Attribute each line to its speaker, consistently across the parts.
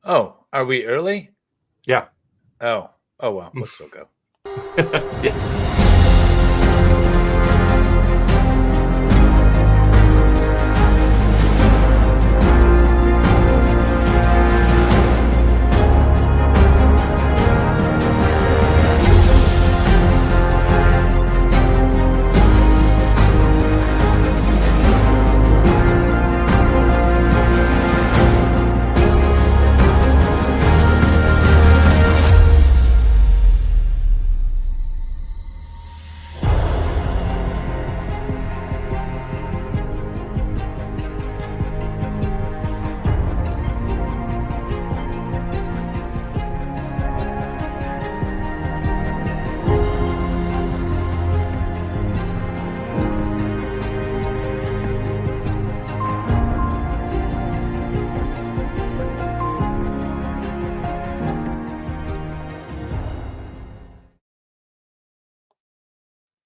Speaker 1: Oh, are we early?
Speaker 2: Yeah.
Speaker 1: Oh well, we'll still go.
Speaker 2: Yeah.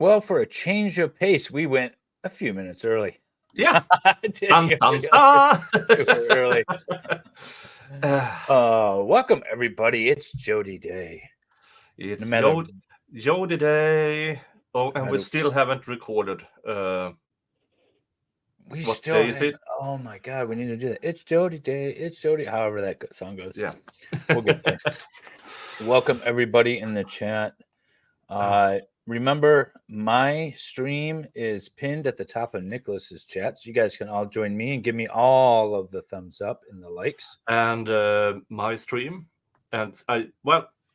Speaker 1: Well, for a change of pace, we went a few minutes early.
Speaker 2: Yeah.
Speaker 1: Early. Welcome everybody. It's Jodi Day.
Speaker 2: It's Jodi Day. Oh, and we still haven't recorded.
Speaker 1: We what still day is it? Oh my God, we need to do that. It's Jodi Day. It's Jodi. However that song goes.
Speaker 2: Yeah,
Speaker 1: we'll get there. Welcome everybody in the chat. Remember, my stream is pinned at the top of Nicholas's chat, so you guys can all join me and give me all of the thumbs up and the likes.
Speaker 2: And my stream, and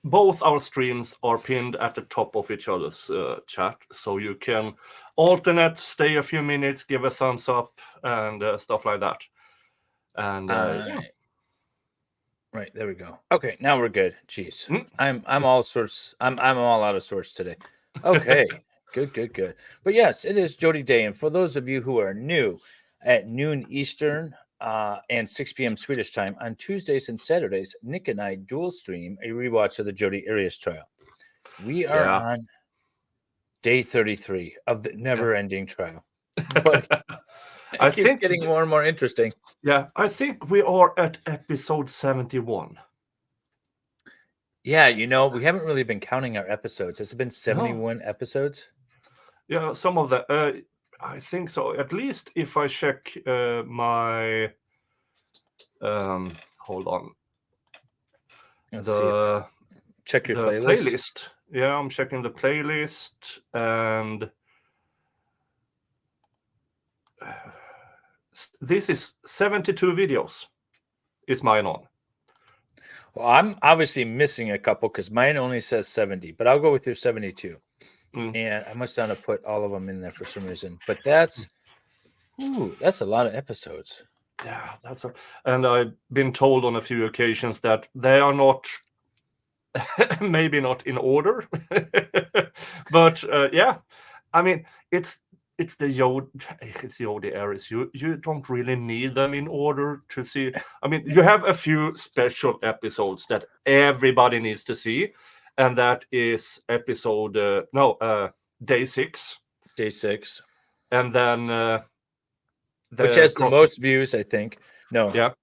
Speaker 2: both our streams are pinned at the top of each other's chat, so you can alternate, stay a few minutes, give a thumbs up, and stuff like that. And yeah.
Speaker 1: Right, there we go. Okay, now we're good. Jeez, I'm all sorts. I'm all out of sorts today. Okay, good. But yes, it is Jodi Day, and for those of you who are new, at noon Eastern and 6 p.m. Swedish time on Tuesdays and Saturdays, Nick and I dual stream a rewatch of the Jodi Arias-Trial. We are on day 33 of the never-ending trial, but I think it's getting more and more interesting.
Speaker 2: Yeah, I think we are at episode 71.
Speaker 1: Yeah, we haven't really been counting our episodes. Has it been 71 episodes?
Speaker 2: Yeah, some of the I think so. At least if I check my hold on.
Speaker 1: Check your playlist.
Speaker 2: Yeah, I'm checking the playlist, and this is 72 videos. Is mine on?
Speaker 1: Well, I'm obviously missing a couple because mine only says 70, but I'll go with your 72. And I must not have put all of them in there for some reason. But that's a lot of episodes.
Speaker 2: Yeah, and I've been told on a few occasions that they are not, maybe not in order, but yeah, I mean it's the Jodi Arias. You don't really need them in order to see. I mean, you have a few special episodes that everybody needs to see, and that is episode day 6.
Speaker 1: Day 6,
Speaker 2: and then
Speaker 1: which has the most views, I think. No.
Speaker 2: Yeah.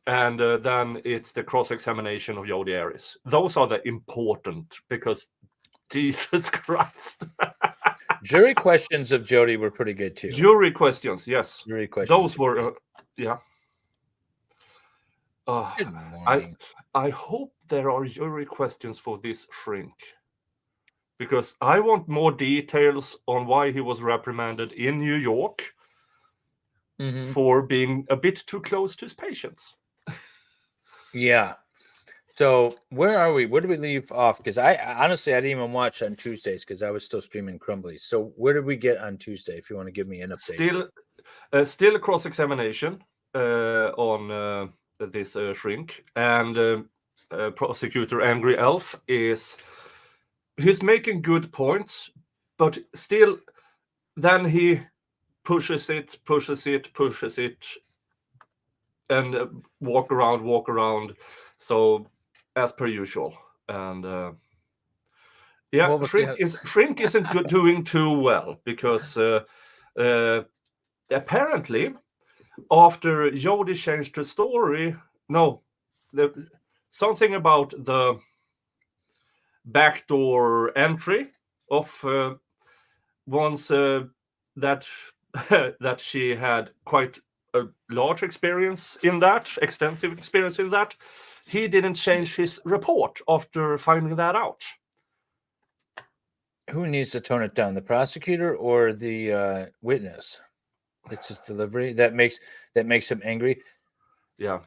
Speaker 1: And
Speaker 2: then it's the cross-examination of Jodi Arias. Those are the important, because Jesus Christ.
Speaker 1: Jury questions of Jodi were pretty good too.
Speaker 2: Jury questions, yes.
Speaker 1: Jury questions.
Speaker 2: Those were, yeah.
Speaker 1: Good morning.
Speaker 2: I hope there are jury questions for this shrink, because I want more details on why he was reprimanded in New York for being a bit too close to his patients.
Speaker 1: Yeah. So where are we? Where did we leave off? Because I honestly didn't even watch on Tuesdays because I was still streaming Crumblies. So where did we get on Tuesday? If you want to give me an update.
Speaker 2: Still a cross-examination on this shrink, and prosecutor Angry Elf he's making good points, but still, then he pushes it, and walk around. So, as per usual, and Shrink isn't doing too well, because apparently, after Jodi changed the story, something about the backdoor entry of once that that she had quite a large experience in that, extensive experience in that. He didn't change his report after finding that out.
Speaker 1: Who needs to tone it down, the prosecutor or the witness? It's his delivery that makes him angry.
Speaker 2: Yeah,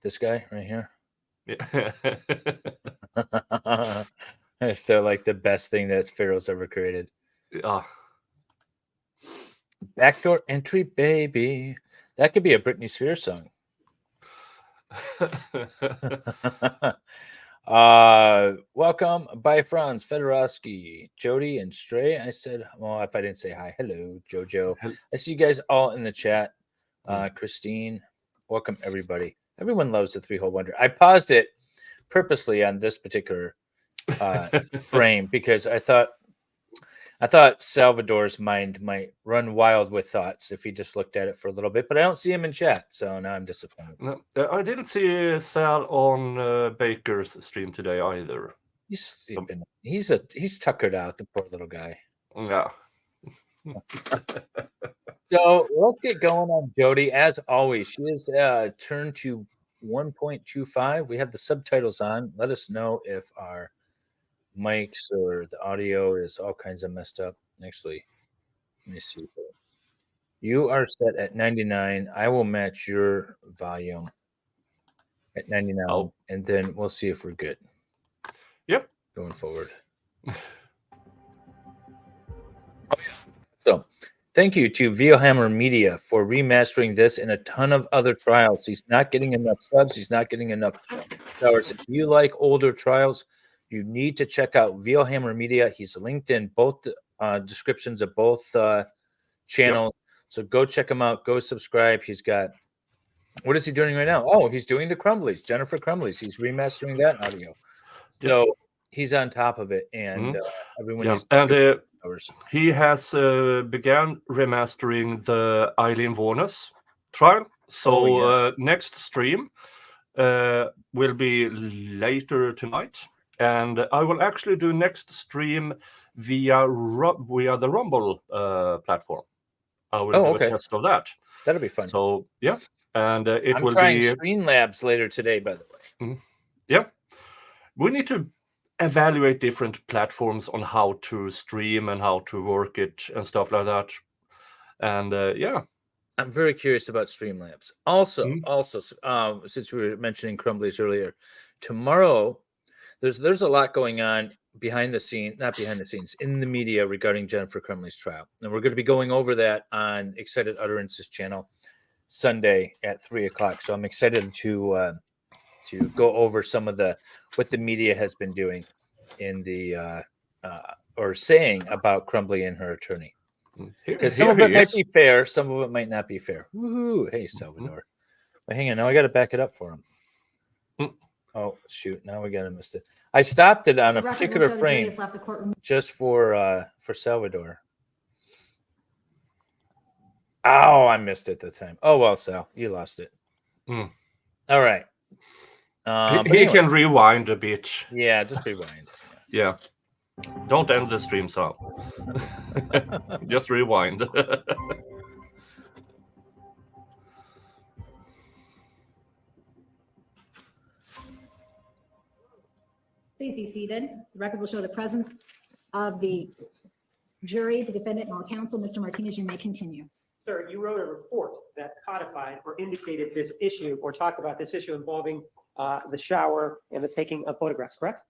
Speaker 1: this guy right here.
Speaker 2: yeah.
Speaker 1: It's so like the best thing that Pharaoh's ever created.
Speaker 2: Yeah.
Speaker 1: Backdoor entry, baby. That could be a Britney Spears song. Welcome. Bye, Franz, Fedorowski, Jodi, and Stray. I said, well, if I didn't say hi, hello, Jojo. I see you guys all in the chat. Christine, welcome everybody. Everyone loves the Three-Hole Wonder. I paused it purposely on this particular frame because I thought Salvador's mind might run wild with thoughts if he just looked at it for a little bit, but I don't see him in chat, so now I'm disappointed.
Speaker 2: No, I didn't see Sal on Baker's stream today either.
Speaker 1: He's sleeping. He's tuckered out, the poor little guy.
Speaker 2: Yeah.
Speaker 1: So let's get going on Jodi. As always, she is turned to 1.25. We have the subtitles on. Let us know if our mics or the audio is all kinds of messed up. Actually, let me see. You are set at 99. I will match your volume at 99, and then we'll see if we're good.
Speaker 2: Yep.
Speaker 1: Going forward. So, thank you to Vielhammer Media for remastering this and a ton of other trials. He's not getting enough subs. He's not getting enough hours. If you like older trials, you need to check out Vielhammer Media. He's linked in both descriptions of both channels. Yep. So go check him out. Go subscribe. He's got, what is he doing right now? Oh, he's doing the Crumblies, Jennifer Crumblies. He's remastering that audio. So he's on top of it, and everyone needs to
Speaker 2: he has began remastering the Eileen Warnes trial. So next stream will be later tonight, and I will actually do next stream via the Rumble platform. I will do a test of that.
Speaker 1: That'll be fun.
Speaker 2: So yeah, and it will
Speaker 1: trying
Speaker 2: be
Speaker 1: Streamlabs later today, by the way.
Speaker 2: Yeah, we need to evaluate different platforms on how to stream and how to work it and stuff like that. And
Speaker 1: I'm very curious about Streamlabs. Also, since we were mentioning Crumblies earlier, tomorrow there's a lot going on behind the scenes, not behind the scenes, in the media regarding Jennifer Crumbley's trial, and we're going to be going over that on Excited Utterances channel Sunday at 3:00. So I'm excited to go over some of what the media has been doing in the or saying about Crumbley and her attorney. Because some of it might be fair, some of it might not be fair. Woohoo! Hey, Salvador. But hang on, now I got to back it up for him. Oh shoot! Now we got to miss it. I stopped it on a particular frame just for Salvador. Oh, I missed it that time. Oh well, Sal, you lost it. All right.
Speaker 2: He can rewind a bit.
Speaker 1: Yeah, just rewind.
Speaker 2: Yeah. Don't end the stream, Sal. Just rewind.
Speaker 3: Please be seated. The record will show the presence of the jury, the defendant, and all counsel. Mr. Martinez, you may continue.
Speaker 4: Sir, you wrote a report that codified or indicated this issue or talked about this issue involving the shower and the taking of photographs, correct?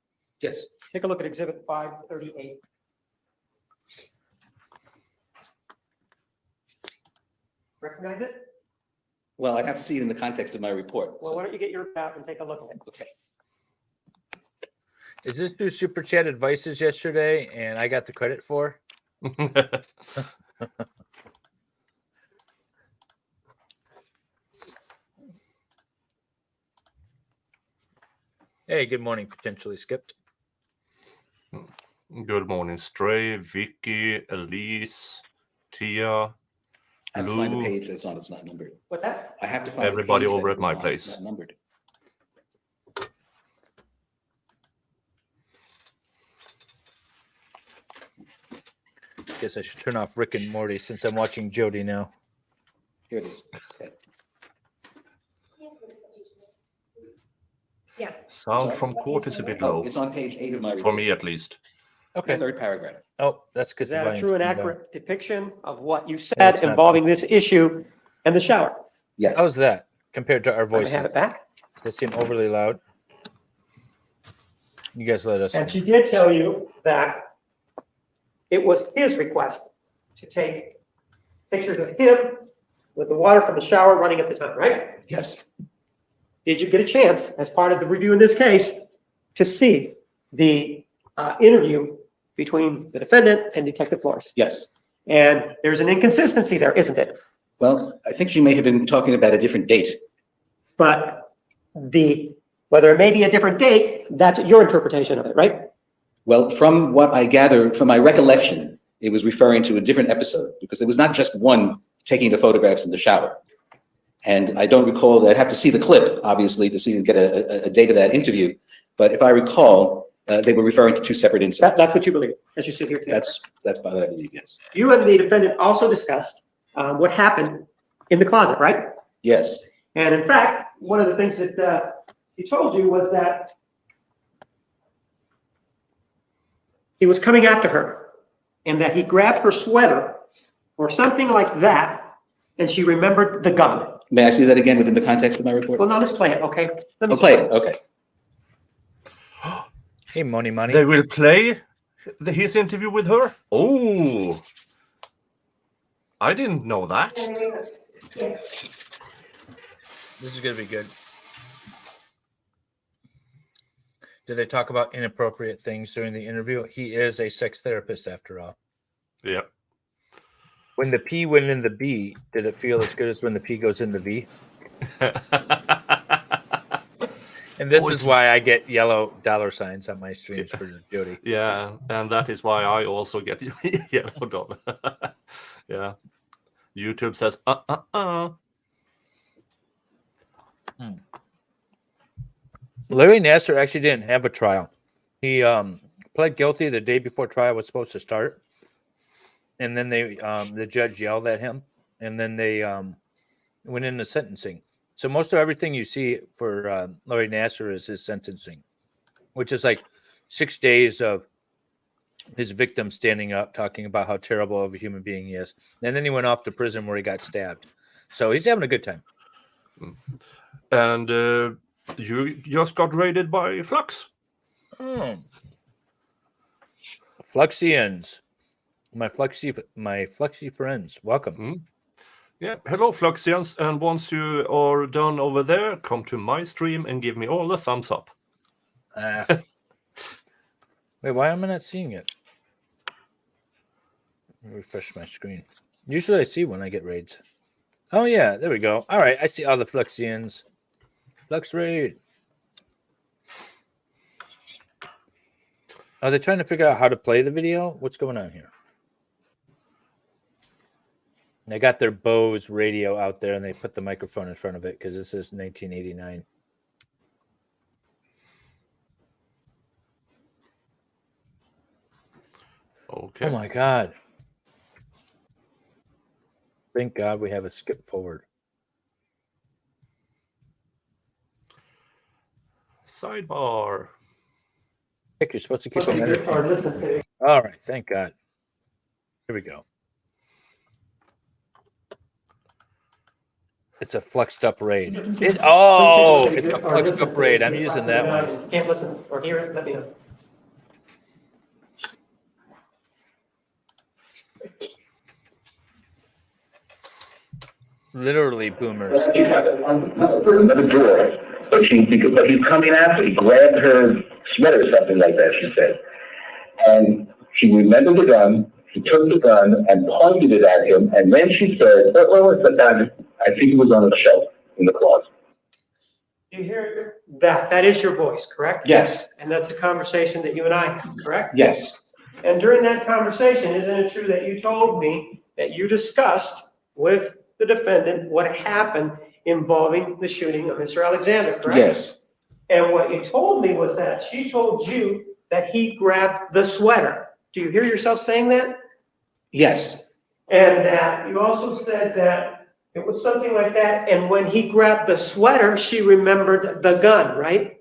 Speaker 5: Yes.
Speaker 4: Take a look at Exhibit 538. Recognize it?
Speaker 5: Well, I'd have to see it in the context of my report.
Speaker 4: Well, why don't you get your app and take a look at it?
Speaker 5: Okay.
Speaker 1: Is this through Super Chat Advices yesterday, and I got the credit for? Hey, good morning, potentially skipped.
Speaker 2: Good morning, Stray, Vicky, Elise, Tia,
Speaker 5: I have to find the
Speaker 2: Blue.
Speaker 5: page that's on, it's not numbered.
Speaker 4: What's that?
Speaker 5: I have to find. the
Speaker 2: Everybody
Speaker 5: page that
Speaker 2: over
Speaker 5: it
Speaker 2: at my
Speaker 5: was on,
Speaker 2: place.
Speaker 5: it's not numbered.
Speaker 1: Guess I should turn off Rick and Morty since I'm watching Jodi now.
Speaker 5: Here it is. Okay.
Speaker 3: Yes.
Speaker 2: Sound from court is a bit
Speaker 5: Oh,
Speaker 2: low,
Speaker 5: it's on page 8 of my
Speaker 2: for
Speaker 5: report.
Speaker 2: me at least.
Speaker 5: The
Speaker 1: Okay.
Speaker 5: third paragraph.
Speaker 1: Oh, that's because
Speaker 4: Is that a true and accurate depiction of what you said
Speaker 1: it's not.
Speaker 4: involving this issue and the shower?
Speaker 5: Yes.
Speaker 1: How's that compared to our
Speaker 4: Can I
Speaker 1: voices?
Speaker 4: have it back?
Speaker 1: Does that seem overly loud? You guys let us
Speaker 4: And
Speaker 1: know.
Speaker 4: she did tell you that it was his request to take pictures of him with the water from the shower running at the time, right?
Speaker 5: Yes.
Speaker 4: Did you get a chance, as part of the review in this case, to see the interview between the defendant and Detective Flores?
Speaker 5: Yes.
Speaker 4: And there's an inconsistency there, isn't it?
Speaker 5: Well, I think she may have been talking about a different date.
Speaker 4: But whether it may be a different date, that's your interpretation of it, right?
Speaker 5: Well, from what I gather, from my recollection, it was referring to a different episode because there was not just one taking the photographs in the shower. And I don't recall that. I'd have to see the clip, obviously, to get a date of that interview. But if I recall, they were referring to two separate incidents.
Speaker 4: That's what you believe, as you sit here today.
Speaker 5: That's what I believe, yes.
Speaker 4: You and the defendant also discussed what happened in the closet, right?
Speaker 5: Yes.
Speaker 4: And in fact, one of the things that he told you was that he was coming after her and that he grabbed her sweater or something like that, and she remembered the gun.
Speaker 5: May I see that again within the context of my report?
Speaker 4: Well, now let's play it, okay? Let me
Speaker 5: I'll play it, okay.
Speaker 1: Hey, Money.
Speaker 2: They will play his interview with her? Oh, I didn't know that.
Speaker 1: This is going to be good. Did they talk about inappropriate things during the interview? He is a sex therapist, after all.
Speaker 2: Yeah.
Speaker 1: When the P went in the B, did it feel as good as when the P goes in the V? And this is why I get yellow dollar signs on my streams for Jodi.
Speaker 2: Yeah, and that is why I also get yellow dollar. Yeah. YouTube says,
Speaker 1: Larry Nassar actually didn't have a trial. He pled guilty the day before trial was supposed to start. And then the judge yelled at him. And then they went into sentencing. So most of everything you see for Larry Nassar is his sentencing, which is like 6 days of his victim standing up, talking about how terrible of a human being he is. And then he went off to prison where he got stabbed. So he's having a good time.
Speaker 2: and you just got raided by Flux.
Speaker 1: Oh. Fluxians. My Fluxy friends. Welcome.
Speaker 2: Yeah, hello Fluxians, and once you are done over there, come to my stream and give me all the thumbs up.
Speaker 1: Wait, why am I not seeing it? Let me refresh my screen. Usually I see when I get raids. Oh yeah, there we go. All right, I see all the Fluxians. Flux raid. Are they trying to figure out how to play the video? What's going on here? They got their Bose radio out there and they put the microphone in front of it because this is 1989.
Speaker 2: Okay.
Speaker 1: Oh my God. Thank God we have a skip forward.
Speaker 2: Sidebar.
Speaker 1: Heck, you're supposed to keep them
Speaker 4: Or
Speaker 1: entertained.
Speaker 4: listen to.
Speaker 1: All right, thank God. Here we go. It's a fluxed up raid. It's a fluxed up raid. I'm using that one.
Speaker 4: Can't listen or hear it, let me know.
Speaker 1: Literally boomers.
Speaker 6: Another door, but he's coming after. He grabbed her sweater or something like that. She said, and she remembered the gun. She took the gun and pointed it at him, and then she said, "Well, it's a gun. I think it was on the shelf in the closet."
Speaker 4: You hear that? That is your voice, correct?
Speaker 5: Yes.
Speaker 4: And that's a conversation that you and I had, correct?
Speaker 5: Yes.
Speaker 4: And during that conversation, isn't it true that you told me that you discussed with the defendant what happened involving the shooting of Mr. Alexander, correct?
Speaker 5: Yes,
Speaker 4: And what you told me was that she told you that he grabbed the sweater. Do you hear yourself saying that?
Speaker 5: yes,
Speaker 4: And that you also said that it was something like that. And when he grabbed the sweater, she remembered the gun, right?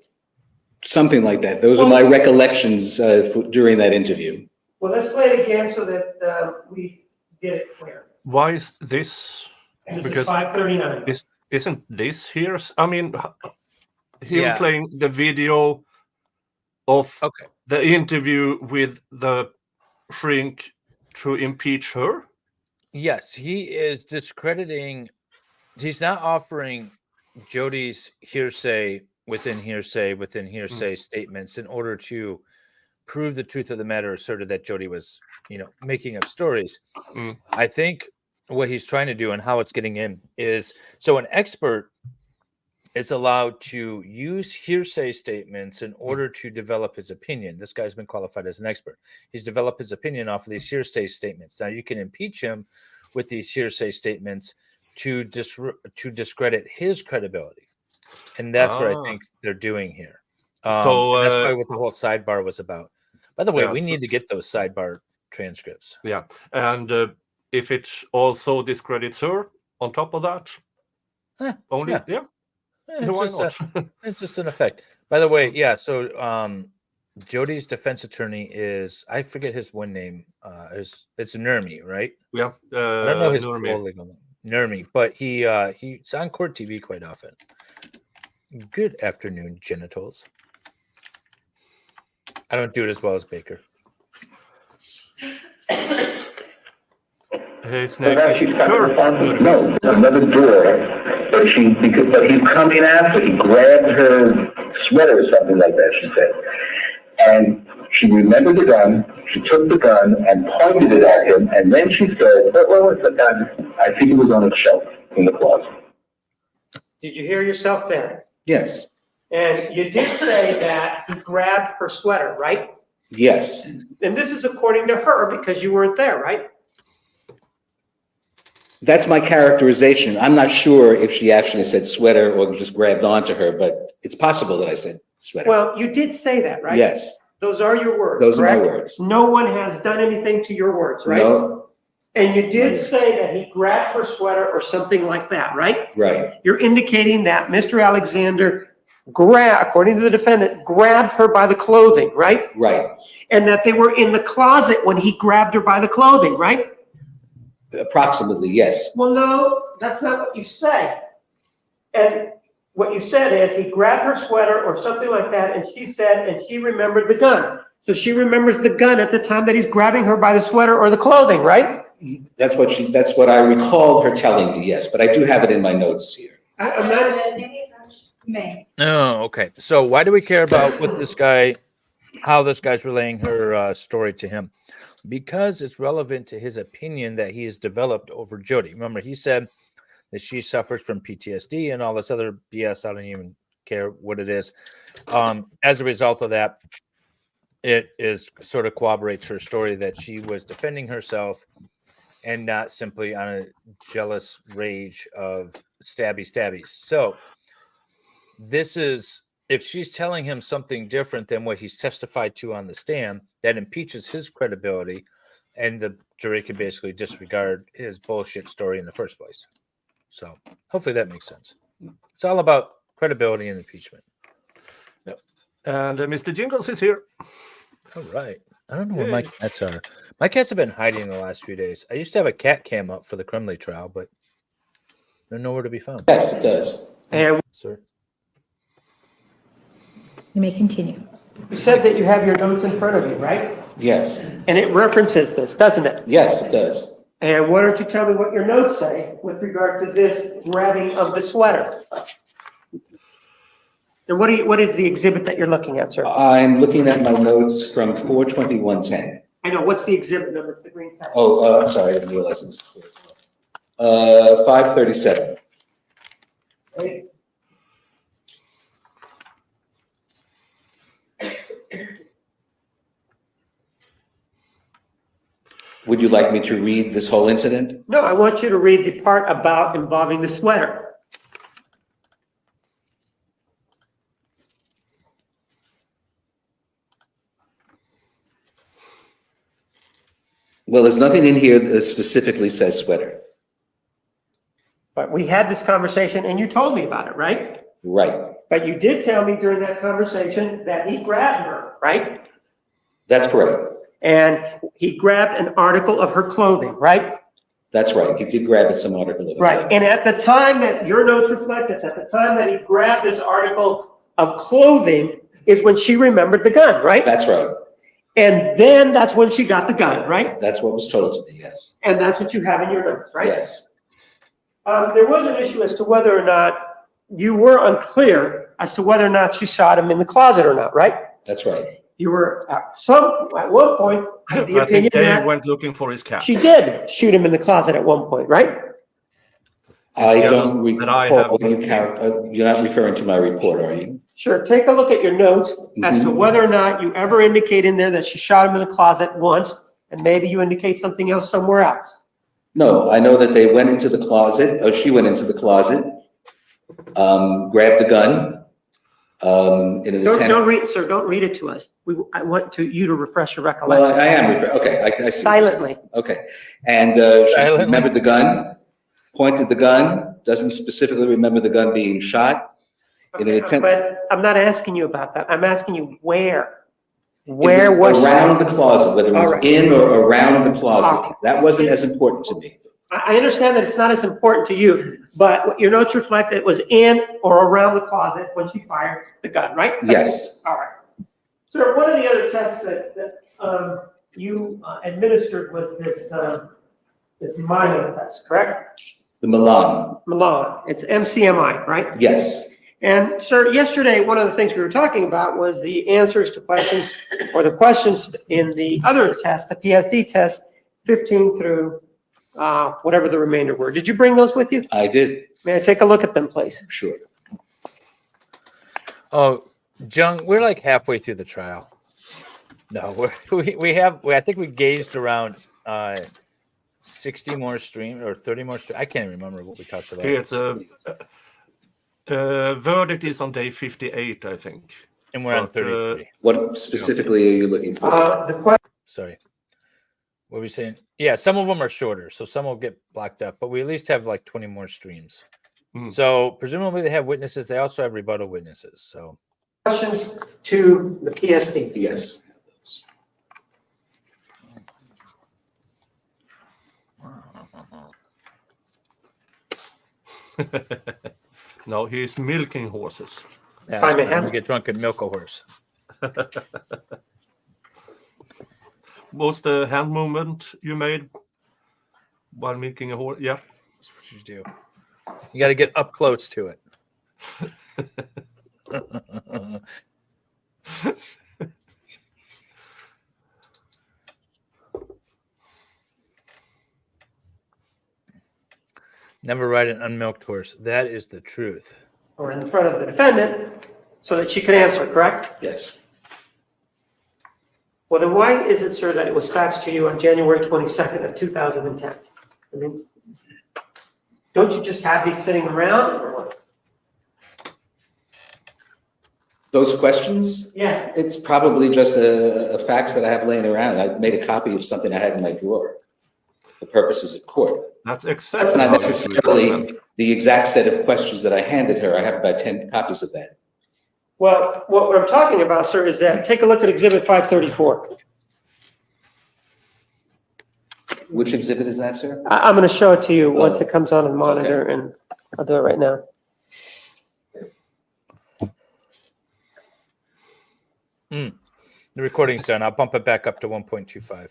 Speaker 5: something like that. Those are my recollections during that interview.
Speaker 4: Well, let's play it again so that we get it clear.
Speaker 2: Why is this?
Speaker 4: This
Speaker 2: Because
Speaker 4: is 539.
Speaker 2: Isn't this here? I mean, him
Speaker 1: Yeah.
Speaker 2: playing the video of
Speaker 1: Okay.
Speaker 2: the interview with the shrink to impeach her.
Speaker 1: Yes, he is discrediting. He's not offering Jodi's hearsay within hearsay statements in order to prove the truth of the matter asserted that Jodi was, making up stories.
Speaker 2: Mm.
Speaker 1: I think what he's trying to do and how it's getting in is so an expert is allowed to use hearsay statements in order to develop his opinion. This guy's been qualified as an expert. He's developed his opinion off of these hearsay statements. Now you can impeach him with these hearsay statements to discredit his credibility. And that's what I think they're doing here.
Speaker 2: So,
Speaker 1: and that's probably what the whole sidebar was about. By the way,
Speaker 2: yeah,
Speaker 1: we
Speaker 2: so-
Speaker 1: need to get those sidebar transcripts.
Speaker 2: Yeah, and if it also discredits her on top of that, only
Speaker 1: yeah.
Speaker 2: why not?
Speaker 1: It's just an effect. By the way, yeah. So Jodi's defense attorney is, I forget his one name. It's Nurmi, right?
Speaker 2: Yeah,
Speaker 1: I don't know his
Speaker 2: Nurmi.
Speaker 1: full legal name. Nurmi, but he's on court TV quite often. Good afternoon, genitals. I don't do it as well as Baker.
Speaker 2: His
Speaker 6: So
Speaker 2: name
Speaker 6: now
Speaker 2: is
Speaker 6: she's got
Speaker 2: Kurt.
Speaker 6: to find no, another door. But he's coming after. He grabbed her sweater or something like that, she said. And she remembered the gun. She took the gun and pointed it at him. And then she said, well, it's a gun. I think it was on a shelf in the closet.
Speaker 4: Did you hear yourself there?
Speaker 5: Yes,
Speaker 4: And you did say that he grabbed her sweater, right?
Speaker 5: yes,
Speaker 4: And this is according to her because you weren't there, right?
Speaker 5: that's my characterization. I'm not sure if she actually said sweater or just grabbed onto her, but it's possible that I said sweater.
Speaker 4: Well, you did say that, right?
Speaker 5: Yes,
Speaker 4: Those are your words,
Speaker 5: those are my
Speaker 4: correct?
Speaker 5: words.
Speaker 4: No one has done anything to your words, right?
Speaker 5: No,
Speaker 4: And you did say that he grabbed her sweater or something like that, right?
Speaker 5: right,
Speaker 4: You're indicating that Mr. Alexander according to the defendant, grabbed her by the clothing, right?
Speaker 5: right.
Speaker 4: And that they were in the closet when he grabbed her by the clothing, right?
Speaker 5: Approximately, yes.
Speaker 4: Well, no, that's not what you said. And what you said is he grabbed her sweater or something like that, and she said, and she remembered the gun. So she remembers the gun at the time that he's grabbing her by the sweater or the clothing, right?
Speaker 5: That's what I recall her telling me, yes, but I do have it in my notes here.
Speaker 4: I'm not,
Speaker 3: May.
Speaker 1: Oh, okay. So why do we care about what this guy, how this guy's relaying her story to him? Because it's relevant to his opinion that he has developed over Jodi. Remember, he said that she suffers from PTSD and all this other BS. I don't even care what it is. As a result of that, it is sort of corroborates her story that she was defending herself and not simply on a jealous rage of stabbies. So this is, if she's telling him something different than what he's testified to on the stand, that impeaches his credibility, and the jury can basically disregard his bullshit story in the first place. So hopefully that makes sense. It's all about credibility and impeachment.
Speaker 2: Yep. And Mr. Jingles is here.
Speaker 1: All right. I don't know where my cats are. My cats have been hiding in the last few days. I used to have a cat cam up for the Crumley trial, but they're nowhere to be found.
Speaker 5: Yes, it does.
Speaker 4: and
Speaker 1: Sir.
Speaker 3: You may continue.
Speaker 4: you said that you have your notes in front of you, right?
Speaker 5: Yes,
Speaker 4: And it references this, doesn't it?
Speaker 5: yes, it does.
Speaker 4: And why don't you tell me what your notes say with regard to this grabbing of the sweater? And what is the exhibit that you're looking at, sir?
Speaker 5: I'm looking at my notes from 4/21/10.
Speaker 4: I know, what's the exhibit number? It's the green tag.
Speaker 5: Oh, I'm sorry, I didn't realize it was 537.
Speaker 4: Okay.
Speaker 5: Would you like me to read this whole incident?
Speaker 4: No, I want you to read the part about involving the sweater.
Speaker 5: Well, there's nothing in here that specifically says sweater.
Speaker 4: But we had this conversation and you told me about it, right?
Speaker 5: Right.
Speaker 4: But you did tell me during that conversation that he grabbed her, right?
Speaker 5: That's correct.
Speaker 4: And he grabbed an article of her clothing, right?
Speaker 5: That's right. He did grab some article of it.
Speaker 4: Right. And at the time that your notes reflect this, at the time that he grabbed this article of clothing is when she remembered the gun, right?
Speaker 5: That's right.
Speaker 4: And then that's when she got the gun, right?
Speaker 5: That's what was told to me, yes.
Speaker 4: And that's what you have in your notes, right?
Speaker 5: Yes.
Speaker 4: There was an issue as to whether or not you were unclear as to whether or not she shot him in the closet or not, right?
Speaker 5: That's right.
Speaker 4: You were at one point, of the
Speaker 2: I
Speaker 4: opinion
Speaker 2: think Dave
Speaker 4: that
Speaker 2: went looking for his cat.
Speaker 4: she did shoot him in the closet at one point, right?
Speaker 5: I
Speaker 2: Yeah,
Speaker 5: don't
Speaker 2: that I have-
Speaker 5: recall you're not referring to my report, are you?
Speaker 4: Sure, take a look at your notes as to whether or not you ever indicate in there that she shot him in the closet once, and maybe you indicate something else somewhere else.
Speaker 5: No, I know that they went into the closet, or she went into the closet, grabbed the gun, in an attempt.
Speaker 4: Don't read, sir, don't read it to us. I want you to refresh your
Speaker 5: Well,
Speaker 4: recollection.
Speaker 5: I am, okay, I see.
Speaker 4: Silently.
Speaker 5: Okay, and she
Speaker 1: Silently.
Speaker 5: remembered the gun, pointed the gun, doesn't specifically remember the gun being shot. In an
Speaker 4: Okay,
Speaker 5: attempt.
Speaker 4: but I'm not asking you about that. I'm asking you where.
Speaker 5: It
Speaker 4: Where was she?
Speaker 5: around the closet, whether it was
Speaker 4: All right.
Speaker 5: in or around the closet.
Speaker 4: Okay.
Speaker 5: That wasn't as important to me.
Speaker 4: I understand that it's not as important to you, but what your notes reflect that it was in or around the closet when she fired the gun, right?
Speaker 5: Yes.
Speaker 4: All right. Sir, one of the other tests that you administered was this Milo test, correct?
Speaker 5: The Milan,
Speaker 4: Milan. It's MCMI, right?
Speaker 5: yes.
Speaker 4: And sir, yesterday, one of the things we were talking about was the answers to questions or the questions in the other test, the PSD test, 15 through whatever the remainder were. Did you bring those with you?
Speaker 5: I did,
Speaker 4: May I take a look at them, please?
Speaker 5: sure.
Speaker 1: Oh, Jung, we're like halfway through the trial. No, I think we gazed around 60 more streams or 30 more streams. I can't even remember what we talked about.
Speaker 2: Okay, it's a verdict is on day 58, I think.
Speaker 1: And we're on
Speaker 2: But,
Speaker 1: 33.
Speaker 5: What specifically are you looking for?
Speaker 4: The question,
Speaker 1: Sorry. What were we saying? Yeah, some of them are shorter, so some will get blocked up, but we at least have like 20 more streams.
Speaker 2: Mm.
Speaker 1: So presumably they have witnesses. They also have rebuttal witnesses. So
Speaker 4: questions to the PSD.
Speaker 5: Yes.
Speaker 2: No, he's milking horses.
Speaker 1: yeah,
Speaker 4: Fine,
Speaker 1: that's
Speaker 4: man.
Speaker 1: fine. We get drunk and milk a horse.
Speaker 2: Was the hand movement you made while milking a horse? Yeah.
Speaker 1: That's what you do. You got to get up close to it. Never ride an unmilked horse. That is the truth.
Speaker 4: Or in front of the defendant so that she could answer, correct?
Speaker 5: Yes.
Speaker 4: Well, then why is it, sir, that it was faxed to you on January 22nd of 2010? I mean, don't you just have these sitting around or what?
Speaker 5: Those questions?
Speaker 4: Yeah.
Speaker 5: It's probably just a fax that I have laying around. I made a copy of something I had in my drawer for purposes of court.
Speaker 2: That's
Speaker 5: That's
Speaker 2: exactly
Speaker 5: not
Speaker 2: how it should
Speaker 5: necessarily
Speaker 2: happen.
Speaker 5: the exact set of questions that I handed her. I have about 10 copies of that.
Speaker 4: Well, what I'm talking about, sir, is that take a look at Exhibit 534.
Speaker 5: Which exhibit is that, sir?
Speaker 4: I'm going to show it to you once it comes on and monitor, and I'll do it right now.
Speaker 1: The recording's done. I'll bump it back up to 1.25.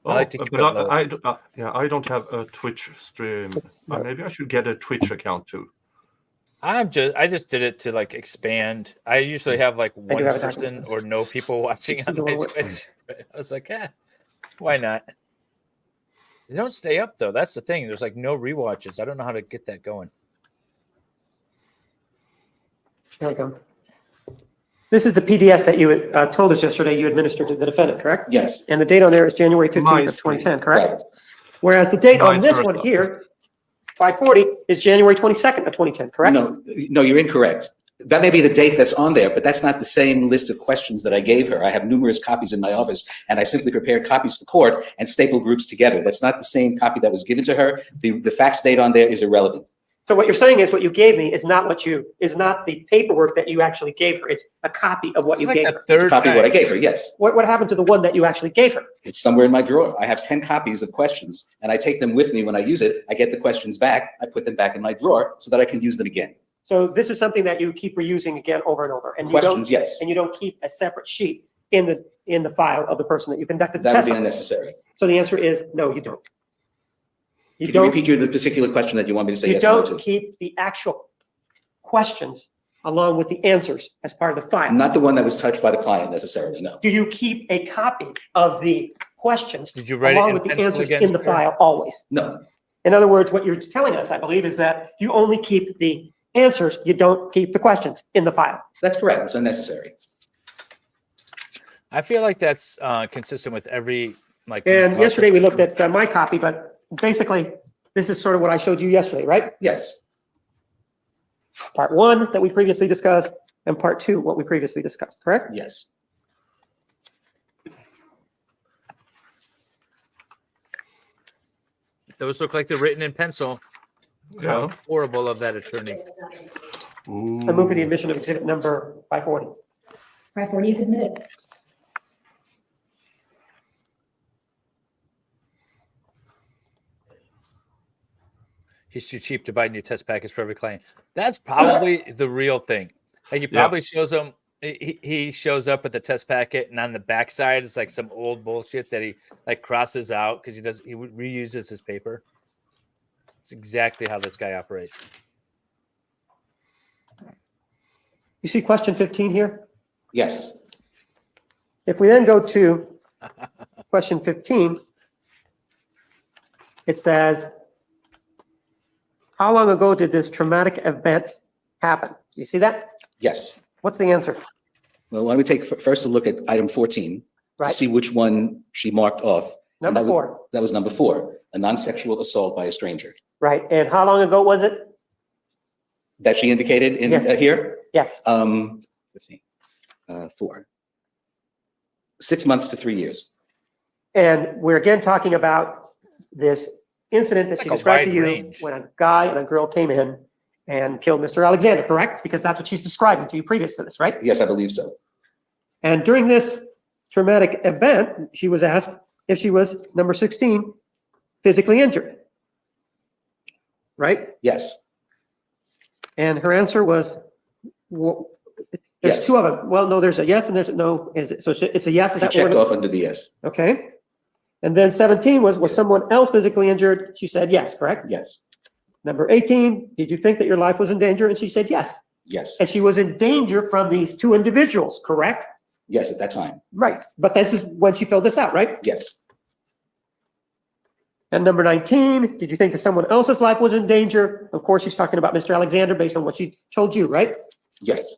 Speaker 1: I like to keep
Speaker 2: but
Speaker 1: it low.
Speaker 2: I don't have a Twitch stream. Maybe I should get a Twitch account too.
Speaker 1: I just did it to like expand. I usually have like one
Speaker 4: have a
Speaker 1: person or no people watching on my Twitch. I was like, why not? They don't stay up though. That's the thing. There's like no rewatches. I don't know how to get that going.
Speaker 4: There we go. This is the PDS that you told us yesterday you administered to the defendant, correct?
Speaker 5: Yes,
Speaker 4: And the date on there is January 15th of
Speaker 2: Nice.
Speaker 4: 2010, correct?
Speaker 5: correct.
Speaker 4: Whereas the date on
Speaker 2: Nice
Speaker 4: this
Speaker 2: work,
Speaker 4: one
Speaker 2: though.
Speaker 4: here, 540, is January 22nd of 2010, correct?
Speaker 5: No, you're incorrect. That may be the date that's on there, but that's not the same list of questions that I gave her. I have numerous copies in my office, and I simply prepared copies for court and stapled groups together. That's not the same copy that was given to her. The fax date on there is irrelevant.
Speaker 4: So what you're saying is what you gave me is not the paperwork that you actually gave her. It's a copy of what
Speaker 1: It's
Speaker 4: you
Speaker 1: like
Speaker 4: gave
Speaker 1: the
Speaker 4: her.
Speaker 5: It's a
Speaker 1: third
Speaker 5: copy of what I
Speaker 1: time.
Speaker 5: gave her, yes.
Speaker 4: What happened to the one that you actually gave her?
Speaker 5: It's somewhere in my drawer. I have 10 copies of questions, and I take them with me when I use it. I get the questions back. I put them back in my drawer so that I can use them again.
Speaker 4: So this is something that you keep reusing again over and over, and
Speaker 5: Questions, yes.
Speaker 4: you don't keep a separate sheet in the file of the person that you conducted the
Speaker 5: That would
Speaker 4: test
Speaker 5: be
Speaker 4: on.
Speaker 5: unnecessary.
Speaker 4: So the answer is no, you don't. You
Speaker 5: Could you
Speaker 4: don't.
Speaker 5: repeat the particular question that you want me to say
Speaker 4: You
Speaker 5: yes or no
Speaker 4: don't
Speaker 5: to?
Speaker 4: keep the actual questions along with the answers as part of the file.
Speaker 5: Not the one that was touched by the client necessarily, no.
Speaker 4: Do you keep a copy of the questions
Speaker 1: Did you write it
Speaker 4: along
Speaker 1: in
Speaker 4: with the
Speaker 1: pencil
Speaker 4: answers
Speaker 1: again,
Speaker 4: in the
Speaker 1: sir?
Speaker 4: file always?
Speaker 5: No,
Speaker 4: In other words, what you're telling us, I believe, is that you only keep the answers, you don't keep the questions in the file.
Speaker 5: that's correct. It's unnecessary.
Speaker 1: I feel like that's consistent with every
Speaker 4: And yesterday we looked at my copy, but basically, this is sort of what I showed you yesterday, right?
Speaker 5: Yes,
Speaker 4: Part one that we previously discussed, and part two, what we previously discussed, correct?
Speaker 5: yes.
Speaker 1: Those look like they're written in pencil.
Speaker 2: Yeah.
Speaker 1: Horrible of that attorney.
Speaker 4: I move for the admission of exhibit number 540.
Speaker 3: 540 is admitted.
Speaker 1: He's too cheap to buy new test packets for every client. That's probably the real thing. Like he probably shows them. He shows up with the test packet, and on the backside is like some old bullshit that he like crosses out because he reuses his paper. It's exactly how this guy operates.
Speaker 4: You see question 15 here?
Speaker 5: Yes,
Speaker 4: If we then go to question 15, it says, how long ago did this traumatic event happen? Do you see that?
Speaker 5: yes.
Speaker 4: What's the answer?
Speaker 5: Well, why don't we take first a look at item 14 to
Speaker 4: Right.
Speaker 5: see which one she marked off. And
Speaker 4: Number
Speaker 5: that was-
Speaker 4: 4.
Speaker 5: That was number 4, a non-sexual assault by a stranger.
Speaker 4: Right. And how long ago was it?
Speaker 5: That she indicated in
Speaker 4: Yes.
Speaker 5: here?
Speaker 4: Yes.
Speaker 5: Let's see, 4. 6 months to 3 years.
Speaker 4: And we're again talking about this incident that
Speaker 1: It's
Speaker 4: she
Speaker 1: like a
Speaker 4: described to
Speaker 1: wide
Speaker 4: you
Speaker 1: range.
Speaker 4: when a guy and a girl came in and killed Mr. Alexander, correct? Because that's what she's describing to you previous to this, right?
Speaker 5: Yes, I believe so.
Speaker 4: And during this traumatic event, she was asked if she was, number 16, physically injured. Right?
Speaker 5: Yes,
Speaker 4: And her answer was, there's
Speaker 5: Yes.
Speaker 4: two of them. Well, no, there's a yes and there's a no. Is it? So it's a yes. Is
Speaker 5: she
Speaker 4: that what
Speaker 5: checked
Speaker 4: we're-
Speaker 5: off under the yes.
Speaker 4: Okay. And then 17 was someone else physically injured? She said yes, correct?
Speaker 5: Yes,
Speaker 4: Number 18, did you think that your life was in danger? And she said yes.
Speaker 5: yes,
Speaker 4: And she was in danger from these two individuals, correct?
Speaker 5: yes, at that time.
Speaker 4: Right. But this is when she filled this out, right?
Speaker 5: Yes,
Speaker 4: And number 19, did you think that someone else's life was in danger? Of course, she's talking about Mr. Alexander based on what she told you, right?
Speaker 5: yes,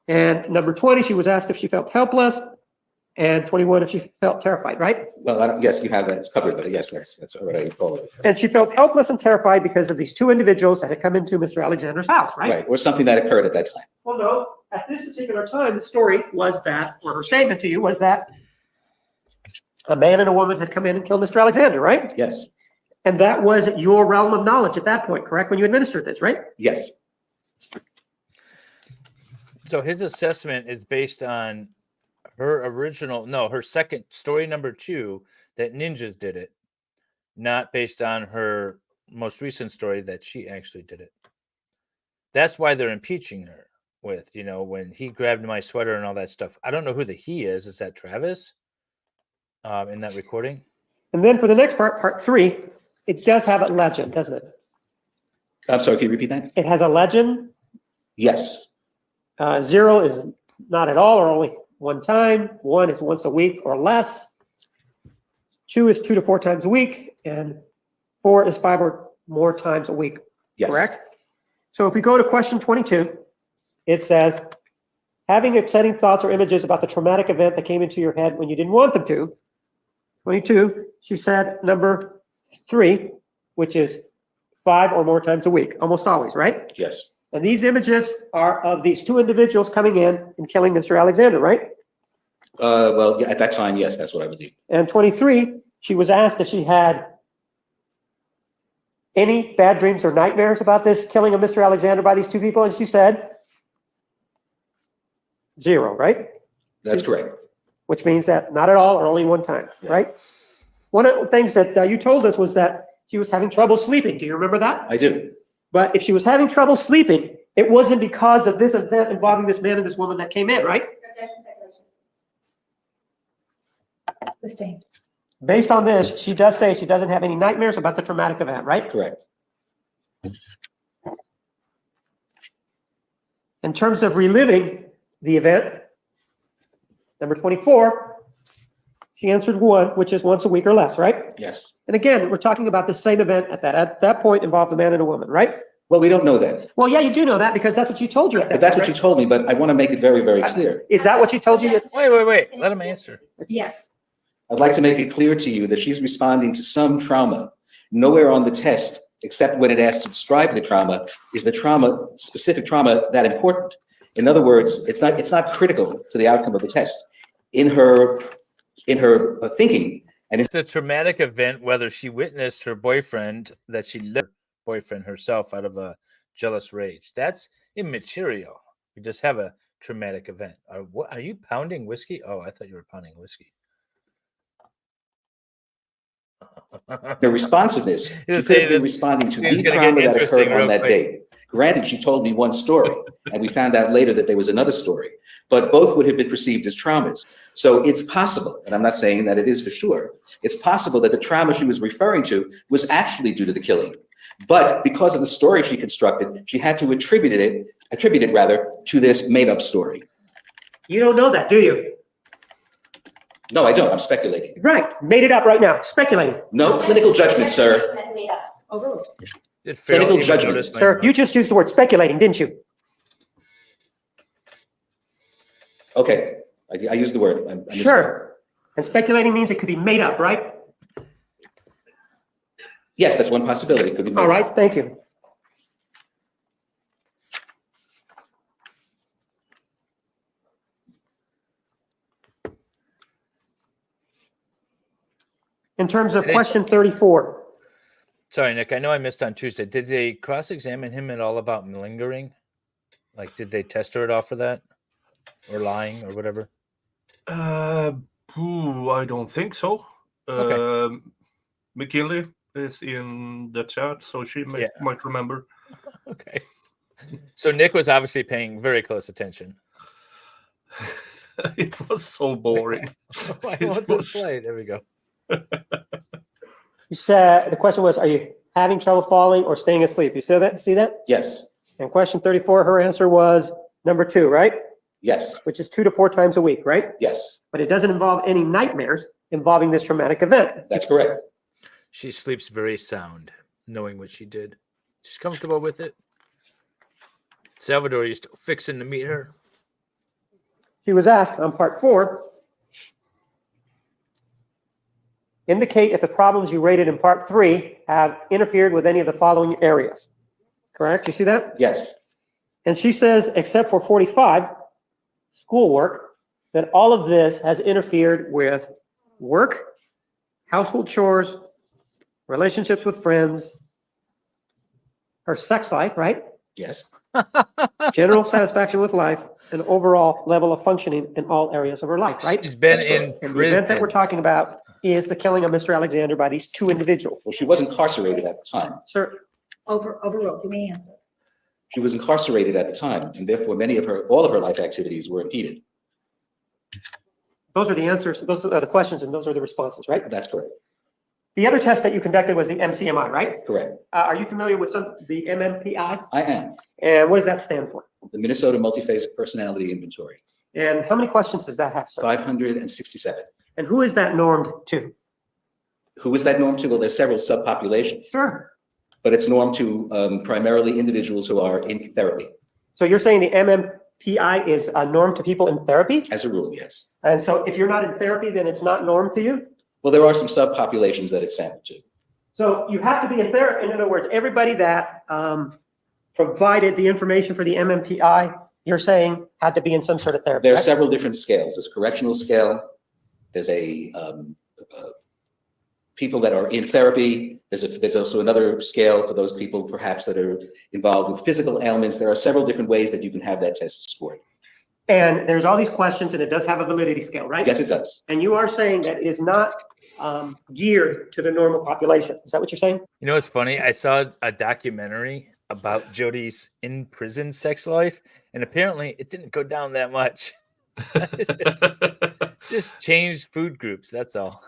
Speaker 4: And number 20, she was asked if she felt helpless. And 21, if she felt terrified, right?
Speaker 5: well, I don't, yes, you have that covered, but yes, that's what I recall.
Speaker 4: And she felt helpless and terrified because of these two individuals that had come into Mr. Alexander's house, right?
Speaker 5: Right, or something that occurred at that time.
Speaker 4: Well, no, at this particular time, the story was that, or her statement to you was that a man and a woman had come in and killed Mr. Alexander, right?
Speaker 5: Yes,
Speaker 4: And that was your realm of knowledge at that point, correct? When you administered this, right?
Speaker 5: yes,
Speaker 1: So his assessment is based on her second story number 2 that ninjas did it, not based on her most recent story that she actually did it. That's why they're impeaching her with, when he grabbed my sweater and all that stuff. I don't know who the he is. Is that Travis in that recording?
Speaker 4: And then for the next part, part 3, it does have a legend, doesn't it?
Speaker 5: I'm sorry, can you repeat that?
Speaker 4: It has a legend.
Speaker 5: Yes,
Speaker 4: 0 is not at all or only one time. 1 is once a week or less. 2 is 2 to 4 times a week. And 4 is 5 or more times a week,
Speaker 5: yes.
Speaker 4: correct? So if we go to question 22, it says, having upsetting thoughts or images about the traumatic event that came into your head when you didn't want them to. 22, she said number 3, which is 5 or more times a week, almost always, right?
Speaker 5: Yes.
Speaker 4: And these images are of these 2 individuals coming in and killing Mr. Alexander, right?
Speaker 5: Well, yeah, at that time, yes, that's what I believe.
Speaker 4: And 23, she was asked if she had any bad dreams or nightmares about this killing of Mr. Alexander by these 2 people, and she said 0, right?
Speaker 5: That's correct.
Speaker 4: Which means that not at all or only one time,
Speaker 5: Yes.
Speaker 4: right? One of the things that you told us was that she was having trouble sleeping. Do you remember that?
Speaker 5: I do.
Speaker 4: But if she was having trouble sleeping, it wasn't because of this event involving this man and this woman that came in, right?
Speaker 3: Sustained.
Speaker 4: Based on this, she does say she doesn't have any nightmares about the traumatic event, right?
Speaker 5: Correct.
Speaker 4: In terms of reliving the event, number 24, she answered 1, which is once a week or less, right?
Speaker 5: Yes.
Speaker 4: And again, we're talking about the same event at that point involved a man and a woman, right?
Speaker 5: Well, we don't know that,
Speaker 4: Well, yeah, you do know that because that's what you told you at that
Speaker 5: but that's
Speaker 4: point,
Speaker 5: what you told me, but I want to make it very, very clear.
Speaker 4: Is that what she told you?
Speaker 1: Wait. Let him answer.
Speaker 3: Yes.
Speaker 5: I'd like to make it clear to you that she's responding to some trauma. Nowhere on the test, except when it asks to describe the trauma, is the trauma, specific trauma, that important. In other words, it's not critical to the outcome of the test. In her thinking, and
Speaker 1: It's a traumatic event, whether she witnessed her boyfriend that she left her boyfriend herself out of a jealous rage. That's immaterial. We just have a traumatic event. Are you pounding whiskey? Oh, I thought you were pounding whiskey.
Speaker 5: her responsiveness, she
Speaker 1: You'll
Speaker 5: could
Speaker 1: say
Speaker 5: have been
Speaker 1: this-
Speaker 5: responding to
Speaker 1: it's
Speaker 5: the
Speaker 1: gonna
Speaker 5: trauma
Speaker 1: get
Speaker 5: that
Speaker 1: interesting
Speaker 5: occurred on
Speaker 1: real
Speaker 5: that
Speaker 1: quick.
Speaker 5: day. Granted, she told me one story, and we found out later that there was another story, but both would have been perceived as traumas. So it's possible, and I'm not saying that it is for sure, it's possible that the trauma she was referring to was actually due to the killing. But because of the story she constructed, she had to attribute it rather to this made-up story.
Speaker 4: You don't know that, do you?
Speaker 5: No, I don't. I'm speculating.
Speaker 4: Right, made it up right now, speculating.
Speaker 5: No clinical judgment, sir.
Speaker 3: Overruled.
Speaker 1: Did Phil
Speaker 5: Clinical
Speaker 1: even
Speaker 5: judgment.
Speaker 1: notice my
Speaker 4: Sir,
Speaker 1: note?
Speaker 4: you just used the word speculating, didn't you?
Speaker 5: Okay, I used the word. I misspoke.
Speaker 4: Sure. And speculating means it could be made up, right?
Speaker 5: Yes, that's one possibility. It could be made
Speaker 4: All
Speaker 5: up.
Speaker 4: right, thank you. In terms of question 34,
Speaker 1: Sorry, Nick. I know I missed on Tuesday. Did they cross-examine him at all about malingering? Like, did they test her at all for that, or lying, or whatever?
Speaker 2: I don't think so.
Speaker 1: Okay.
Speaker 2: McKinley is in the chat, so she
Speaker 1: Yeah.
Speaker 2: might remember.
Speaker 1: Okay. So Nick was obviously paying very close attention.
Speaker 2: It was so boring.
Speaker 1: I
Speaker 2: It
Speaker 1: want to
Speaker 2: was-
Speaker 1: play. There we go.
Speaker 4: you said, the question was, are you having trouble falling or staying asleep? You said that, see that?
Speaker 5: Yes,
Speaker 4: And question 34, her answer was number 2, right?
Speaker 5: yes,
Speaker 4: Which is 2 to 4 times a week, right?
Speaker 5: yes,
Speaker 4: But it doesn't involve any nightmares involving this traumatic event.
Speaker 5: that's correct.
Speaker 1: She sleeps very sound, knowing what she did. She's comfortable with it. Salvador, are you still fixing to meet her?
Speaker 4: She was asked on part 4, indicate if the problems you rated in part 3 have interfered with any of the following areas. Correct? You see that?
Speaker 5: Yes,
Speaker 4: And she says, except for 45, schoolwork, that all of this has interfered with work, household chores, relationships with friends, her sex life, right?
Speaker 5: yes,
Speaker 4: General satisfaction with life, and overall level of functioning in all areas of her life, right?
Speaker 1: She's been
Speaker 5: That's
Speaker 1: in
Speaker 5: correct.
Speaker 4: And the event that we're
Speaker 1: prison.
Speaker 4: talking about is the killing of Mr. Alexander by these 2 individuals.
Speaker 5: well, she was incarcerated at the time.
Speaker 4: Sir,
Speaker 3: Overruled. You may answer.
Speaker 5: She was incarcerated at the time, and therefore all of her life activities were impeded.
Speaker 4: those are the answers, those are the questions, and those are the responses, right?
Speaker 5: That's correct.
Speaker 4: The other test that you conducted was the MCMI, right?
Speaker 5: Correct.
Speaker 4: Are you familiar with the MMPI?
Speaker 5: I am.
Speaker 4: And what does that stand for?
Speaker 5: The Minnesota Multiphasic Personality Inventory,
Speaker 4: And how many questions does that have, sir?
Speaker 5: 567.
Speaker 4: And who is that normed to?
Speaker 5: Who is that norm to? Well, there's several subpopulations,
Speaker 4: Sure.
Speaker 5: but it's normed to primarily individuals who are in therapy.
Speaker 4: So you're saying the MMPI is a norm to people in therapy?
Speaker 5: As a rule, yes.
Speaker 4: And so if you're not in therapy, then it's not norm to you?
Speaker 5: Well, there are some subpopulations that it's sampled to.
Speaker 4: So you have to be in therapy. In other words, everybody that provided the information for the MMPI, you're saying had to be in some sort of therapy.
Speaker 5: There are
Speaker 4: right?
Speaker 5: several different scales. There's a correctional scale. There's a people that are in therapy. There's also another scale for those people perhaps that are involved with physical ailments. There are several different ways that you can have that test scored.
Speaker 4: And there's all these questions, and it does have a validity scale, right?
Speaker 5: Yes, it does.
Speaker 4: And you are saying that it is not geared to the normal population. Is that what you're saying?
Speaker 1: You know what's funny? I saw a documentary about Jodi's in-prison sex life, and apparently it didn't go down that much. Just changed food groups, that's all.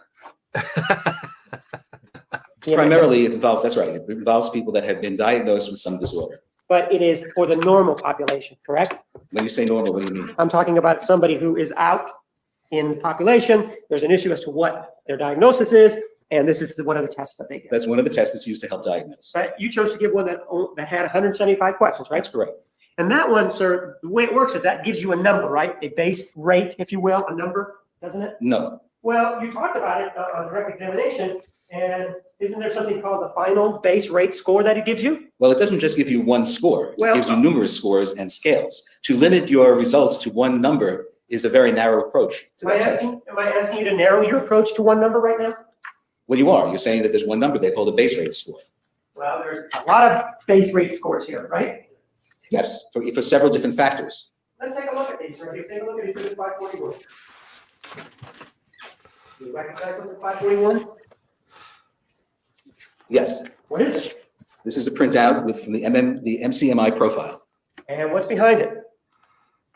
Speaker 5: Primarily, it involves, that's right, it involves people that have been diagnosed with some disorder.
Speaker 4: But it is for the normal population, correct?
Speaker 5: When you say normal, what do you mean?
Speaker 4: I'm talking about somebody who is out in the population. There's an issue as to what their diagnosis is, and this is one of the tests that they get.
Speaker 5: That's one of the tests that's used to help diagnose.
Speaker 4: Right? You chose to give one that had 175 questions, right?
Speaker 5: That's correct.
Speaker 4: And that one, sir, the way it works is that gives you a number, right? A base rate, if you will, a number, doesn't it?
Speaker 5: No.
Speaker 4: Well, you talked about it on direct examination, and isn't there something called the final base rate score that it gives you?
Speaker 5: Well, it doesn't just give you one score. It
Speaker 4: Well,
Speaker 5: gives you numerous scores and scales. To limit your results to one number is a very narrow approach to that test.
Speaker 4: Am I asking you to narrow your approach to one number right now?
Speaker 5: Well, you are. You're saying that there's one number they call the base rate score.
Speaker 4: Well, there's a lot of base rate scores here, right?
Speaker 5: Yes, for several different factors.
Speaker 4: Let's take a look at these, right? Take a look at Exhibit 541. Do you recognize Exhibit 541?
Speaker 5: Yes.
Speaker 4: What is it?
Speaker 5: This is a printout from the MCMI profile.
Speaker 4: And what's behind it?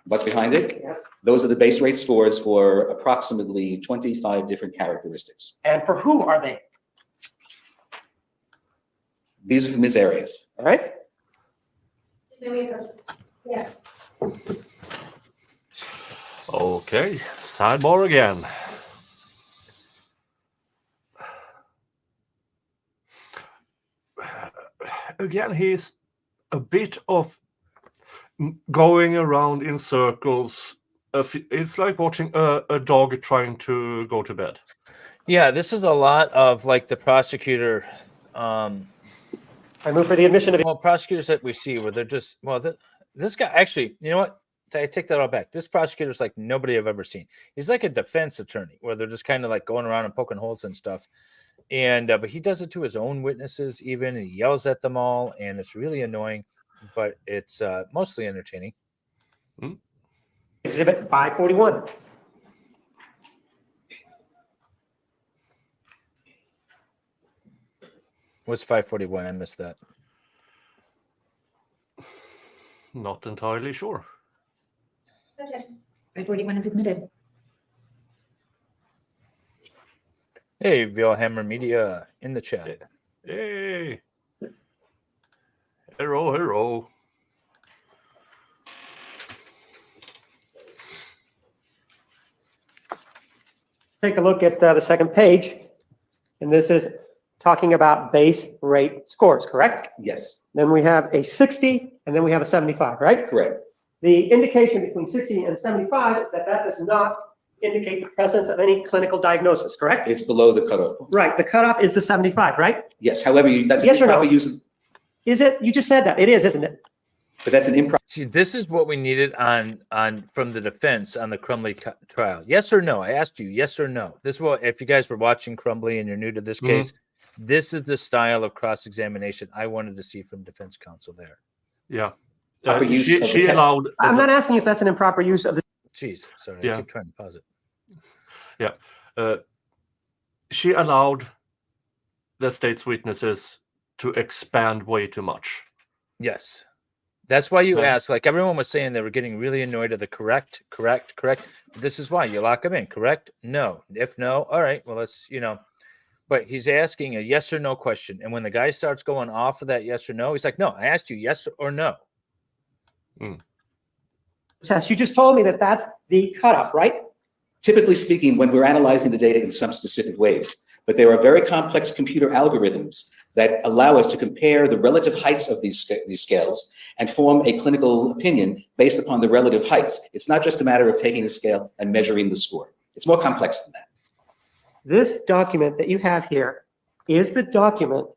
Speaker 5: What's behind it?
Speaker 4: Yes.
Speaker 5: Those are the base rate scores for approximately 25 different characteristics.
Speaker 4: And for who are they?
Speaker 5: These are from Ms. Arias.
Speaker 4: All right?
Speaker 3: Yes.
Speaker 2: Okay, sidebar again. Again, he's a bit of going around in circles. It's like watching a dog trying to go to bed.
Speaker 1: Yeah, this is a lot of like the prosecutor.
Speaker 4: I move for the admission of.
Speaker 1: Well, prosecutors that we see where they're just, this guy actually, you know what? I take that all back. This prosecutor's like nobody I've ever seen. He's like a defense attorney where they're just kind of like going around and poking holes and stuff. And, but he does it to his own witnesses even, and he yells at them all, and it's really annoying, but it's mostly entertaining.
Speaker 4: Exhibit 541.
Speaker 1: What's 541? I missed that.
Speaker 2: Not entirely sure.
Speaker 3: 541 is admitted.
Speaker 1: Hey, Vielhammer Media in the chat.
Speaker 2: Hey. Hello, hello.
Speaker 4: Take a look at the second page. And this is talking about base rate scores, correct?
Speaker 5: Yes,
Speaker 4: Then we have a 60, and then we have a 75, right?
Speaker 5: correct.
Speaker 4: The indication between 60 and 75 is that that does not indicate the presence of any clinical diagnosis, correct?
Speaker 5: It's below the cutoff point.
Speaker 4: Right, the cutoff is the 75, right?
Speaker 5: Yes, however, that's
Speaker 4: Yes
Speaker 5: an
Speaker 4: or no?
Speaker 5: improper use of,
Speaker 4: Is it? You just said that. It is, isn't it?
Speaker 5: but that's an improper.
Speaker 1: See, this is what we needed on from the defense on the Crumley trial. Yes or no? I asked you yes or no. This is what, if you guys were watching Crumley and you're new to this case, this is the style of cross-examination I wanted to see from defense counsel there.
Speaker 2: Yeah.
Speaker 5: Proper use of the
Speaker 2: She
Speaker 5: test.
Speaker 2: allowed.
Speaker 4: I'm not asking if that's an improper use of the.
Speaker 1: Jeez, sorry,
Speaker 2: Yeah.
Speaker 1: I keep trying to pause it.
Speaker 2: Yeah. She allowed the state's witnesses to expand way too much.
Speaker 1: Yes. That's why you
Speaker 2: Right.
Speaker 1: ask, like everyone was saying they were getting really annoyed at the correct. This is why you lock them in. Correct? No. If no, all right, well, let's, but he's asking a yes or no question. And when the guy starts going off of that yes or no, he's like, no, I asked you yes or no.
Speaker 4: Test. You just told me that that's the cutoff, right?
Speaker 5: Typically speaking, when we're analyzing the data in some specific ways, But there are very complex computer algorithms that allow us to compare the relative heights of these scales and form a clinical opinion based upon the relative heights. It's not just a matter of taking a scale and measuring the score. It's more complex than that.
Speaker 4: This document that you have here is the document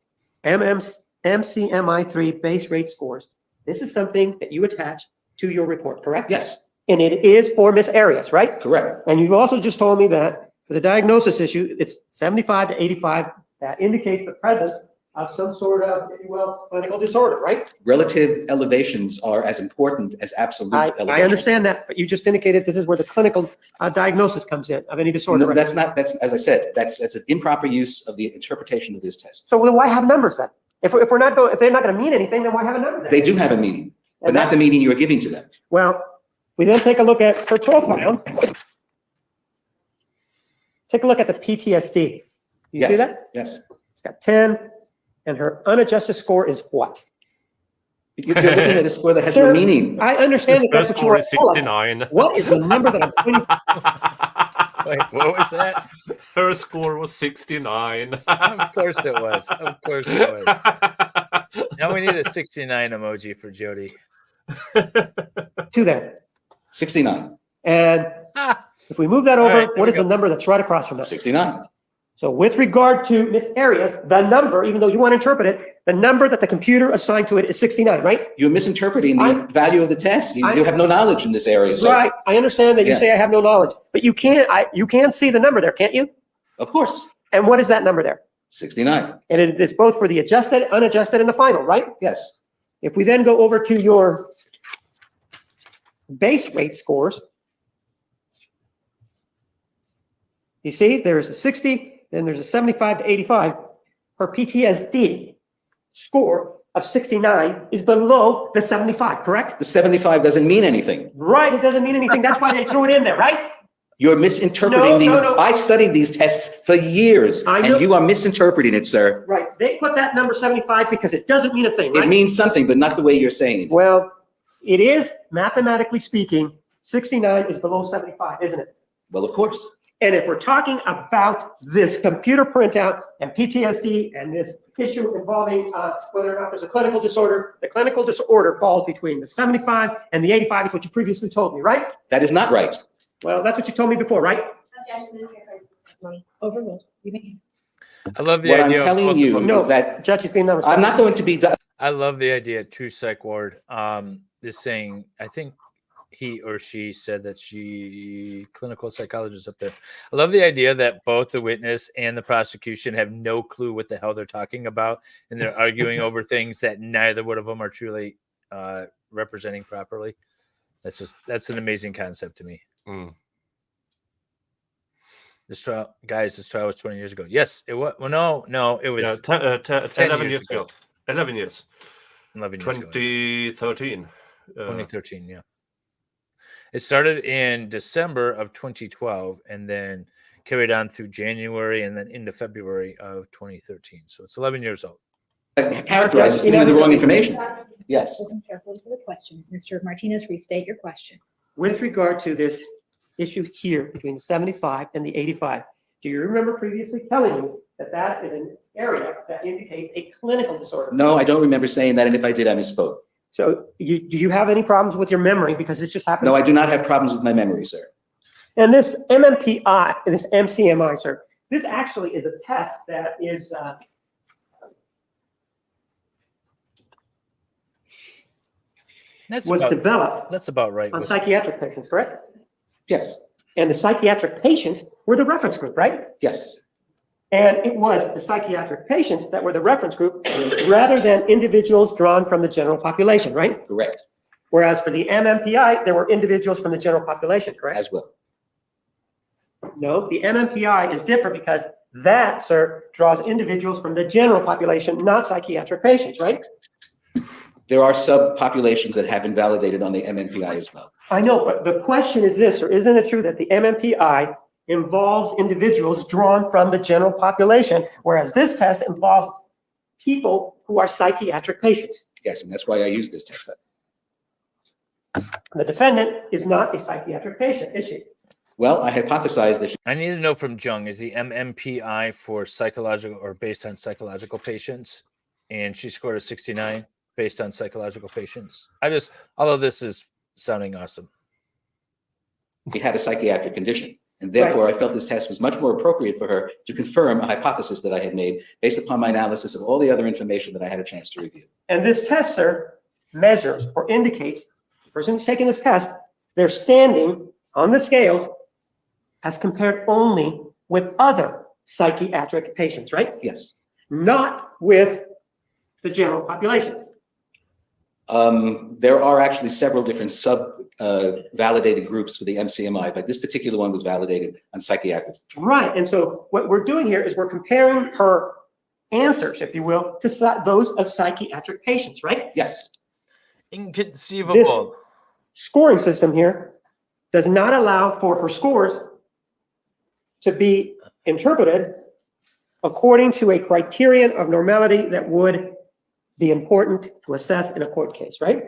Speaker 4: MCMI3 base rate scores. This is something that you attach to your report, correct?
Speaker 5: Yes,
Speaker 4: And it is for Miss Arias, right?
Speaker 5: correct.
Speaker 4: And you've also just told me that for the diagnosis issue, it's 75 to 85. That indicates the presence of some sort of, if you will, clinical disorder, right?
Speaker 5: Relative elevations are as important as absolute elevations.
Speaker 4: I understand that, but you just indicated this is where the clinical diagnosis comes in of any disorder.
Speaker 5: No,
Speaker 4: right?
Speaker 5: that's, as I said, that's an improper use of the interpretation of this test.
Speaker 4: So then why have numbers then? If they're not going to mean anything, then why have a number then?
Speaker 5: They do have a meaning, but
Speaker 4: And
Speaker 5: not the meaning you're giving to them.
Speaker 4: Well, we then take a look at her profile. Take a look at the PTSD. You see
Speaker 5: Yes,
Speaker 4: that?
Speaker 5: Yes.
Speaker 4: It's got 10, and her unadjusted score is what?
Speaker 5: You're looking at a score that has
Speaker 4: Sir,
Speaker 5: no meaning.
Speaker 4: I understand that
Speaker 2: First
Speaker 4: that's what you
Speaker 2: score
Speaker 4: are
Speaker 2: is
Speaker 4: telling us.
Speaker 2: 69.
Speaker 4: What is the number that I'm pointing to?
Speaker 1: Wait, what was that?
Speaker 2: Her score was 69.
Speaker 1: Of course it was. Of course it was. Now we need a 69 emoji for Jodi.
Speaker 4: To there.
Speaker 5: 69.
Speaker 4: And
Speaker 1: Ah,
Speaker 4: if we move that
Speaker 1: All
Speaker 4: over,
Speaker 1: right, there
Speaker 4: what
Speaker 1: we
Speaker 4: is the
Speaker 1: go.
Speaker 4: number that's right across from that?
Speaker 5: 69.
Speaker 4: So with regard to Miss Arias, the number, even though you want to interpret it, the number that the computer assigned to it is 69, right?
Speaker 5: You're misinterpreting the value of the test. You have no knowledge in this area. So,
Speaker 4: Right. I understand that you
Speaker 5: Yeah.
Speaker 4: say I have no knowledge, but you can see the number there, can't you?
Speaker 5: of course,
Speaker 4: And what is that number there?
Speaker 5: 69.
Speaker 4: And it is both for the adjusted, unadjusted, and the final, right?
Speaker 5: Yes.
Speaker 4: If we then go over to your base rate scores, you see there's a 60, then there's a 75 to 85. Her PTSD score of 69 is below the 75, correct?
Speaker 5: The 75 doesn't mean anything.
Speaker 4: Right, it doesn't mean anything. That's why they threw it in there, right?
Speaker 5: You're misinterpreting
Speaker 4: No.
Speaker 5: I studied these tests for years,
Speaker 4: I know.
Speaker 5: and you are misinterpreting it, sir.
Speaker 4: Right. They put that number 75 because it doesn't mean a thing,
Speaker 5: It
Speaker 4: right?
Speaker 5: means something, but not the way you're saying it.
Speaker 4: Well, it is, mathematically speaking, 69 is below 75, isn't it?
Speaker 5: Well, of course.
Speaker 4: And if we're talking about this computer printout and PTSD and this issue involving whether or not there's a clinical disorder, the clinical disorder falls between the 75 and the 85 is what you previously told me, right?
Speaker 5: That is not right.
Speaker 4: Well, that's what you told me before, right?
Speaker 3: Overruled. You may.
Speaker 1: I love the
Speaker 5: What I'm
Speaker 1: idea. of
Speaker 5: telling
Speaker 1: both
Speaker 5: you
Speaker 1: of them.
Speaker 4: No,
Speaker 5: is that
Speaker 4: Judge is being
Speaker 5: I'm
Speaker 4: non-responsive.
Speaker 5: not going to be.
Speaker 1: I love the idea. True psych ward. Is saying. I think he or she said that she clinical psychologist up there. I love the idea that both the witness and the prosecution have no clue what the hell they're talking about, and they're arguing over things that neither one of them are truly representing properly. That's an amazing concept to me.
Speaker 2: Mm.
Speaker 1: This trial was 20 years ago. Yes, it was. Well, no, it was
Speaker 2: Yeah,
Speaker 1: 10
Speaker 2: 11
Speaker 1: years
Speaker 2: years ago. 11 years.
Speaker 1: 11 years ago.
Speaker 2: 2013.
Speaker 1: 2013, yeah. It started in December of 2012 and then carried on through January and then into February of 2013. So it's 11 years old.
Speaker 5: Characterizes giving you the wrong information. Yes.
Speaker 3: Listen carefully to the question. Mr. Martinez, restate your question.
Speaker 4: With regard to this issue here between the 75 and the 85, do you remember previously telling you that that is an area that indicates a clinical disorder?
Speaker 5: No, I don't remember saying that, and if I did, I misspoke.
Speaker 4: So do you have any problems with your memory because this just happened?
Speaker 5: No, I do not have problems with my memory, sir.
Speaker 4: And this MMPI, this MCMI, sir, this actually is a test that is was developed
Speaker 1: That's about right.
Speaker 4: on psychiatric patients, correct?
Speaker 5: Yes.
Speaker 4: And the psychiatric patients were the reference group, right?
Speaker 5: Yes.
Speaker 4: And it was the psychiatric patients that were the reference group rather than individuals drawn from the general population, right?
Speaker 5: Correct.
Speaker 4: Whereas for the MMPI, there were individuals from the general population, correct?
Speaker 5: As well.
Speaker 4: No, the MMPI is different because that, sir, draws individuals from the general population, not psychiatric patients, right?
Speaker 5: There are subpopulations that have been validated on the MMPI as well.
Speaker 4: I know, but the question is this, or isn't it true that the MMPI involves individuals drawn from the general population, whereas this test involves people who are psychiatric patients?
Speaker 5: Yes, and that's why I use this test.
Speaker 4: The defendant is not a psychiatric patient, is she?
Speaker 5: Well, I hypothesized that
Speaker 1: I need to know from Jung, is the MMPI for psychological or based on psychological patients? And she scored a 69 based on psychological patients. All of this is sounding awesome.
Speaker 5: she had a psychiatric condition. And therefore, I felt this test was much more appropriate for her to confirm a hypothesis that I had made based upon my analysis of all the other information that I had a chance to review.
Speaker 4: And this test, sir, measures or indicates the person who's taking this test, they're standing on the scales as compared only with other psychiatric patients, right?
Speaker 5: Yes.
Speaker 4: Not with the general population.
Speaker 5: There are actually several different validated groups for the MCMI, but this particular one was validated on psychiatric.
Speaker 4: Right. And so what we're doing here is we're comparing her answers, if you will, to those of psychiatric patients, right?
Speaker 5: Yes.
Speaker 1: Inconceivable.
Speaker 4: This scoring system here does not allow for her scores to be interpreted according to a criterion of normality that would be important to assess in a court case, right?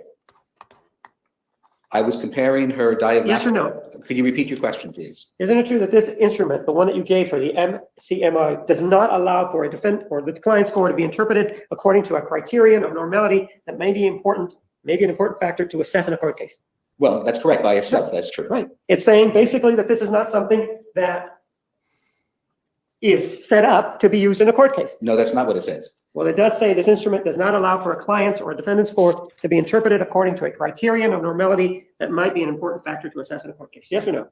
Speaker 5: I was comparing her diagnostic.
Speaker 4: Yes or no?
Speaker 5: Could you repeat your question, please?
Speaker 4: Isn't it true that this instrument, the one that you gave her, the MCMI, does not allow for a defendant or the client score to be interpreted according to a criterion of normality that may be important, maybe an important factor to assess in a court case?
Speaker 5: Well, that's correct by itself. That's true.
Speaker 4: Right. It's saying basically that this is not something that is set up to be used in a court case.
Speaker 5: No, that's not what it says.
Speaker 4: Well, it does say this instrument does not allow for a client's or a defendant's score to be interpreted according to a criterion of normality that might be an important factor to assess in a court case. Yes or no?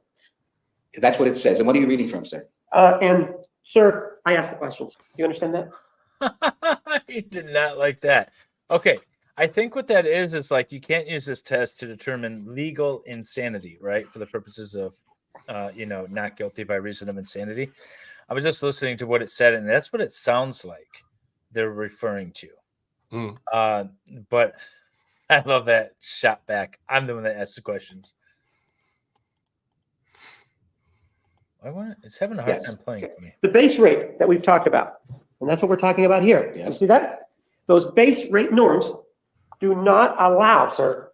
Speaker 5: That's what it says. And what are you reading from, sir?
Speaker 4: And sir, I asked the questions. Do you understand that?
Speaker 1: He did not like that. Okay. I think what that is like you can't use this test to determine legal insanity, right? For the purposes of, not guilty by reason of insanity. I was just listening to what it said, and that's what it sounds like they're referring to. But I love that shot back. I'm the one that asks the questions. It's having a hard time playing for me.
Speaker 4: The base rate that we've talked about, and that's what we're talking about here.
Speaker 5: Yeah.
Speaker 4: You see that? Those base rate norms do not allow, sir,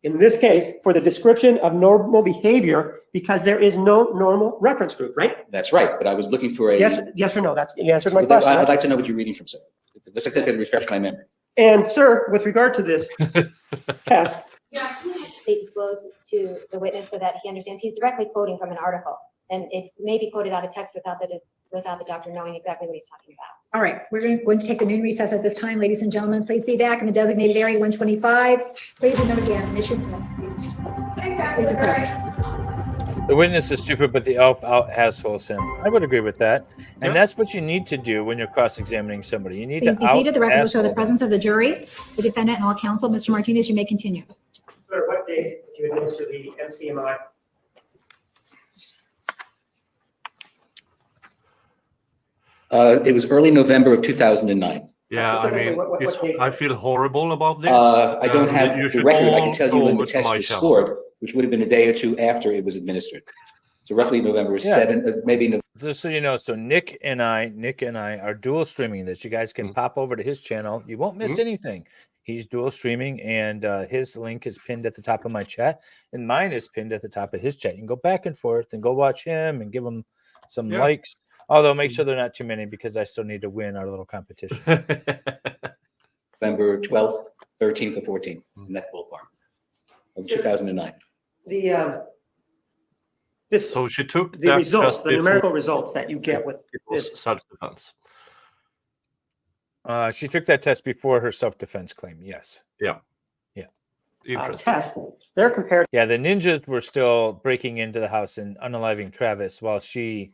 Speaker 4: in this case, for the description of normal behavior because there is no normal reference group, right?
Speaker 5: That's right. But I was looking for a.
Speaker 4: Yes or no? You answered my question.
Speaker 5: I'd
Speaker 4: Right?
Speaker 5: like to know what you're reading from, sir. Let's like to refresh my memory.
Speaker 4: And sir, with regard to this test,
Speaker 7: They disclose to the witness so that he understands. He's directly quoting from an article, and it's maybe quoted out of text without the doctor knowing exactly what he's talking about.
Speaker 3: All right, we're going to take a noon recess at this time. Ladies and gentlemen, please be back in the designated area 125. Please remember the admission. Please approach.
Speaker 1: The witness is stupid, but the out assholes him. I would agree with that. And that's what you need to do when you're cross-examining somebody. You need
Speaker 3: Please
Speaker 1: to
Speaker 3: be seated. The record will show the
Speaker 1: out-asshole them.
Speaker 3: presence of the jury, the defendant, and all counsel. Mr. Martinez, you may continue.
Speaker 4: sir, what date did you administer the MCMI?
Speaker 5: It was early November of 2009.
Speaker 2: Yeah, I
Speaker 4: Specifically,
Speaker 2: mean,
Speaker 4: what date?
Speaker 2: I feel horrible about this.
Speaker 5: I don't have
Speaker 2: You
Speaker 5: the
Speaker 2: should
Speaker 5: record. I
Speaker 2: all
Speaker 5: can tell you
Speaker 2: go
Speaker 5: when the
Speaker 2: with
Speaker 5: test
Speaker 2: my
Speaker 5: was
Speaker 2: channel.
Speaker 5: scored, which would have been a day or two after it was administered. So roughly November 7, maybe.
Speaker 1: Just so you know, so Nick and I are dual streaming this. You guys can pop over to his channel. You won't miss anything. He's dual streaming, and his link is pinned at the top of my chat, and mine is pinned at the top of his chat. You can go back and forth and go watch him and give him some likes. Although make sure they're not too many because I still need to win our little competition.
Speaker 5: November 12th, 13th, or 14th in that ballpark of 2009.
Speaker 2: So she took
Speaker 4: The
Speaker 2: that
Speaker 4: results,
Speaker 2: just
Speaker 4: the
Speaker 2: before
Speaker 4: numerical results that you get with
Speaker 2: it was
Speaker 4: this.
Speaker 2: self-defense.
Speaker 1: She took that test before her self-defense claim. Yes.
Speaker 2: Interesting.
Speaker 4: Test, they're compared.
Speaker 1: Yeah, the ninjas were still breaking into the house and unaliving Travis while she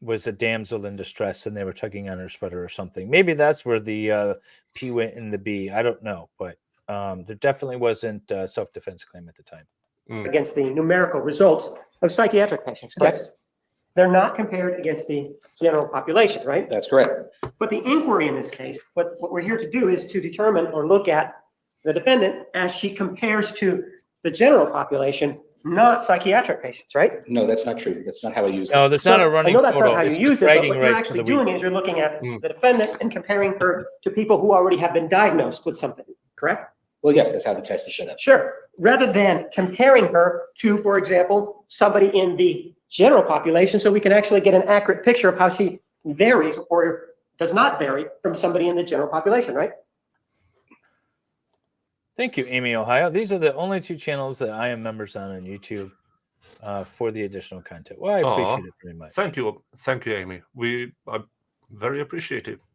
Speaker 1: was a damsel in distress and they were tugging on her sweater or something. Maybe that's where the P went in the B. I don't know, but there definitely wasn't a self-defense claim at the time.
Speaker 4: Against the numerical results of psychiatric patients, correct?
Speaker 5: Yes,
Speaker 4: They're not compared against the general population, right?
Speaker 5: that's correct.
Speaker 4: But the inquiry in this case, what we're here to do is to determine or look at the defendant as she compares to the general population, not psychiatric patients, right?
Speaker 5: No, that's not true. That's not how I use it.
Speaker 1: No, there's
Speaker 4: So,
Speaker 1: not a running
Speaker 4: I know that's
Speaker 1: total.
Speaker 4: not how you
Speaker 1: It's
Speaker 4: used it, but
Speaker 1: bragging
Speaker 4: what you're
Speaker 1: rights for
Speaker 4: actually
Speaker 1: the
Speaker 4: doing
Speaker 1: week.
Speaker 4: is you're looking at the defendant and comparing her to people who already have been diagnosed with something, correct?
Speaker 5: Well, yes, that's how the test is set up.
Speaker 4: Sure. Rather than comparing her to, for example, somebody in the general population so we can actually get an accurate picture of how she varies or does not vary from somebody in the general population, right?
Speaker 1: Thank you, Amy, Ohio. These are the only 2 channels that I am members on YouTube for the additional content. Well, I appreciate it very much.
Speaker 2: Thank you, Amy. We are very appreciative.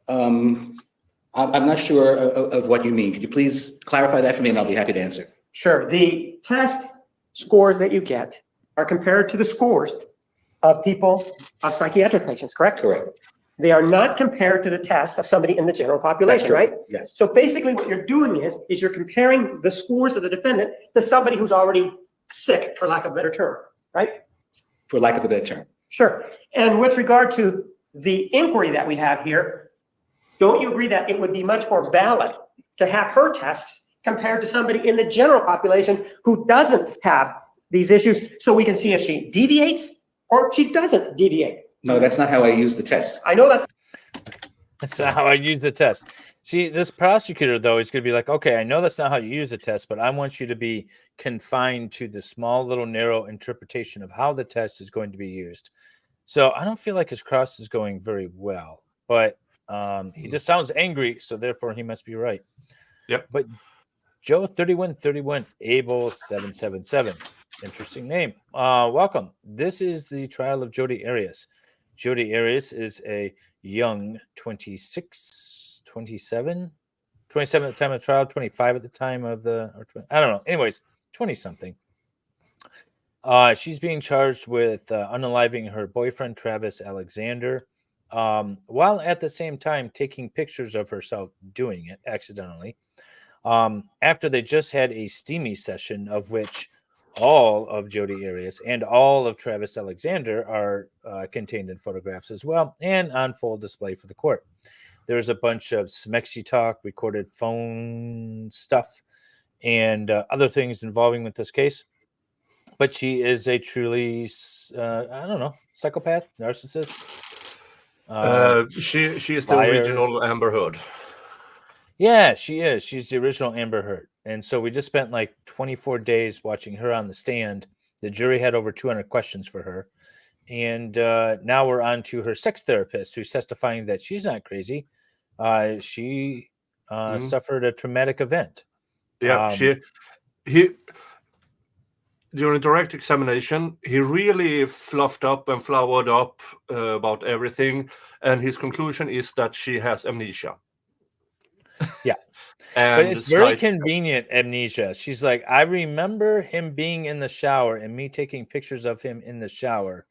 Speaker 5: I'm not sure of what you mean. Could you please clarify that for me, and I'll be happy to answer.
Speaker 4: Sure. The test scores that you get are compared to the scores of psychiatric patients, correct?
Speaker 5: Correct.
Speaker 4: They are not compared to the test of somebody in the general population,
Speaker 5: That's
Speaker 4: right?
Speaker 5: correct. Yes.
Speaker 4: So basically what you're doing is you're comparing the scores of the defendant to somebody who's already sick, for lack of a better term, right?
Speaker 5: For lack of a better term.
Speaker 4: Sure. And with regard to the inquiry that we have here, don't you agree that it would be much more valid to have her tests compared to somebody in the general population who doesn't have these issues, so we can see if she deviates or she doesn't deviate?
Speaker 5: No, that's not how I use the test.
Speaker 4: I know
Speaker 1: That's not how I use the test. See, this prosecutor, though, is going to be like, okay, I know that's not how you use the test, but I want you to be confined to the small, little, narrow interpretation of how the test is going to be used. So I don't feel like his cross is going very well, but he just sounds angry, so therefore he must be right.
Speaker 2: Yep.
Speaker 1: But Joe 3131 Abel 777, interesting name. Welcome. This is the trial of Jodi Arias. Jodi Arias is a young 27 at the time of the trial, 25 at the time of I don't know. Anyways, 20 something. She's being charged with unaliving her boyfriend, Travis Alexander, while at the same time taking pictures of herself doing it accidentally. After they just had a steamy session of which all of Jodi Arias and all of Travis Alexander are contained in photographs as well and on full display for the court. There's a bunch of smexy talk, recorded phone stuff, and other things involving with this case. But she is a truly, I don't know, psychopath, narcissist.
Speaker 2: She is the
Speaker 1: liar.
Speaker 2: original Amber Heard.
Speaker 1: Yeah, she is. She's the original Amber Heard. And so we just spent like 24 days watching her on the stand. The jury had over 200 questions for her. And now we're on to her sex therapist, who's testifying that she's not crazy. She suffered a traumatic event.
Speaker 2: Yeah, during direct examination, he really fluffed up and flowered up about everything. And his conclusion is that she has amnesia.
Speaker 1: Yeah.
Speaker 2: And
Speaker 1: but it's very convenient amnesia. She's like, I remember him being in the shower and me taking pictures of him in the shower.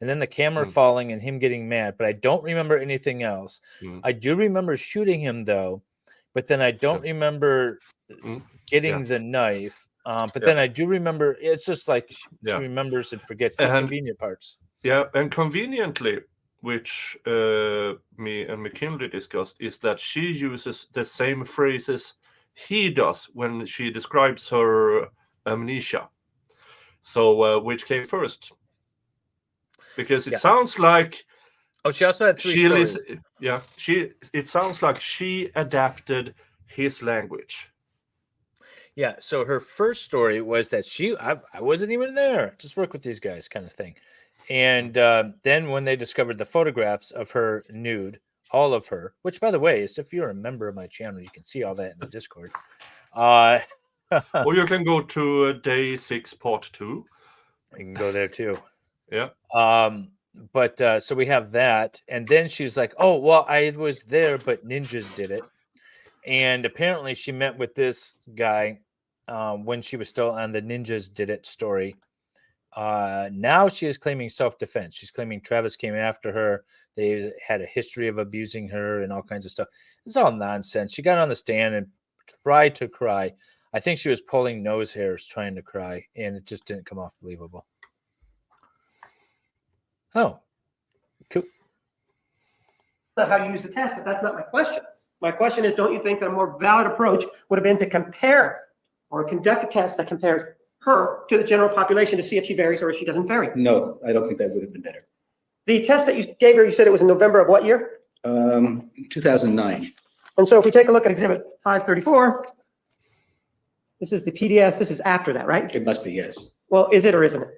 Speaker 1: And then the camera falling and him getting mad. But I don't remember anything else. I do remember shooting him, though. But then I don't remember getting the knife. But then I do remember. It's just like she remembers and forgets the convenient parts.
Speaker 2: Yeah, and conveniently, which me and McKinley discussed, is that she uses the same phrases he does when she describes her amnesia. So which came first? Because it sounds like
Speaker 1: she also had 3 stories.
Speaker 2: It sounds like she adapted his language.
Speaker 1: Yeah, so her first story was that I wasn't even there, just work with these guys kind of thing. And then when they discovered the photographs of her nude, all of her, which by the way, is if you're a member of my channel, you can see all that in the Discord.
Speaker 2: Or you can go to day 6, part 2.
Speaker 1: You can go there too.
Speaker 2: Yeah.
Speaker 1: But so we have that. And then she was like, oh, well, I was there, but ninjas did it. And apparently she met with this guy when she was still on the ninjas did it story. Now she is claiming self-defense. She's claiming Travis came after her. They had a history of abusing her and all kinds of stuff. It's all nonsense. She got on the stand and tried to cry. I think she was pulling nose hairs trying to cry, and it just didn't come off believable. Oh, cool.
Speaker 4: That's not how you use the test, but that's not my question. My question is, don't you think that a more valid approach would have been to compare or conduct a test that compares her to the general population to see if she varies or if she doesn't vary?
Speaker 5: No, I don't think that would have been better.
Speaker 4: The test that you gave her, you said it was in November of what year?
Speaker 5: 2009.
Speaker 4: And so if we take a look at Exhibit 534, this is the PDS. This is after that, right?
Speaker 5: It must be, yes.
Speaker 4: Well, is it or isn't it?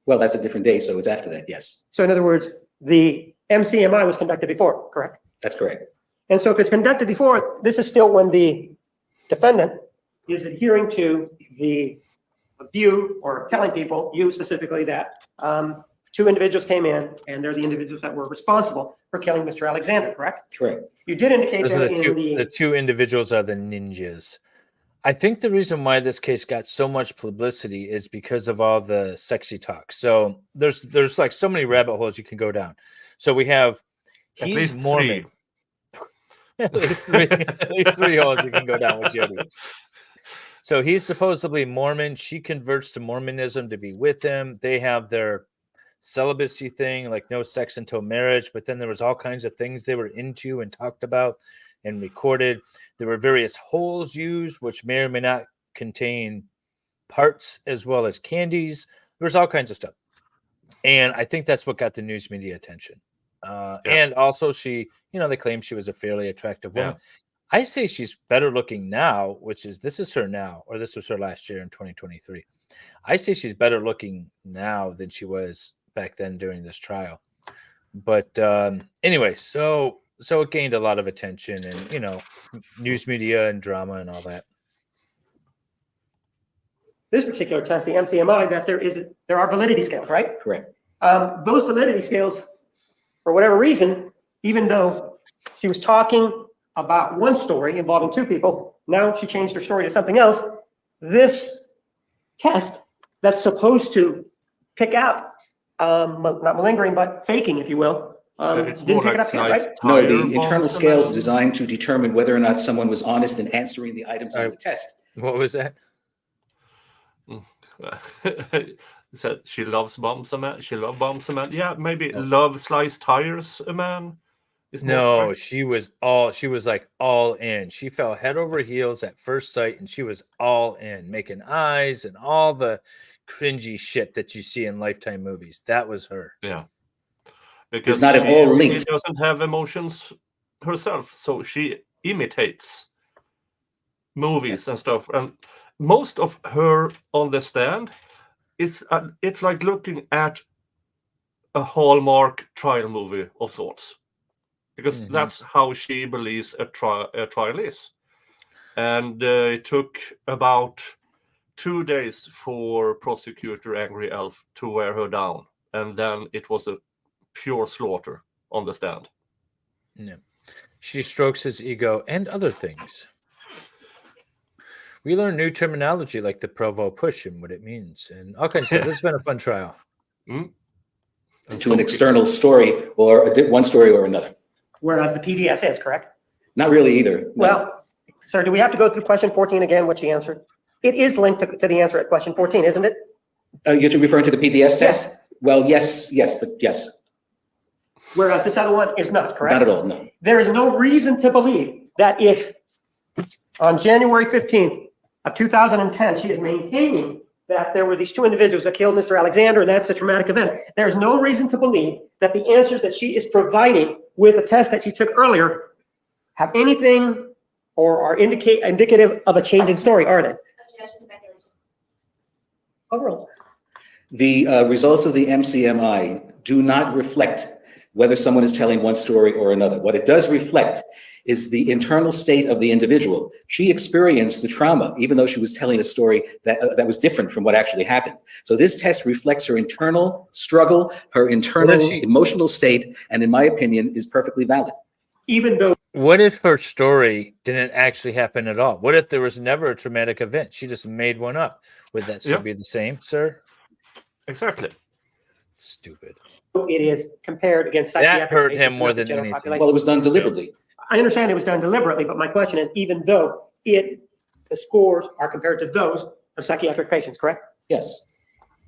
Speaker 5: Well, that's a different day, so it's after that, yes.
Speaker 4: So in other words, the MCMI was conducted before, correct?
Speaker 5: That's correct.
Speaker 4: And so if it's conducted before, this is still when the defendant is adhering to the view or telling people, you specifically, that two individuals came in and they're the individuals that were responsible for killing Mr. Alexander, correct?
Speaker 5: Correct.
Speaker 4: You did indicate
Speaker 1: Those are
Speaker 4: that
Speaker 1: the
Speaker 4: in
Speaker 1: two,
Speaker 4: the,
Speaker 1: the two individuals are the ninjas. I think the reason why this case got so much publicity is because of all the sexy talk. So there's like so many rabbit holes you can go down. So we have
Speaker 2: At
Speaker 1: he's
Speaker 2: least
Speaker 1: Mormon.
Speaker 2: three.
Speaker 1: At least three holes you can go down with Jodi. So he's supposedly Mormon. She converts to Mormonism to be with him. They have their celibacy thing, like no sex until marriage. But then there was all kinds of things they were into and talked about and recorded. There were various holes used, which may or may not contain parts as well as candies. There's all kinds of stuff. And I think that's what got the news media attention. And also she, they claim she was a fairly attractive woman. Yeah. I say she's better looking now, this is her now, or this was her last year in 2023. I say she's better looking now than she was back then during this trial. But anyway, so it gained a lot of attention and, news media and drama and all that.
Speaker 4: this particular test, the MCMI, that there are validity scales, right?
Speaker 5: Correct.
Speaker 4: Those validity scales, for whatever reason, even though she was talking about one story involving two people, now she changed her story to something else. This test that's supposed to pick out, not malingering, but faking, if you will, didn't pick it up here, right?
Speaker 5: No, the internal scales are designed to determine whether or not someone was honest in answering the items on the test.
Speaker 1: What was that?
Speaker 2: Said she loves bombs a man. She loves bombs a man. Yeah, maybe love sliced tires a man.
Speaker 1: No, she was like all in. She fell head over heels at first sight, and she was all in, making eyes and all the cringy shit that you see in Lifetime movies. That was her.
Speaker 2: Yeah, because
Speaker 5: it's not at all linked.
Speaker 2: She doesn't have emotions herself, so she imitates movies and stuff. And most of her on the stand, it's like looking at a Hallmark trial movie of sorts. Because that's how she believes a trial is. And it took about 2 days for prosecutor Angry Elf to wear her down. And then it was a pure slaughter on the stand.
Speaker 1: Yeah. She strokes his ego and other things. We learn new terminology like the Provo push and what it means. And all kinds of stuff. This has been a fun trial.
Speaker 5: To an external story or one story or another.
Speaker 4: Whereas the PDS is, correct?
Speaker 5: Not really either. No.
Speaker 4: Well, sir, do we have to go through question 14 again, what she answered? It is linked to the answer at question 14, isn't it?
Speaker 5: You're referring to the PDS test?
Speaker 4: Yes.
Speaker 5: Well, yes, but yes.
Speaker 4: Whereas this other one is not, correct?
Speaker 5: Not at all, no.
Speaker 4: There is no reason to believe that if on January 15th of 2010, she is maintaining that there were these two individuals that killed Mr. Alexander, and that's a traumatic event. There's no reason to believe that the answers that she is providing with a test that she took earlier have anything or are indicative of a change in story, are they? Overall.
Speaker 5: The results of the MCMI do not reflect whether someone is telling one story or another. What it does reflect is the internal state of the individual. She experienced the trauma, even though she was telling a story that was different from what actually happened. So this test reflects her internal struggle, her internal emotional state, and in my opinion, is perfectly valid.
Speaker 4: Even though.
Speaker 1: What if her story didn't actually happen at all? What if there was never a traumatic event? She just made one up. Would that still be the same, sir?
Speaker 2: Exactly.
Speaker 1: Stupid.
Speaker 4: It is compared against psychiatric
Speaker 1: that hurt him
Speaker 4: patients
Speaker 1: more
Speaker 4: of the
Speaker 1: than
Speaker 4: general
Speaker 1: anything.
Speaker 4: population.
Speaker 5: Well, it was done deliberately.
Speaker 4: I understand it was done deliberately, but my question is, even though the scores are compared to those of psychiatric patients, correct?
Speaker 5: Yes.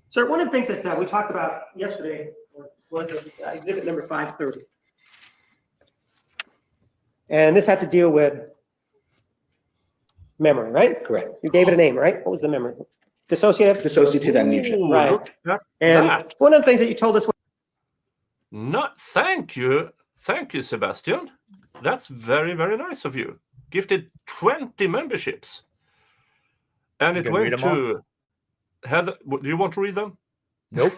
Speaker 4: Sir, one of the things that we talked about yesterday was exhibit number 530. And this had to deal with memory, right?
Speaker 5: Correct.
Speaker 4: You gave it a name, right? What was the memory? Dissociative?
Speaker 5: Dissociative amnesia.
Speaker 4: Right. And one of the things that you told us.
Speaker 2: Thank you. Thank you, Sebastian. That's very, very nice of you. Gifted 20 memberships. And it went to Heather. Do you want to read them?
Speaker 1: Nope.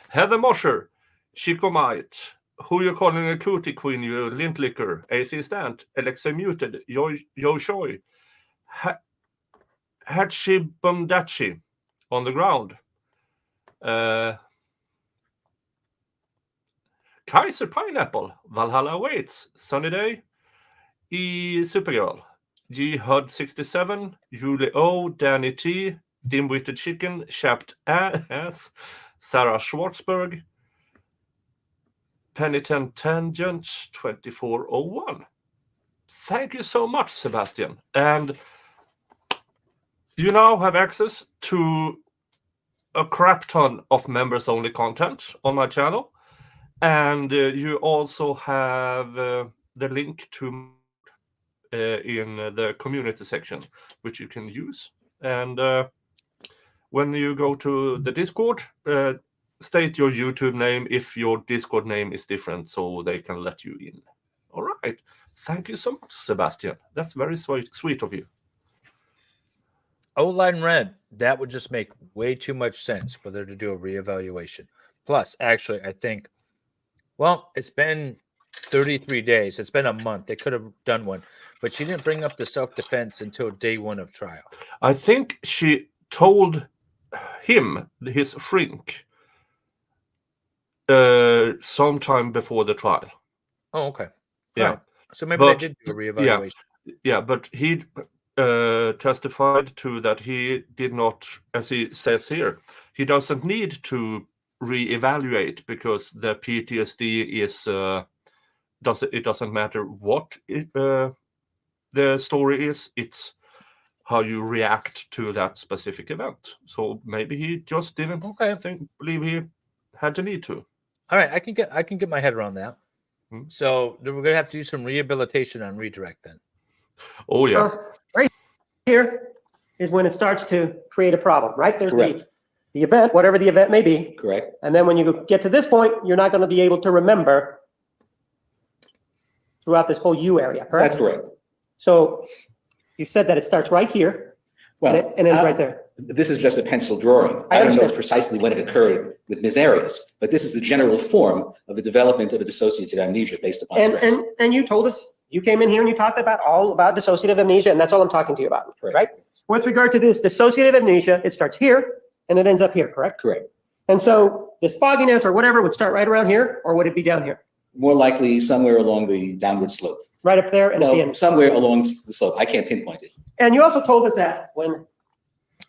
Speaker 2: Heather Mosher, Chico Might, Who You Calling a Cootie Queen, You Lint Licker, AC Stant, Alexa Muted, Yo Choi, Hatchi Bumdachi, On the Ground, Kaiser Pineapple, Valhalla Waits, Sunny Day, Supergirl, G Hud 67, Julie O, Danny T, Dim-Witted Chicken, Chapped Ass, Sarah Schwartzberg, Penitent Tangent 2401. Thank you so much, Sebastian. And you now have access to a crap ton of members-only content on my channel. And you also have the link to in the community section, which you can use. And when you go to the Discord, state your YouTube name if your Discord name is different, so they can let you in. All right. Thank you so much, Sebastian. That's very sweet of you.
Speaker 1: O-line red, that would just make way too much sense for there to do a reevaluation. Plus, actually, I think, well, it's been 33 days. It's been a month. They could have done one, but she didn't bring up the self-defense until day 1 of trial.
Speaker 2: I think she told him, his shrink, sometime before the trial.
Speaker 1: Oh, okay.
Speaker 2: Yeah.
Speaker 1: Right. So maybe they did do a reevaluation.
Speaker 2: Yeah, but he testified to that he did not, as he says here, he doesn't need to reevaluate because the PTSD is it doesn't matter what the story is, it's how you react to that specific event. So maybe he just didn't believe he had the need to.
Speaker 1: All right, I can get my head around that. So we're gonna have to do some rehabilitation on redirect then.
Speaker 2: Oh yeah.
Speaker 4: Right here is when it starts to create a problem, right? There's
Speaker 5: Correct.
Speaker 4: the event, whatever the event may be.
Speaker 5: Correct.
Speaker 4: And then when you get to this point, you're not going to be able to remember throughout this whole U area, correct?
Speaker 5: That's correct.
Speaker 4: So you said that it starts right here
Speaker 5: Well,
Speaker 4: and ends right there.
Speaker 5: This is just a pencil drawing. I don't know precisely when it occurred with Ms. Arias, but this is the general form of the development of a dissociative amnesia based upon stress.
Speaker 4: And you told us, you came in here and you talked all about dissociative amnesia, and that's all I'm talking to you about, right? With regard to this dissociative amnesia, it starts here and it ends up here, correct?
Speaker 5: Correct.
Speaker 4: And so this fogginess or whatever would start right around here, or would it be down here?
Speaker 5: More likely somewhere along the downward slope.
Speaker 4: Right up there and at the
Speaker 5: No,
Speaker 4: end.
Speaker 5: somewhere along the slope. I can't pinpoint it.
Speaker 4: And you also told us that when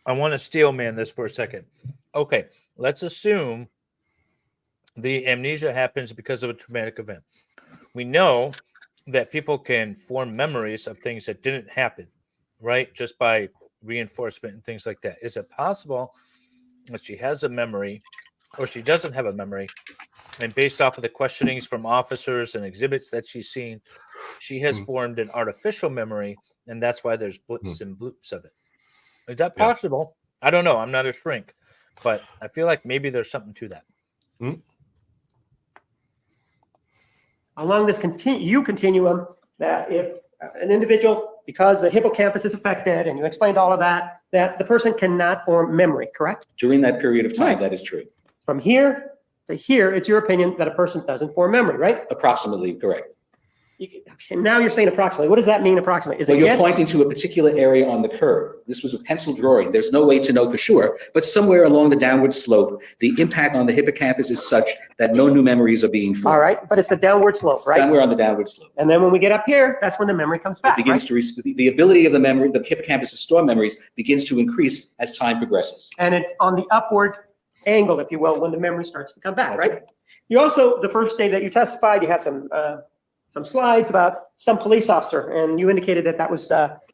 Speaker 1: I want to steel man this for a second. Okay, let's assume the amnesia happens because of a traumatic event. We know that people can form memories of things that didn't happen, right? Just by reinforcement and things like that. Is it possible that she has a memory or she doesn't have a memory, and based off of the questionings from officers and exhibits that she's seen, she has formed an artificial memory, and that's why there's blips and bloops of it? Is that possible? I don't know. I'm not a shrink, but I feel like maybe there's something to that.
Speaker 4: along this continuum, that if an individual, because the hippocampus is affected, and you explained all of that, that the person cannot form memory, correct?
Speaker 5: During that period of time,
Speaker 4: Right.
Speaker 5: that is true.
Speaker 4: From here to here, it's your opinion that a person doesn't form memory, right?
Speaker 5: Approximately correct.
Speaker 4: And now you're saying approximately. What does that mean, approximately? Is
Speaker 5: Well,
Speaker 4: it
Speaker 5: you're
Speaker 4: yes?
Speaker 5: pointing to a particular area on the curve. This was a pencil drawing. There's no way to know for sure, but somewhere along the downward slope, the impact on the hippocampus is such that no new memories are being formed.
Speaker 4: All right, but it's the downward slope, right?
Speaker 5: Somewhere on the downward slope.
Speaker 4: And then when we get up here, that's when the memory comes
Speaker 5: It
Speaker 4: back,
Speaker 5: begins
Speaker 4: right?
Speaker 5: to the ability of the memory, the hippocampus to store memories, begins to increase as time progresses.
Speaker 4: And it's on the upward angle, if you will, when the memory starts to come back,
Speaker 5: That's
Speaker 4: right? You also, the first day that you testified, you had some slides about some police officer, and you indicated that that was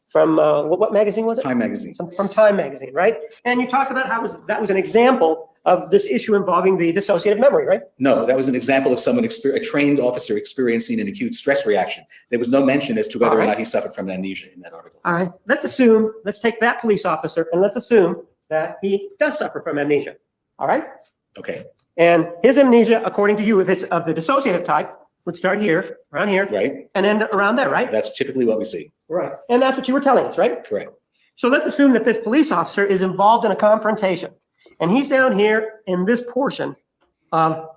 Speaker 4: from what magazine was it?
Speaker 5: Time magazine.
Speaker 4: From Time magazine, right? And you talked about how that was an example of this issue involving the dissociative memory, right?
Speaker 5: No, that was an example of someone, a trained officer experiencing an acute stress reaction. There was no mention as to whether or not he suffered from amnesia in that article.
Speaker 4: All right, let's take that police officer and let's assume that he does suffer from amnesia, all right?
Speaker 5: Okay,
Speaker 4: And his amnesia, according to you, if it's of the dissociative type, would start here, around here,
Speaker 5: right?
Speaker 4: and end around there, right?
Speaker 5: That's typically what we see.
Speaker 4: Right. And that's what you were telling us, right?
Speaker 5: Correct.
Speaker 4: So let's assume that this police officer is involved in a confrontation. And he's down here in this portion of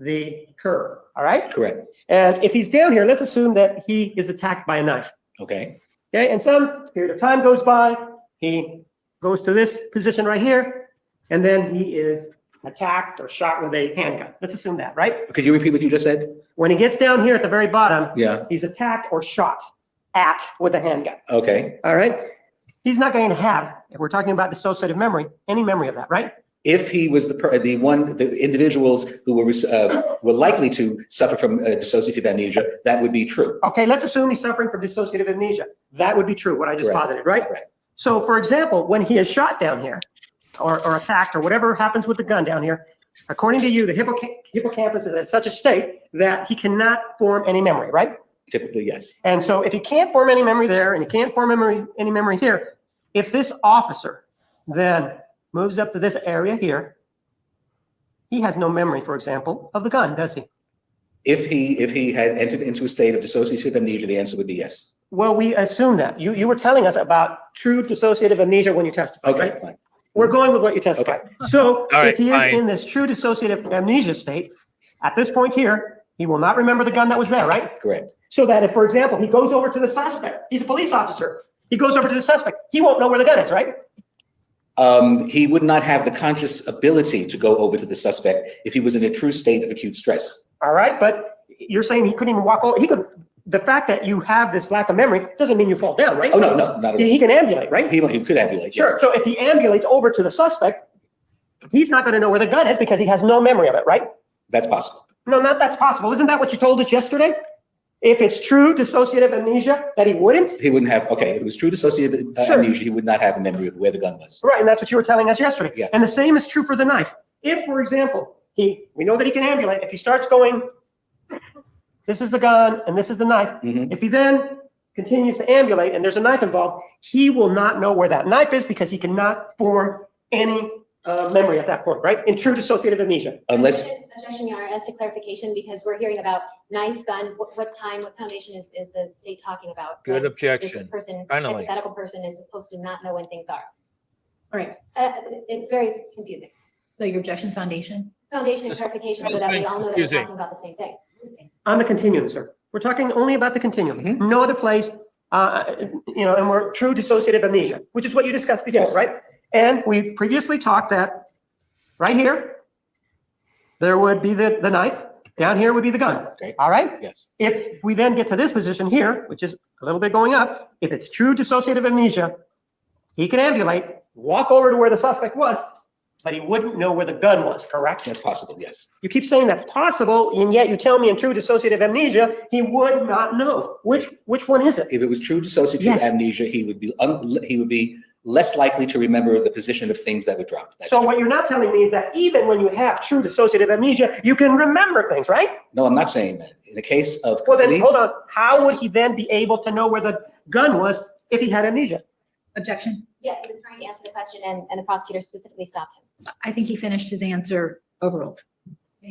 Speaker 4: the curve, all right?
Speaker 5: Correct.
Speaker 4: And if he's down here, let's assume that he is attacked by a knife.
Speaker 5: Okay.
Speaker 4: Okay, and some period of time goes by, he goes to this position right here, and then he is attacked or shot with a handgun. Let's assume that, right?
Speaker 5: Could you repeat what you just said?
Speaker 4: When he gets down here at the very bottom,
Speaker 5: Yeah.
Speaker 4: he's attacked or shot at with a handgun,
Speaker 5: Okay.
Speaker 4: all right? He's not going to have, if we're talking about dissociative memory, any memory of that, right?
Speaker 5: If he was the individuals who were likely to suffer from dissociative amnesia, that would be true.
Speaker 4: Okay, let's assume he's suffering from dissociative amnesia. That would be true, what I just
Speaker 5: Correct.
Speaker 4: posited, right?
Speaker 5: Correct.
Speaker 4: So for example, when he is shot down here or attacked or whatever happens with the gun down here, according to you, the hippocampus is in such a state that he cannot form any memory, right?
Speaker 5: Typically, yes.
Speaker 4: And so if he can't form any memory there and he can't form any memory here, if this officer then moves up to this area here, he has no memory, for example, of the gun, does he?
Speaker 5: If he had entered into a state of dissociative amnesia, the answer would be yes.
Speaker 4: Well, we assume that. You were telling us about true dissociative amnesia when you testified,
Speaker 5: Okay,
Speaker 4: right?
Speaker 5: fine.
Speaker 4: We're going with what you testified. So
Speaker 1: All right,
Speaker 4: if he is
Speaker 1: fine.
Speaker 4: in this true dissociative amnesia state, at this point here, he will not remember the gun that was there, right?
Speaker 5: Correct.
Speaker 4: So that if, for example, he goes over to the suspect, he's a police officer, he goes over to the suspect, he won't know where the gun is, right?
Speaker 5: He would not have the conscious ability to go over to the suspect if he was in a true state of acute stress.
Speaker 4: All right, but you're saying he couldn't even walk over, he could, the fact that you have this lack of memory doesn't mean you fall down, right?
Speaker 5: Oh, no, not at all.
Speaker 4: He can ambulate, right?
Speaker 5: He could ambulate,
Speaker 4: Sure,
Speaker 5: yes.
Speaker 4: so if he ambulates over to the suspect, he's not gonna know where the gun is because he has no memory of it, right?
Speaker 5: That's possible.
Speaker 4: No, not that's possible. Isn't that what you told us yesterday? If it's true dissociative amnesia, that he wouldn't?
Speaker 5: He wouldn't have, okay, if it was true dissociative
Speaker 4: Sure.
Speaker 5: amnesia, he would not have a memory of where the gun was.
Speaker 4: Right, and that's what you were telling us yesterday.
Speaker 5: Yes.
Speaker 4: And the same is true for the knife. If, for example, we know that he can ambulate, if he starts going, this is the gun and this is the knife,
Speaker 5: Mhm.
Speaker 4: if he then continues to ambulate and there's a knife involved, he will not know where that knife is because he cannot form any memory at that point, right? In true dissociative amnesia.
Speaker 5: Unless,
Speaker 7: Objection, Your Honor, as to clarification, because we're hearing about knife, gun, what time, what foundation is the state talking about?
Speaker 1: Good
Speaker 7: When this
Speaker 1: objection.
Speaker 7: person,
Speaker 1: Finally.
Speaker 7: hypothetical person is supposed to not know when things are.
Speaker 3: All right,
Speaker 7: It's very confusing.
Speaker 3: so your objection's foundation?
Speaker 7: Foundation and
Speaker 1: This-
Speaker 7: clarification
Speaker 1: this
Speaker 7: so that
Speaker 1: has
Speaker 7: we
Speaker 1: been
Speaker 7: all know that we're
Speaker 1: confusing.
Speaker 7: talking about the same thing.
Speaker 4: On the continuum, sir. We're talking only about the continuum.
Speaker 5: Mhm.
Speaker 4: No other place, and we're true dissociative amnesia, which is what you discussed before,
Speaker 5: Yes.
Speaker 4: right? And we previously talked that right here, there would be the knife, down here would be the gun,
Speaker 5: Okay.
Speaker 4: all right?
Speaker 5: yes.
Speaker 4: If we then get to this position here, which is a little bit going up, if it's true dissociative amnesia, he can ambulate, walk over to where the suspect was, but he wouldn't know where the gun was, correct?
Speaker 5: That's possible, yes.
Speaker 4: You keep saying that's possible, and yet you tell me in true dissociative amnesia, he would not know. Which one is it?
Speaker 5: If it was true dissociative
Speaker 4: Yes.
Speaker 5: amnesia, he would be less likely to remember the position of things that were dropped. That's
Speaker 4: So
Speaker 5: true.
Speaker 4: what you're not telling me is that even when you have true dissociative amnesia, you can remember things, right?
Speaker 5: No, I'm not saying that. In the case of
Speaker 4: Well, then,
Speaker 5: complete,
Speaker 4: hold on. How would he then be able to know where the gun was if he had amnesia?
Speaker 3: Objection?
Speaker 7: Yes, he was trying to answer the question and the prosecutor specifically stopped him.
Speaker 3: I think he finished his answer overruled.
Speaker 5: could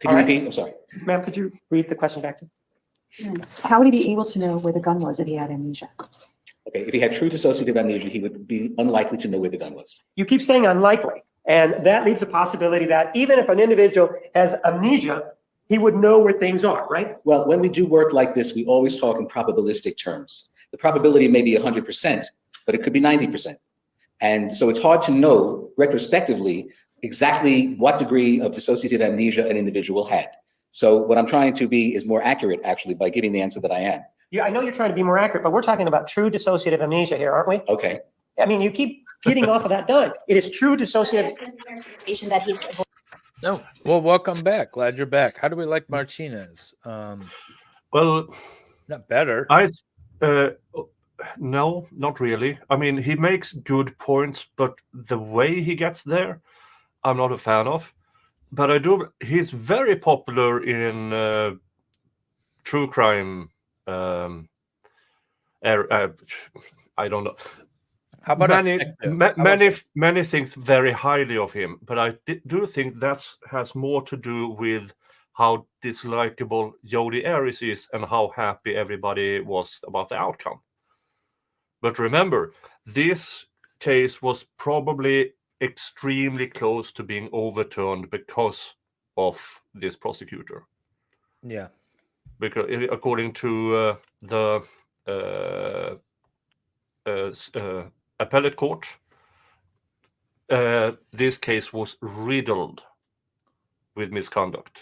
Speaker 5: you
Speaker 4: all right.
Speaker 5: repeat? I'm sorry.
Speaker 4: Ma'am, could you read the question back to?
Speaker 8: How would he be able to know where the gun was if he had amnesia?
Speaker 5: Okay, if he had true dissociative amnesia, he would be unlikely to know where the gun was.
Speaker 4: You keep saying unlikely, and that leaves the possibility that even if an individual has amnesia, he would know where things are, right?
Speaker 5: Well, when we do work like this, we always talk in probabilistic terms. The probability may be 100%, but it could be 90%. And so it's hard to know retrospectively exactly what degree of dissociative amnesia an individual had. So what I'm trying to be is more accurate, actually, by giving the answer that I am.
Speaker 4: Yeah, I know you're trying to be more accurate, but we're talking about true dissociative amnesia here, aren't we?
Speaker 5: Okay.
Speaker 4: I mean, you keep getting off of that dime. It is true dissociative.
Speaker 7: Clarification that he's
Speaker 1: No. Well, welcome back. Glad you're back. How do we like Martinez?
Speaker 2: Well,
Speaker 1: Not better.
Speaker 2: no, not really. I mean, he makes good points, but the way he gets there, I'm not a fan of. But he's very popular in true crime. I don't know.
Speaker 1: How about
Speaker 2: Many,
Speaker 1: effective?
Speaker 2: ma-
Speaker 1: How about-
Speaker 2: many, many things very highly of him, but I do think that has more to do with how dislikable Jodi Arias is and how happy everybody was about the outcome. But remember, this case was probably extremely close to being overturned because of this prosecutor.
Speaker 1: Yeah.
Speaker 2: Because according to the appellate court, this case was riddled with misconduct.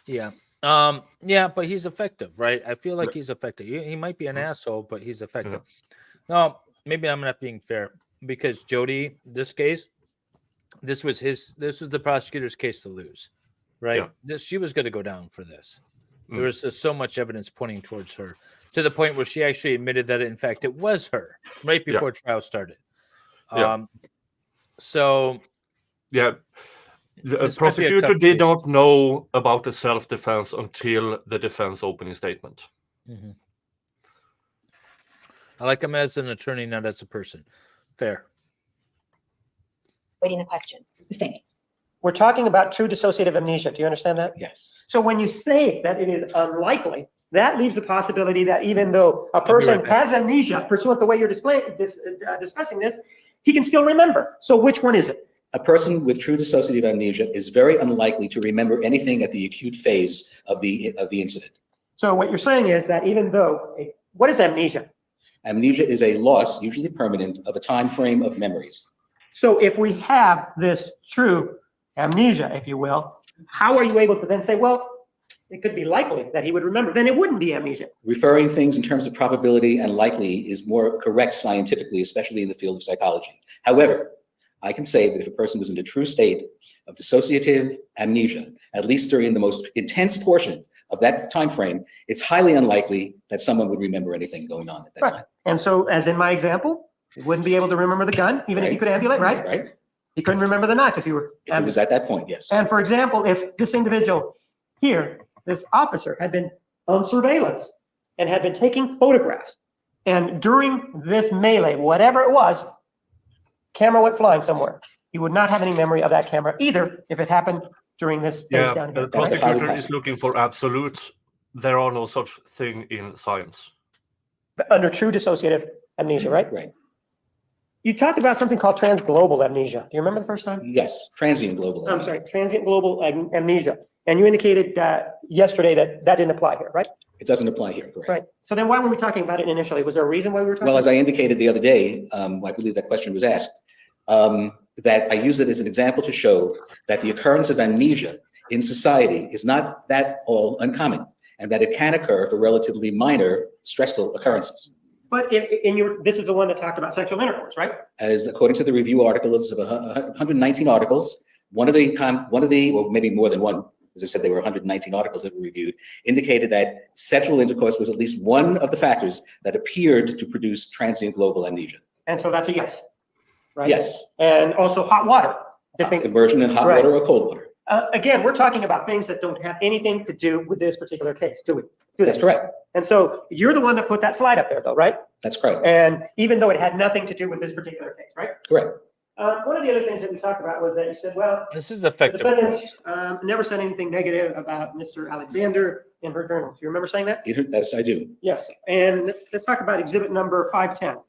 Speaker 1: Yeah. Yeah, but he's effective, right? I feel like he's effective. He might be an asshole, but he's effective. No, maybe I'm not being fair because Jodi, this case, this was the prosecutor's case to lose, right? She was going to go down for this. There was just so much evidence pointing towards her to the point where she actually admitted that in fact it was her right before trial started. So
Speaker 2: the prosecutor did not know about the self-defense until the defense opening statement.
Speaker 1: Mm-hmm. I like him as an attorney, not as a person. Fair.
Speaker 7: Waiting the question.
Speaker 3: Thank you.
Speaker 4: We're talking about true dissociative amnesia. Do you understand that?
Speaker 5: Yes.
Speaker 4: So when you say that it is unlikely, that leaves the possibility that even though a person has amnesia, pursuant the way you're discussing this, he can still remember. So which one is it?
Speaker 5: A person with true dissociative amnesia is very unlikely to remember anything at the acute phase of the incident.
Speaker 4: So what you're saying is that even though, what is amnesia?
Speaker 5: Amnesia is a loss, usually permanent, of a time frame of memories.
Speaker 4: So if we have this true amnesia, if you will, how are you able to then say, well, it could be likely that he would remember? Then it wouldn't be amnesia.
Speaker 5: Referring things in terms of probability and likely is more correct scientifically, especially in the field of psychology. However, I can say that if a person was in a true state of dissociative amnesia, at least during the most intense portion of that time frame, it's highly unlikely that someone would remember anything going on at that time.
Speaker 4: And so, as in my example, he wouldn't be able to remember the gun, even if he could ambulate, right?
Speaker 5: Right.
Speaker 4: He couldn't remember the knife if he were.
Speaker 5: If it was at that point, yes.
Speaker 4: And for example, if this individual here, this officer, had been on surveillance and had been taking photographs, and during this melee, whatever it was, camera went flying somewhere, he would not have any memory of that camera either if it happened during this phase down here.
Speaker 2: The prosecutor is looking for absolutes. There are no such thing in science.
Speaker 4: Under true dissociative amnesia, right?
Speaker 5: Right.
Speaker 4: You talked about something called transglobal amnesia. Do you remember the first time?
Speaker 5: Yes, transient global amnesia.
Speaker 4: I'm sorry, transient global amnesia. And you indicated yesterday that didn't apply here, right?
Speaker 5: It doesn't apply here, correct?
Speaker 4: Right. So then why were we talking about it initially? Was there a reason why we were talking?
Speaker 5: Well, as I indicated the other day, I believe that question was asked, that I use it as an example to show that the occurrence of amnesia in society is not that all uncommon, and that it can occur for relatively minor stressful occurrences.
Speaker 4: But this is the one that talked about sexual intercourse, right?
Speaker 5: As according to the review articles of 119 articles, one of the, or maybe more than one, as I said, there were 119 articles that were reviewed, indicated that sexual intercourse was at least one of the factors that appeared to produce transient global amnesia.
Speaker 4: And so that's a yes, right?
Speaker 5: Yes.
Speaker 4: And also hot water.
Speaker 5: Immersion in hot water or cold water.
Speaker 4: Again, we're talking about things that don't have anything to do with this particular case, do we?
Speaker 5: That's correct.
Speaker 4: And so you're the one that put that slide up there, though, right?
Speaker 5: That's correct.
Speaker 4: And even though it had nothing to do with this particular case, right?
Speaker 5: Correct.
Speaker 4: One of the other things that we talked about was that you said, well,
Speaker 1: this is
Speaker 4: the
Speaker 1: effective.
Speaker 4: defendants never said anything negative about Mr. Alexander in her journals. Do you remember saying that?
Speaker 5: Yes, I do.
Speaker 4: Yes. And let's talk about exhibit number 510.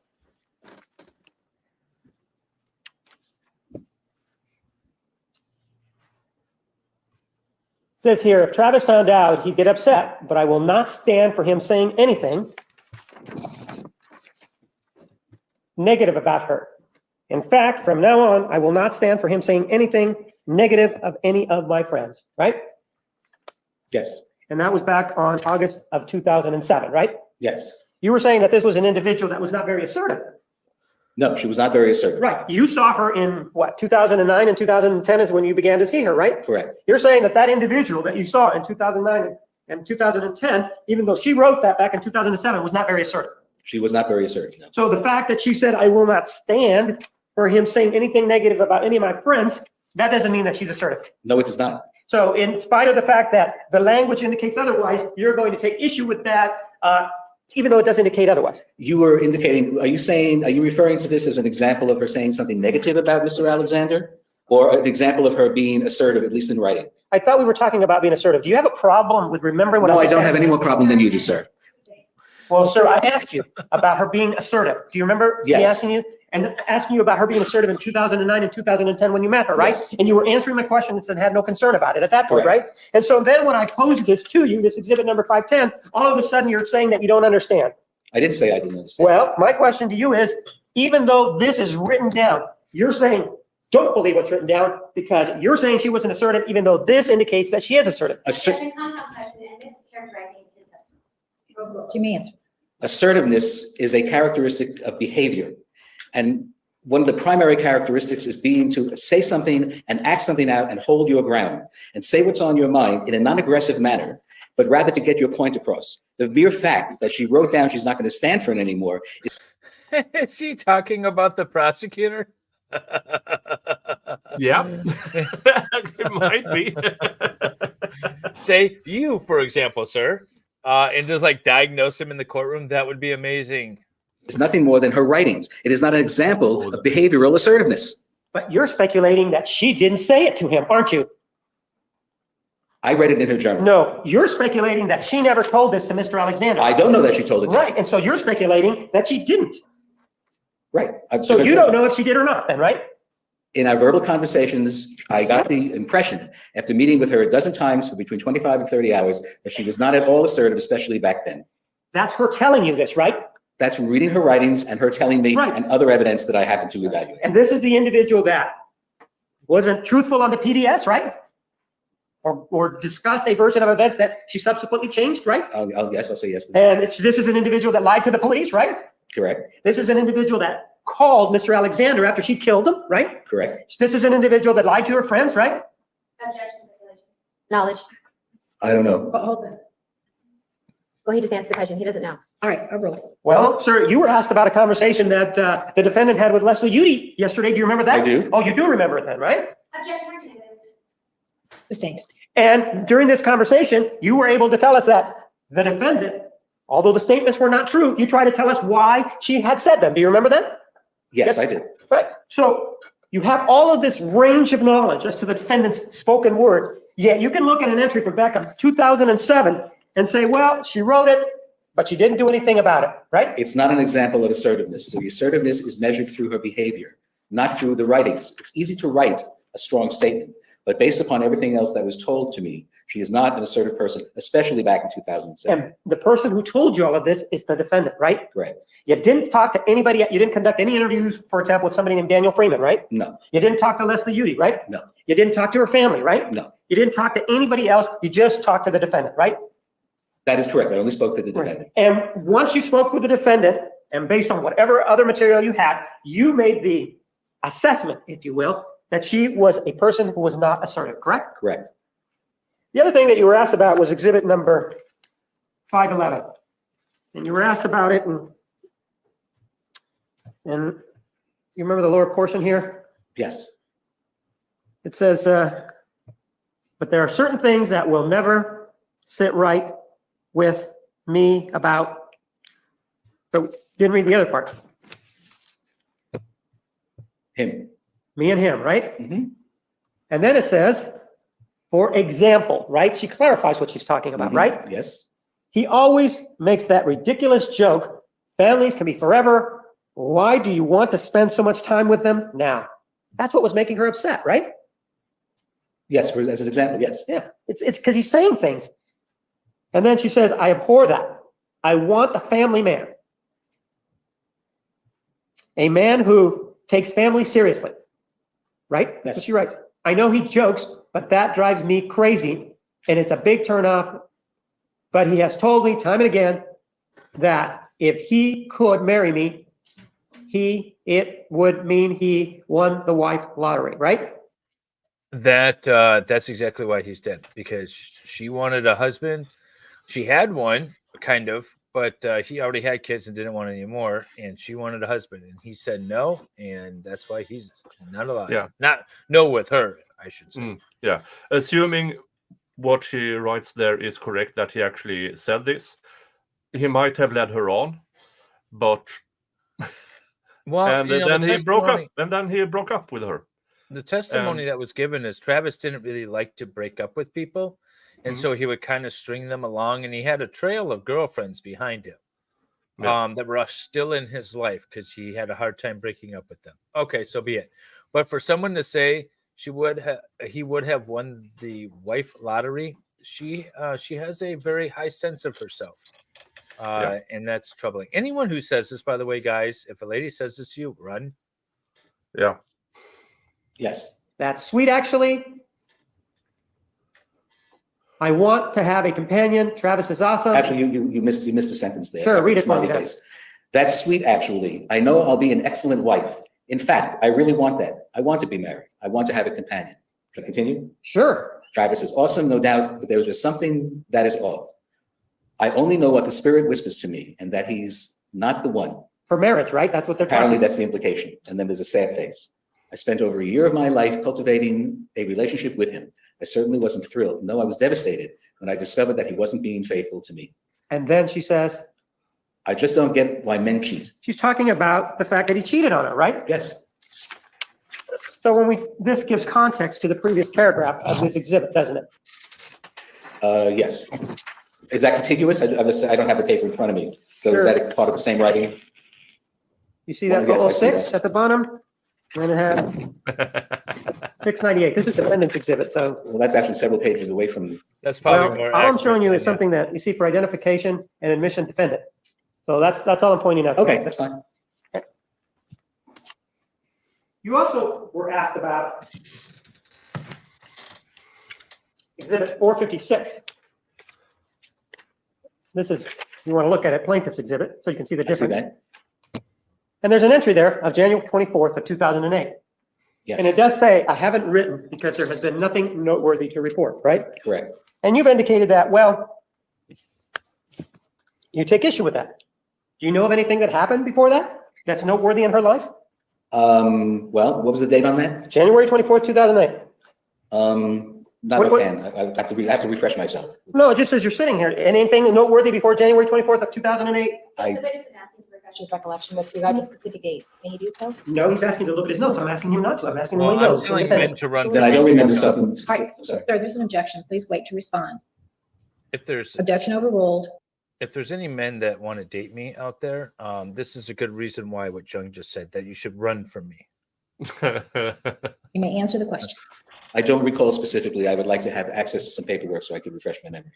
Speaker 4: It says here, if Travis found out, he'd get upset, but I will not stand for him saying anything negative about her. In fact, from now on, I will not stand for him saying anything negative of any of my friends, right?
Speaker 5: Yes.
Speaker 4: And that was back on August of 2007, right?
Speaker 5: Yes.
Speaker 4: You were saying that this was an individual that was not very assertive.
Speaker 5: No, she was not very assertive.
Speaker 4: Right. You saw her in what, 2009 and 2010 is when you began to see her, right?
Speaker 5: Correct.
Speaker 4: You're saying that that individual that you saw in 2009 and 2010, even though she wrote that back in 2007, was not very assertive.
Speaker 5: She was not very assertive. No.
Speaker 4: So the fact that she said, I will not stand for him saying anything negative about any of my friends, that doesn't mean that she's assertive.
Speaker 5: No, it does not.
Speaker 4: So in spite of the fact that the language indicates otherwise, you're going to take issue with that, even though it does indicate otherwise.
Speaker 5: You were indicating, are you referring to this as an example of her saying something negative about Mr. Alexander? Or an example of her being assertive, at least in writing?
Speaker 4: I thought we were talking about being assertive. Do you have a problem with remembering what I was
Speaker 5: No, I don't
Speaker 4: asking?
Speaker 5: have any more problem than you do, sir.
Speaker 4: Well, sir, I asked you about her being assertive. Do you remember me
Speaker 5: Yes.
Speaker 4: asking you about her being assertive in 2009 and 2010 when you met her, right?
Speaker 5: Yes.
Speaker 4: And you were answering my questions and had no concern about it at that point,
Speaker 5: Correct.
Speaker 4: right? And so then when I posed this to you, this exhibit number 510, all of a sudden you're saying that you don't understand.
Speaker 5: I didn't say I didn't understand.
Speaker 4: Well, my question to you is, even though this is written down, you're saying don't believe what's written down because you're saying she wasn't assertive, even though this indicates that she is assertive.
Speaker 3: Jimmy, answer.
Speaker 5: Assertiveness is a characteristic of behavior. And one of the primary characteristics is being to say something and act something out and hold your ground and say what's on your mind in a non-aggressive manner, but rather to get your point across. The mere fact that she wrote down she's not going to stand for it anymore.
Speaker 1: Is he talking about the prosecutor?
Speaker 2: Yeah, it might be.
Speaker 1: Say you, for example, sir, and just like diagnose him in the courtroom. That would be amazing.
Speaker 5: It's nothing more than her writings. It is not an example of behavioral assertiveness.
Speaker 4: But you're speculating that she didn't say it to him, aren't you?
Speaker 5: I read it in her journal.
Speaker 4: No, you're speculating that she never told this to Mr. Alexander.
Speaker 5: I don't know that she told it to
Speaker 4: Right,
Speaker 5: him.
Speaker 4: and so you're speculating that she didn't.
Speaker 5: Right.
Speaker 4: So you don't know if she did or not then, right?
Speaker 5: In our verbal conversations, I got the impression after meeting with her a dozen times for between 25 and 30 hours that she was not at all assertive, especially back then.
Speaker 4: That's her telling you this, right?
Speaker 5: That's from reading her writings and her telling me
Speaker 4: Right.
Speaker 5: and other evidence that I happen to evaluate.
Speaker 4: And this is the individual that wasn't truthful on the PDS, right? Or discussed a version of events that she subsequently changed, right?
Speaker 5: I'll say yes.
Speaker 4: And this is an individual that lied to the police, right?
Speaker 5: Correct.
Speaker 4: This is an individual that called Mr. Alexander after she killed him, right?
Speaker 5: Correct.
Speaker 4: This is an individual that lied to her friends, right?
Speaker 7: Knowledge.
Speaker 5: I don't know.
Speaker 3: But hold on.
Speaker 7: Well, he just answered the question. He doesn't know.
Speaker 3: All right, I'll roll.
Speaker 4: Well, sir, you were asked about a conversation that the defendant had with Leslie Udy yesterday. Do you remember that?
Speaker 5: I do.
Speaker 4: Oh, you do remember it then, right?
Speaker 3: Sustained.
Speaker 4: And during this conversation, you were able to tell us that the defendant, although the statements were not true, you tried to tell us why she had said them. Do you remember that?
Speaker 5: Yes, I did.
Speaker 4: Right. So you have all of this range of knowledge as to the defendant's spoken words, yet you can look at an entry from back in 2007 and say, well, she wrote it, but she didn't do anything about it, right?
Speaker 5: It's not an example of assertiveness. The assertiveness is measured through her behavior, not through the writings. It's easy to write a strong statement, but based upon everything else that was told to me, she is not an assertive person, especially back in 2007.
Speaker 4: And the person who told you all of this is the defendant, right?
Speaker 5: Correct.
Speaker 4: You didn't talk to anybody, you didn't conduct any interviews, for example, with somebody named Daniel Freeman, right?
Speaker 5: No,
Speaker 4: You didn't talk to Leslie Udy, right?
Speaker 5: no,
Speaker 4: You didn't talk to her family, right?
Speaker 5: no.
Speaker 4: You didn't talk to anybody else, you just talked to the defendant, right?
Speaker 5: That is correct. I only spoke to the defendant.
Speaker 4: And once you spoke with the defendant, and based on whatever other material you had, you made the assessment, if you will, that she was a person who was not assertive, correct?
Speaker 5: Correct.
Speaker 4: The other thing that you were asked about was exhibit number 511. And you were asked about it, and you remember the lower portion here?
Speaker 5: Yes.
Speaker 4: It says, but there are certain things that will never sit right with me about, but didn't read the other part.
Speaker 5: Him.
Speaker 4: Me and him, right?
Speaker 5: Mhm.
Speaker 4: And then it says, for example, right? She clarifies what she's talking about,
Speaker 5: Mhm.
Speaker 4: right?
Speaker 5: Yes.
Speaker 4: He always makes that ridiculous joke, families can be forever. Why do you want to spend so much time with them now? That's what was making her upset, right?
Speaker 5: Yes, as an example, yes.
Speaker 4: Yeah, it's because he's saying things. And then she says, I abhor that. I want a family man. A man who takes family seriously, right? That's what she writes. I know he jokes, but that drives me crazy. And it's a big turnoff. But he has told me time and again that if he could marry me, it would mean he won the wife lottery, right?
Speaker 1: That's exactly why he's dead, because she wanted a husband. She had one, kind of, but he already had kids and didn't want any more, and she wanted a husband, and he said no, and that's why he's not alive.
Speaker 2: Yeah.
Speaker 1: No with her, I should say.
Speaker 2: Yeah. Assuming what she writes there is correct, that he actually said this, he might have led her on, but
Speaker 1: Well,
Speaker 2: and
Speaker 1: you know,
Speaker 2: then
Speaker 1: the
Speaker 2: he broke up.
Speaker 1: testimony-
Speaker 2: And then he broke up with her.
Speaker 1: The testimony that was given is Travis didn't really like to break up with people, and
Speaker 2: Mhm.
Speaker 1: so he would kind of string them along, and he had a trail of girlfriends behind him.
Speaker 2: Yeah.
Speaker 1: that were still in his life because he had a hard time breaking up with them. Okay, so be it. But for someone to say he would have won the wife lottery, she has a very high sense of herself. And that's troubling. Anyone who says this, by the way, guys, if a lady says this to you, run.
Speaker 2: Yeah.
Speaker 5: Yes.
Speaker 4: That's sweet, actually. I want to have a companion. Travis is awesome.
Speaker 5: Actually, you missed a sentence there.
Speaker 4: Sure, read it for me,
Speaker 5: Smiley
Speaker 4: then.
Speaker 5: face. That's sweet, actually. I know I'll be an excellent wife. In fact, I really want that. I want to be married. I want to have a companion. Should I continue?
Speaker 4: Sure.
Speaker 5: Travis is awesome, no doubt, but there is just something that is off. I only know what the spirit whispers to me, and that he's not the one.
Speaker 4: For marriage, right? That's what they're
Speaker 5: Apparently,
Speaker 4: talking
Speaker 5: that's the implication. And then there's a sad face. I spent over a year of my life cultivating a relationship with him. I certainly wasn't thrilled. No, I was devastated when I discovered that he wasn't being faithful to me.
Speaker 4: And then she says,
Speaker 5: I just don't get why men cheat.
Speaker 4: she's talking about the fact that he cheated on her, right?
Speaker 5: Yes.
Speaker 4: So this gives context to the previous paragraph of this exhibit, doesn't it?
Speaker 5: Yes. Is that contiguous? I don't have the paper in front of me. So
Speaker 4: Sure.
Speaker 5: is that part of the same writing?
Speaker 4: You see that
Speaker 5: Well, yes,
Speaker 4: little
Speaker 5: I see
Speaker 4: 6
Speaker 5: that.
Speaker 4: at the bottom? We're gonna have 698. This is defendant's exhibit, so.
Speaker 5: Well, that's actually several pages away from.
Speaker 1: That's probably
Speaker 4: Well,
Speaker 1: more.
Speaker 4: all I'm
Speaker 1: accurate
Speaker 4: showing you
Speaker 1: than
Speaker 4: is
Speaker 1: that.
Speaker 4: something that you see for identification and admission defendant. So that's all I'm pointing out.
Speaker 5: Okay, that's fine.
Speaker 4: You also were asked about exhibit 456. This is, you want to look at it, plaintiff's exhibit, so you can see the
Speaker 5: I see
Speaker 4: difference.
Speaker 5: that.
Speaker 4: And there's an entry there of January 24th of 2008.
Speaker 5: Yes.
Speaker 4: And it does say, I haven't written because there has been nothing noteworthy to report, right?
Speaker 5: Correct.
Speaker 4: And you've indicated that, well, you take issue with that. Do you know of anything that happened before that that's noteworthy in her life?
Speaker 5: Well, what was the date on that?
Speaker 4: January 24th, 2008.
Speaker 5: Not
Speaker 4: What-
Speaker 5: offhand. I have to refresh myself.
Speaker 4: No, just as you're sitting here, anything noteworthy before January 24th of 2008?
Speaker 5: I-
Speaker 7: The witness is asking to refresh his recollection with regard to specific dates. May he do so?
Speaker 4: No, he's asking to look at his notes. I'm asking him not to. I'm asking him
Speaker 1: Well,
Speaker 4: what he
Speaker 1: I'm
Speaker 4: knows.
Speaker 1: telling
Speaker 4: Independent.
Speaker 1: men to run.
Speaker 5: Then I don't remember
Speaker 1: from
Speaker 5: something.
Speaker 3: All right,
Speaker 5: I'm
Speaker 3: sir,
Speaker 5: sorry.
Speaker 3: there's an objection. Please wait to respond.
Speaker 1: If there's
Speaker 3: Objection overruled.
Speaker 1: any men that want to date me out there, this is a good reason why what Jung just said, that you should run from me.
Speaker 3: You may answer the question.
Speaker 5: I don't recall specifically. I would like to have access to some paperwork so I could refresh my memory.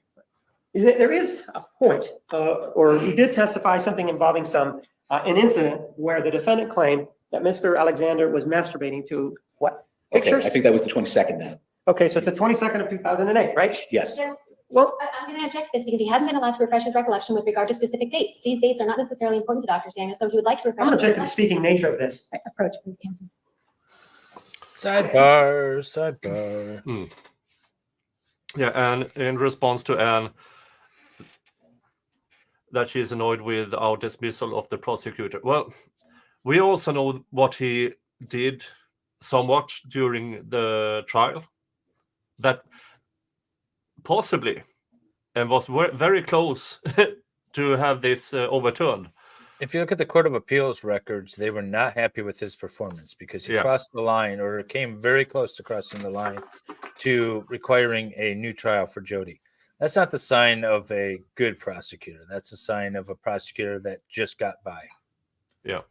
Speaker 4: There is a point, or he did testify something involving an incident where the defendant claimed that Mr. Alexander was masturbating to what?
Speaker 5: Okay,
Speaker 4: Pictures?
Speaker 5: I think that was the 22nd now.
Speaker 4: Okay, so it's the 22nd of 2008, right?
Speaker 5: Yes.
Speaker 4: Well,
Speaker 7: I'm going to object to this because he hasn't been allowed to refresh his recollection with regard to specific dates. These dates are not necessarily important to Dr. Samuel, so he would like to refresh.
Speaker 4: I'm
Speaker 7: his
Speaker 4: objecting to the
Speaker 7: recollection.
Speaker 4: speaking nature of this.
Speaker 3: Approach, please, counsel.
Speaker 1: Sidebar.
Speaker 2: Yeah, and in response to Anne, that she is annoyed with our dismissal of the prosecutor. Well, we also know what he did somewhat during the trial, that possibly, and was very close to have this overturned.
Speaker 1: If you look at the Court of Appeals records, they were not happy with his performance because he
Speaker 2: Yeah.
Speaker 1: crossed the line, or came very close to crossing the line, to requiring a new trial for Jodi. That's not the sign of a good prosecutor. That's a sign of a prosecutor that just got by.
Speaker 2: Yeah.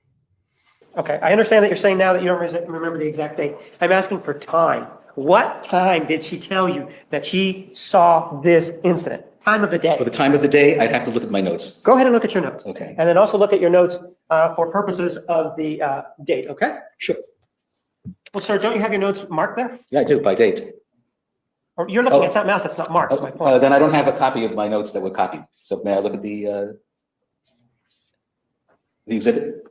Speaker 4: Okay, I understand that you're saying now that you don't remember the exact date. I'm asking for time. What time did she tell you that she saw this incident? Time of the day.
Speaker 5: For the time of the day, I'd have to look at my notes.
Speaker 4: Go ahead and look at your notes.
Speaker 5: Okay.
Speaker 4: And then also look at your notes for purposes of the date, okay?
Speaker 5: Sure.
Speaker 4: Well, sir, don't you have your notes marked there?
Speaker 5: Yeah, I do, by date.
Speaker 4: Or you're looking
Speaker 5: Oh.
Speaker 4: at something else that's not marked, is my point.
Speaker 5: Then I don't have a copy of my notes that were copied. So may I look at the exhibit?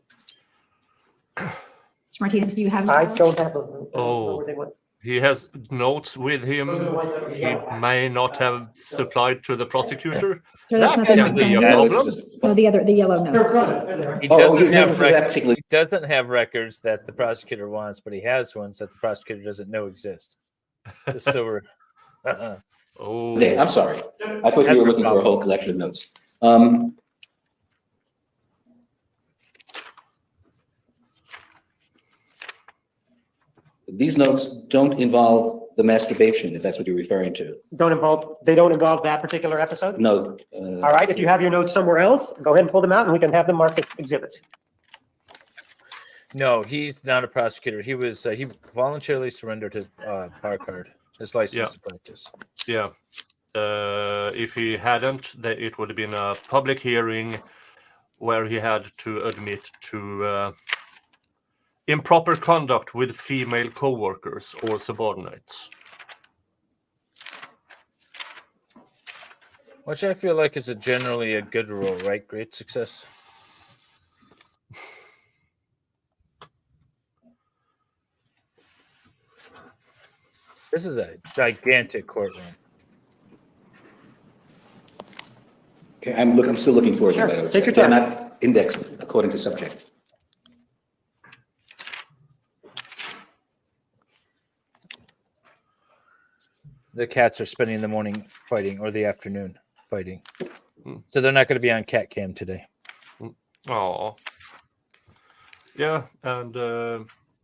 Speaker 3: Mr. Martinez, do you have?
Speaker 4: I don't have those.
Speaker 2: Oh.
Speaker 4: Where they went.
Speaker 2: He has notes with him
Speaker 4: Those are the ones that we
Speaker 2: he
Speaker 4: have.
Speaker 2: may not have supplied to the prosecutor.
Speaker 3: Sir, that's
Speaker 2: That
Speaker 3: not the
Speaker 2: can be
Speaker 3: note.
Speaker 2: a
Speaker 5: Yeah,
Speaker 2: problem.
Speaker 5: this is just-
Speaker 3: No, the yellow
Speaker 4: They're
Speaker 3: notes.
Speaker 4: front, they're there.
Speaker 1: He
Speaker 5: Oh,
Speaker 1: doesn't
Speaker 5: you're
Speaker 1: have
Speaker 5: looking for that
Speaker 1: records.
Speaker 5: particular.
Speaker 1: He doesn't have records that the prosecutor wants, but he has ones that the prosecutor doesn't know exist. Just so we're.
Speaker 2: Oh,
Speaker 5: Yeah, I'm sorry. I thought
Speaker 1: That's
Speaker 5: you were
Speaker 1: no
Speaker 5: looking for a
Speaker 1: problem.
Speaker 5: whole collection of notes. These notes don't involve the masturbation, if that's what you're referring to.
Speaker 4: They don't involve that particular episode?
Speaker 5: No.
Speaker 4: All right, if you have your notes somewhere else, go ahead and pull them out and we can have them marked as exhibits.
Speaker 1: No, he's not a prosecutor. He was he voluntarily surrendered his bar card, his license to practice.
Speaker 2: Yeah. If he hadn't, it would have been a public hearing where he had to admit to improper conduct with female co-workers or subordinates.
Speaker 1: Which I feel like is generally a good rule, right? Great success. This is a gigantic courtroom.
Speaker 5: Okay, I'm still looking for
Speaker 4: Sure,
Speaker 5: them.
Speaker 4: take your
Speaker 5: They're
Speaker 4: time.
Speaker 5: not indexed according to subject.
Speaker 1: The cats are spending the morning fighting or the afternoon fighting. So they're not going to be on cat cam today.
Speaker 2: Oh. Yeah, and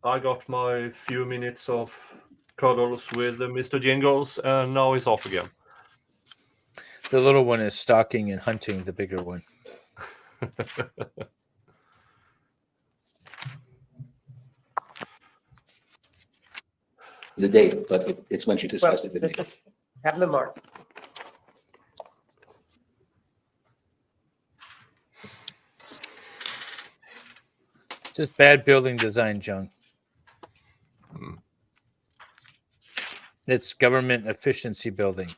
Speaker 2: I got my few minutes of cuddles with Mr. Jingles, and now he's off again.
Speaker 1: The little one is stalking and hunting the bigger one.
Speaker 5: The date, but it's when she discussed it with me.
Speaker 4: Have them marked.
Speaker 1: Just bad building design, Jung. It's government efficiency building.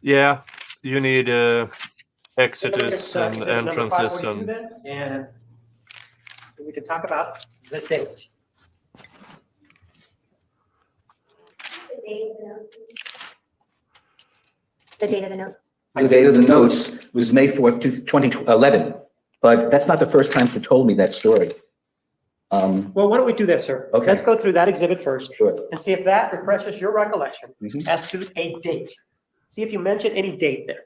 Speaker 2: Yeah, you need exits and
Speaker 4: Exhibit number
Speaker 2: entrances
Speaker 4: 542
Speaker 2: and
Speaker 4: then, and so we can talk about the date.
Speaker 7: The date of the notes.
Speaker 5: The date of the notes was May 4th, 2011, but that's not the first time she told me that story.
Speaker 4: Well, why don't we do this, sir?
Speaker 5: Okay.
Speaker 4: Let's go through that exhibit first
Speaker 5: Sure.
Speaker 4: and see if that refreshes your recollection
Speaker 5: Mhm.
Speaker 4: as to a date. See if you mention any date there.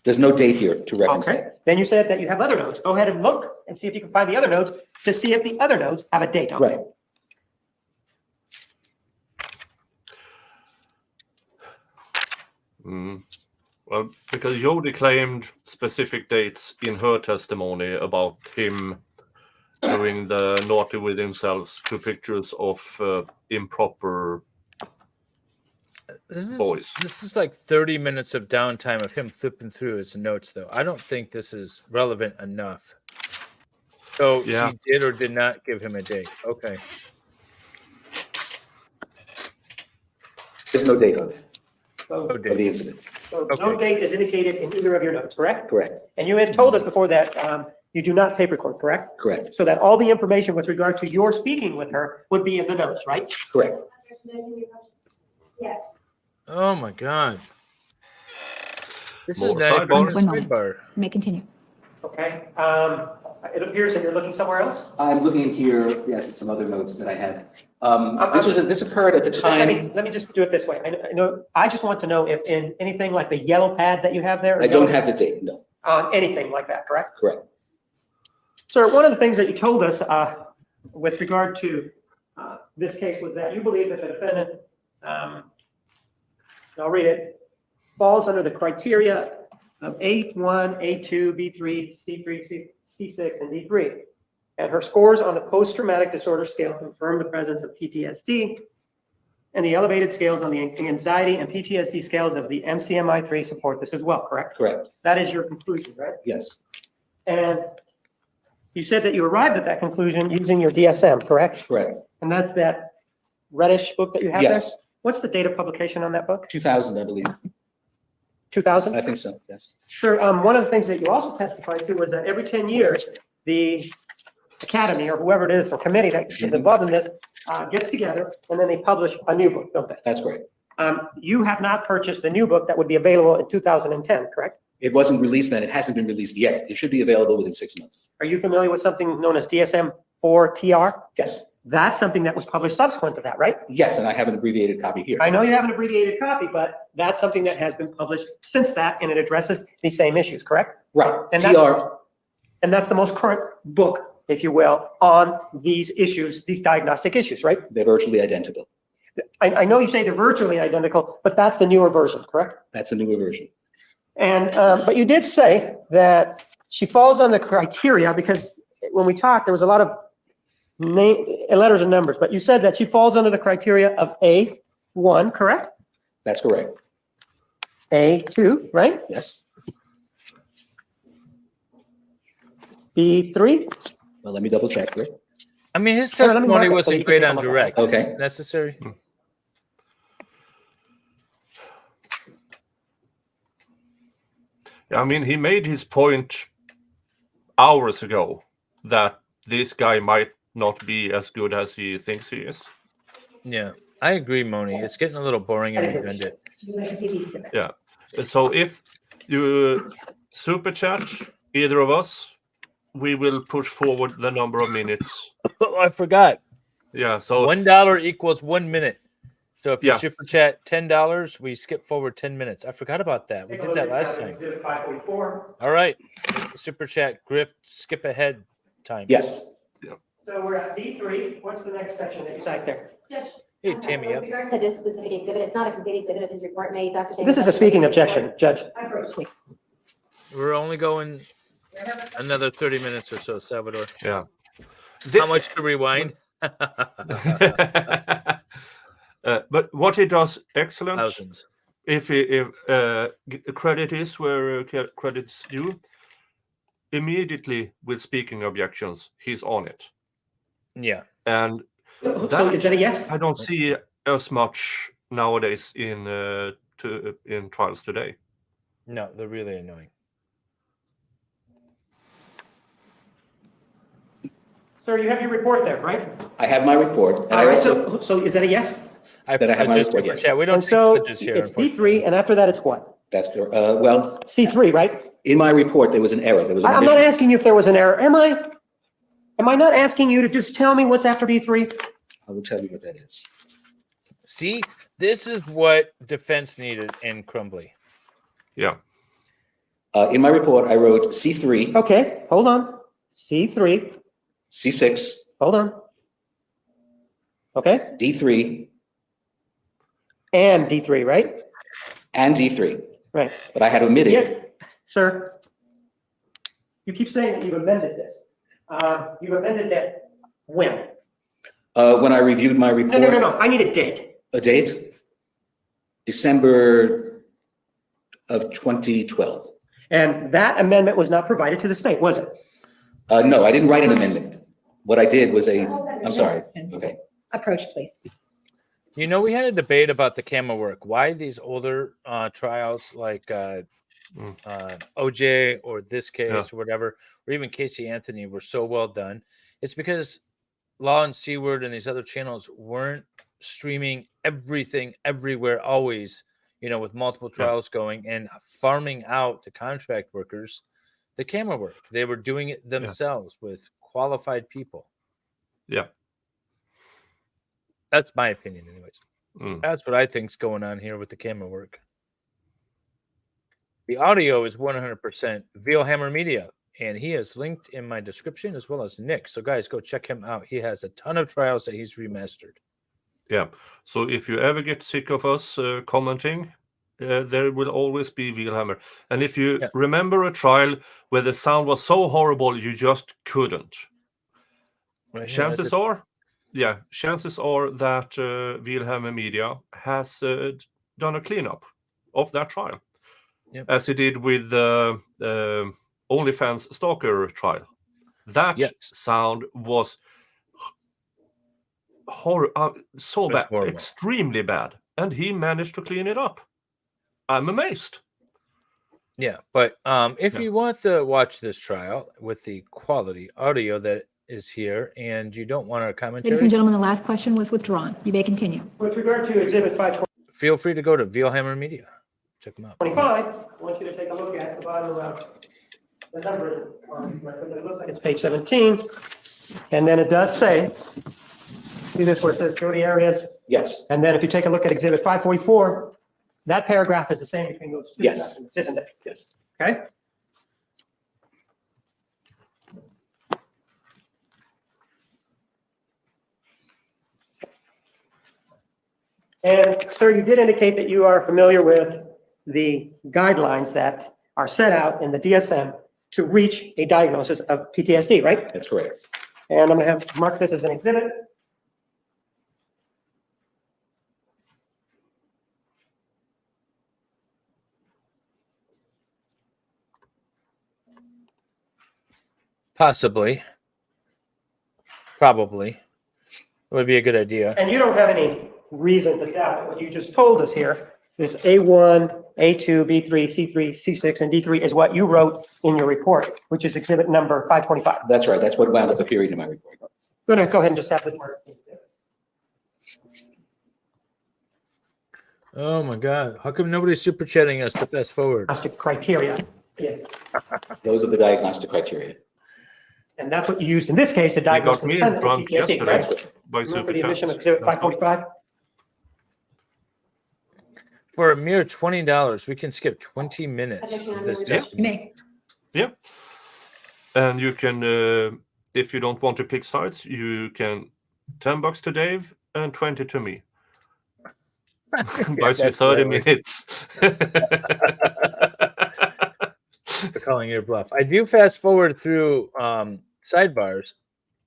Speaker 5: There's no date here to reference
Speaker 4: Okay,
Speaker 5: that.
Speaker 4: then you said that you have other notes. Go ahead and look and see if you can find the other notes to see if the other notes have a date on them.
Speaker 5: Right.
Speaker 2: well, because Jodi claimed specific dates in her testimony about him doing the naughty with himself to pictures of improper boys.
Speaker 1: This is like 30 minutes of downtime of him flipping through his notes, though. I don't think this is relevant enough. So
Speaker 2: Yeah.
Speaker 1: she did or did not give him a date. Okay.
Speaker 5: There's no date on it,
Speaker 1: No
Speaker 5: of the
Speaker 1: date.
Speaker 5: incident.
Speaker 4: So no date is indicated in either of your notes, correct?
Speaker 5: Correct,
Speaker 4: And you had told us before that you do not tape record, correct?
Speaker 5: correct,
Speaker 4: So that all the information with regard to your speaking with her would be in the notes, right?
Speaker 5: correct.
Speaker 1: Oh my God. This
Speaker 2: More
Speaker 1: is not even a
Speaker 8: sidebars.
Speaker 1: sidebar.
Speaker 8: You may continue.
Speaker 4: Okay. It appears that you're looking somewhere else.
Speaker 5: I'm looking here, yes, at some other notes that I had. This occurred at the time.
Speaker 4: Let me just do it this way. I know, I just want to know if in anything like the yellow pad that you have there.
Speaker 5: I don't have the date, no,
Speaker 4: Anything like that, correct?
Speaker 5: correct.
Speaker 4: Sir, one of the things that you told us with regard to this case was that you believe that the defendant, I'll read it, falls under the criteria of A1, A2, B3, C3, C6, and D3. And her scores on the post-traumatic disorder scale confirm the presence of PTSD, and the elevated scales on the anxiety and PTSD scales of the MCMI-3 support this as well, correct?
Speaker 5: Correct,
Speaker 4: That is your conclusion, right?
Speaker 5: yes,
Speaker 4: And you said that you arrived at that conclusion using your DSM, correct?
Speaker 5: correct.
Speaker 4: And that's that reddish book that you have there?
Speaker 5: Yes,
Speaker 4: What's the date of publication on that book?
Speaker 5: 2000, I believe.
Speaker 4: 2000?
Speaker 5: I think so, yes.
Speaker 4: Sure. One of the things that you also testified to was that every 10 years, the academy or whoever it is, or committee that is involved in this, gets together and then they publish a new book, don't they?
Speaker 5: That's correct.
Speaker 4: You have not purchased the new book that would be available in 2010, correct?
Speaker 5: It wasn't released then, it hasn't been released yet. It should be available within 6 months.
Speaker 4: Are you familiar with something known as DSM-4TR?
Speaker 5: Yes,
Speaker 4: That's something that was published subsequent to that, right?
Speaker 5: Yes, and I have an abbreviated copy here.
Speaker 4: I know you have an abbreviated copy, but that's something that has been published since that, and it addresses these same issues, correct?
Speaker 5: Right,
Speaker 4: And
Speaker 5: TR,
Speaker 4: And that's the most current book, if you will, on these issues, these diagnostic issues, right?
Speaker 5: they're virtually identical.
Speaker 4: I know you say they're virtually identical, but that's the newer version, correct?
Speaker 5: That's a newer version.
Speaker 4: And, but you did say that she falls on the criteria, because when we talked, there was a lot of letters and numbers, but you said that she falls under the criteria of A1, correct?
Speaker 5: That's correct.
Speaker 4: A2, right?
Speaker 5: Yes.
Speaker 4: B3?
Speaker 5: Well, let me double check here.
Speaker 1: I mean, his
Speaker 4: Here, let me mark
Speaker 1: testimony
Speaker 4: it so
Speaker 1: wasn't
Speaker 4: you can
Speaker 1: great
Speaker 4: take a
Speaker 1: on
Speaker 4: look at it.
Speaker 1: direct.
Speaker 5: Okay.
Speaker 1: Is it necessary?
Speaker 2: I mean, he made his point hours ago that this guy might not be as good as he thinks he is.
Speaker 1: Yeah, I agree, Moni. It's getting a little boring and redundant.
Speaker 3: You'd like to see the exhibit.
Speaker 2: Yeah. So if you super chat either of us, we will push forward the number of minutes.
Speaker 1: Oh, I forgot.
Speaker 2: Yeah. So
Speaker 1: $1 equals 1 minute. So if you
Speaker 2: Yeah.
Speaker 1: super chat $10, we skip forward 10 minutes. I forgot about that. We
Speaker 4: Take a
Speaker 1: did
Speaker 4: look
Speaker 1: that
Speaker 4: at
Speaker 1: last time.
Speaker 4: Exhibit 544.
Speaker 1: All right. Super chat, grift, skip ahead time.
Speaker 5: Yes.
Speaker 4: So we're at B3. What's the next section that you cite there?
Speaker 7: Judge,
Speaker 1: Hey, Tammy.
Speaker 7: with regard to this specific exhibit, it's not a complete exhibit of his report made, Dr. Singh.
Speaker 4: This is a speaking objection, Judge.
Speaker 3: Please.
Speaker 1: We're only going another 30 minutes or so, Salvador.
Speaker 2: yeah.
Speaker 1: How much to rewind?
Speaker 2: But what he does excellent.
Speaker 1: Thousands.
Speaker 2: If credit is where credit's due, immediately with speaking objections, he's on it.
Speaker 1: Yeah.
Speaker 2: And
Speaker 4: So is that a yes?
Speaker 2: I don't see as much nowadays in trials today.
Speaker 1: No, they're really annoying.
Speaker 4: Sir, you have your report there, right?
Speaker 5: I have my report. And
Speaker 4: All
Speaker 5: I
Speaker 4: right,
Speaker 5: also,
Speaker 4: so is that a yes?
Speaker 5: That I have my
Speaker 1: just
Speaker 5: report,
Speaker 1: super
Speaker 5: yes.
Speaker 1: chat. We don't
Speaker 4: And
Speaker 1: take
Speaker 4: so
Speaker 1: pledges here.
Speaker 4: it's
Speaker 1: unfortunately.
Speaker 4: B3, and after that it's what?
Speaker 5: that's, well,
Speaker 4: C3, right?
Speaker 5: in my report, there was an error. There was an
Speaker 4: I'm not
Speaker 5: omission.
Speaker 4: asking you if there was an error, am I? Am I not asking you to just tell me what's after B3?
Speaker 5: I will tell you what that is.
Speaker 1: See, this is what defense needed in Crumbly.
Speaker 2: Yeah.
Speaker 5: In my report, I wrote C3,
Speaker 4: Okay, hold on. C3,
Speaker 5: C6,
Speaker 4: hold on. Okay,
Speaker 5: D3,
Speaker 4: and D3, right?
Speaker 5: and D3.
Speaker 4: Right.
Speaker 5: But I had omitted.
Speaker 4: Yeah, sir. You keep saying that you've amended this. You've amended that when?
Speaker 5: When I reviewed my report.
Speaker 4: No. I need a date.
Speaker 5: A date? December of 2012.
Speaker 4: And that amendment was not provided to the state, was it?
Speaker 5: No, I didn't write an amendment. What I did was I'm sorry. Okay.
Speaker 3: Approach, please.
Speaker 1: You know, we had a debate about the camera work. Why these older trials like OJ or this case or whatever, or even Casey Anthony were so well done. It's because Law and Seaward and these other channels weren't streaming everything everywhere always, you know, with multiple trials going and farming out to contract workers the camera work. They were doing it themselves with qualified people.
Speaker 2: Yeah.
Speaker 1: That's my opinion anyways. That's what I think's going on here with the camera work. The audio is 100% Vielhammer Media, and he is linked in my description as well as Nick. So guys, go check him out. He has a ton of trials that he's remastered.
Speaker 2: Yeah. So if you ever get sick of us commenting, there will always be Vielhammer. And if you remember a trial where the sound was so horrible you just couldn't, chances are that Vielhammer Media has done a cleanup of that trial, as he did with the OnlyFans Stalker trial. That sound was so bad,
Speaker 1: horrible.
Speaker 2: extremely bad, and he managed to clean it up. I'm amazed.
Speaker 1: Yeah, but if you want to watch this trial with the quality audio that is here, and you don't want our commentary,
Speaker 3: Ladies and gentlemen, the last question was withdrawn. You may continue.
Speaker 4: With regard to Exhibit 525,
Speaker 1: feel free to go to Vielhammer Media. Check them out.
Speaker 4: I want you to take a look at the bottom of the number. It looks like it's page 17. And then it does say See this where it says Jodi Arias?
Speaker 5: Yes,
Speaker 4: And then if you take a look at Exhibit 544, that paragraph is the same between those two
Speaker 5: Yes.
Speaker 4: documents, isn't it?
Speaker 5: yes.
Speaker 4: Okay? And sir, you did indicate that you are familiar with the guidelines that are set out in the DSM to reach a diagnosis of PTSD, right?
Speaker 5: That's correct.
Speaker 4: And I'm going to have mark this as an exhibit.
Speaker 1: Possibly. Probably. It would be a good idea.
Speaker 4: And you don't have any reason to doubt what you just told us here. This A1, A2, B3, C3, C6, and D3 is what you wrote in your report, which is exhibit number 525.
Speaker 5: That's right. That's what wound up appearing in my report.
Speaker 4: Go ahead and just have the mark.
Speaker 1: Oh my God. How come nobody's super chatting us to fast forward?
Speaker 4: Diagnostic criteria. Yeah.
Speaker 5: Those are the diagnostic criteria.
Speaker 4: And that's what you used in this case to
Speaker 2: You
Speaker 4: diagnose
Speaker 2: got
Speaker 4: the
Speaker 2: me
Speaker 4: defendant with
Speaker 2: drunk
Speaker 4: PTSD,
Speaker 2: yesterday
Speaker 4: correct?
Speaker 2: by
Speaker 4: Remember
Speaker 2: super
Speaker 4: the admission of
Speaker 2: chat.
Speaker 4: exhibit 545?
Speaker 1: For a mere $20, we can skip 20 minutes of this
Speaker 7: Yeah.
Speaker 3: You
Speaker 1: testimony.
Speaker 3: may.
Speaker 2: Yeah. And you can, if you don't want to pick sides, you can $10 to Dave and 20 to me. Buys you
Speaker 1: that's
Speaker 2: 30
Speaker 1: hilarious.
Speaker 2: minutes.
Speaker 1: For calling your bluff. I do fast forward through sidebars,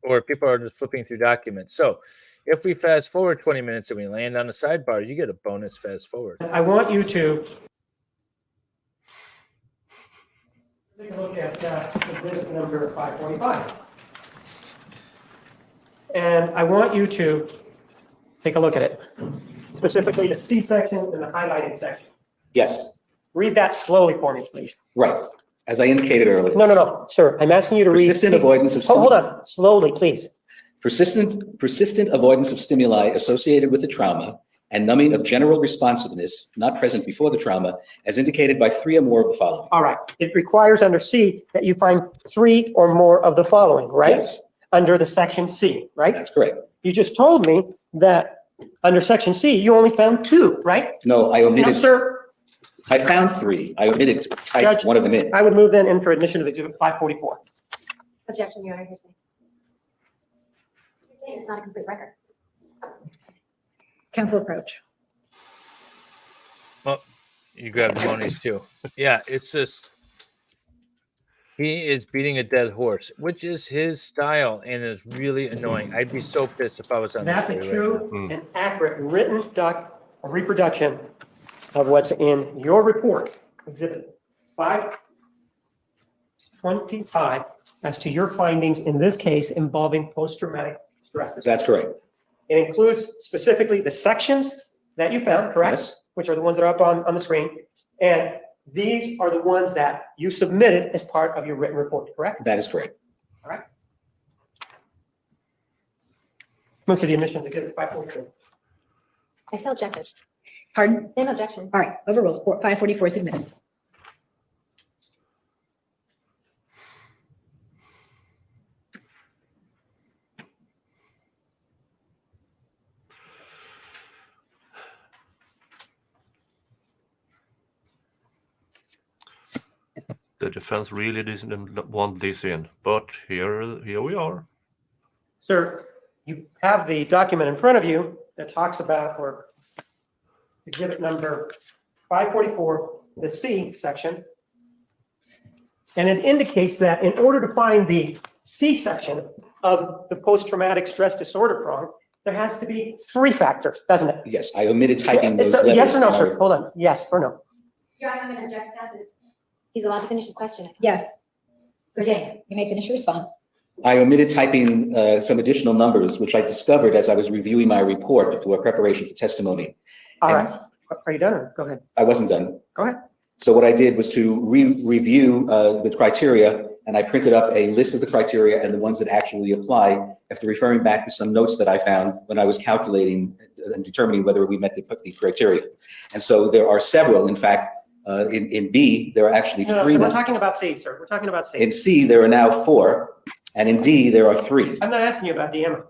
Speaker 1: or people are just flipping through documents. So if we fast forward 20 minutes and we land on a sidebar, you get a bonus fast forward.
Speaker 4: I want you to take a look at exhibit number 545. And I want you to take a look at it, specifically the C section and the highlighted section.
Speaker 5: Yes,
Speaker 4: Read that slowly for me, please.
Speaker 5: right. As I indicated earlier.
Speaker 4: No, sir, I'm asking you to read.
Speaker 5: Persistent avoidance of
Speaker 4: Hold on, slowly, please.
Speaker 5: Persistent avoidance of stimuli associated with the trauma and numbing of general responsiveness not present before the trauma, as indicated by 3 or more of the following.
Speaker 4: All right, it requires under C that you find 3 or more of the following, right?
Speaker 5: Yes,
Speaker 4: Under the section C, right?
Speaker 5: that's correct.
Speaker 4: You just told me that under section C, you only found 2, right?
Speaker 5: No, I
Speaker 4: No,
Speaker 5: omitted,
Speaker 4: sir,
Speaker 5: I found 3. I omitted to type
Speaker 4: Judge,
Speaker 5: one of them in.
Speaker 4: I would move then in for admission of exhibit 544.
Speaker 7: Objection, Your Honor, you're saying. You're saying it's not a complete record.
Speaker 3: Council approach.
Speaker 1: You grabbed Moni's too. Yeah, it's just he is beating a dead horse, which is his style and is really annoying. I'd be so pissed if I was on
Speaker 4: That's a
Speaker 1: the jury right now.
Speaker 4: true and accurate written reproduction of what's in your report, exhibit 525, as to your findings in this case involving post-traumatic stress disorder.
Speaker 5: That's correct.
Speaker 4: It includes specifically the sections that you found, correct?
Speaker 5: Yes.
Speaker 4: Which are the ones that are up on the screen. And these are the ones that you submitted as part of your written report, correct?
Speaker 5: That is correct.
Speaker 4: All right. Move to the admission of exhibit 543.
Speaker 7: I still objected.
Speaker 3: Pardon?
Speaker 7: Same objection.
Speaker 3: All right, overruled. 544 is admitted.
Speaker 2: The defense really didn't want this in, but here we are.
Speaker 4: Sir, you have the document in front of you that talks about, or exhibit number 544, the C section. And it indicates that in order to find the C section of the post-traumatic stress disorder prong, there has to be 3 factors, doesn't it?
Speaker 5: Yes, I omitted typing those
Speaker 4: So,
Speaker 5: letters.
Speaker 4: yes or no,
Speaker 5: in my
Speaker 4: sir?
Speaker 5: report.
Speaker 4: Hold on. Yes or no?
Speaker 7: Your Honor, I'm going to object to that. He's allowed to finish his question.
Speaker 3: Yes.
Speaker 7: Yes.
Speaker 3: You may finish your response.
Speaker 5: I omitted typing some additional numbers, which I discovered as I was reviewing my report for preparation for testimony.
Speaker 4: All
Speaker 5: And
Speaker 4: right. Are you done or go ahead?
Speaker 5: I wasn't done.
Speaker 4: Go ahead.
Speaker 5: So what I did was to review the criteria, and I printed up a list of the criteria and the ones that actually apply after referring back to some notes that I found when I was calculating and determining whether we met the criteria. And so there are several. In fact, in B, there are actually
Speaker 4: No,
Speaker 5: 3
Speaker 4: we're
Speaker 5: now.
Speaker 4: talking about C, sir. We're talking about C.
Speaker 5: In C, there are now 4, and in D, there are 3.
Speaker 4: I'm not asking you about DM.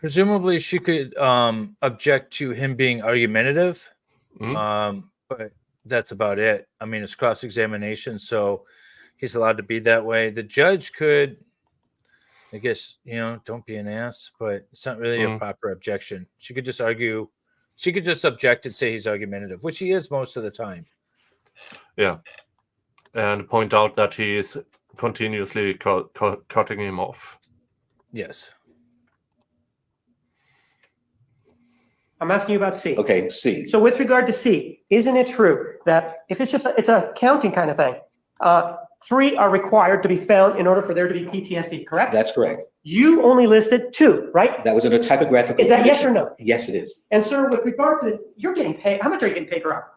Speaker 1: Presumably, she could object to him being argumentative, but that's about it. I mean, it's cross-examination, so he's allowed to be that way. The judge could, I guess, don't be an ass, but it's not really a proper objection. She could just argue. She could just object and say he's argumentative, which he is most of the time.
Speaker 2: Yeah. And point out that he is continuously cutting him off.
Speaker 1: Yes.
Speaker 4: I'm asking you about C.
Speaker 5: Okay, C.
Speaker 4: So with regard to C, isn't it true that if it's it's a counting kind of thing, 3 are required to be found in order for there to be PTSD, correct?
Speaker 5: That's correct.
Speaker 4: You only listed 2, right?
Speaker 5: That was in a typographical.
Speaker 4: Is that yes
Speaker 5: condition.
Speaker 4: or no?
Speaker 5: Yes, it is.
Speaker 4: And sir, with regard to this, you're getting paid, how much are you getting paid per hour?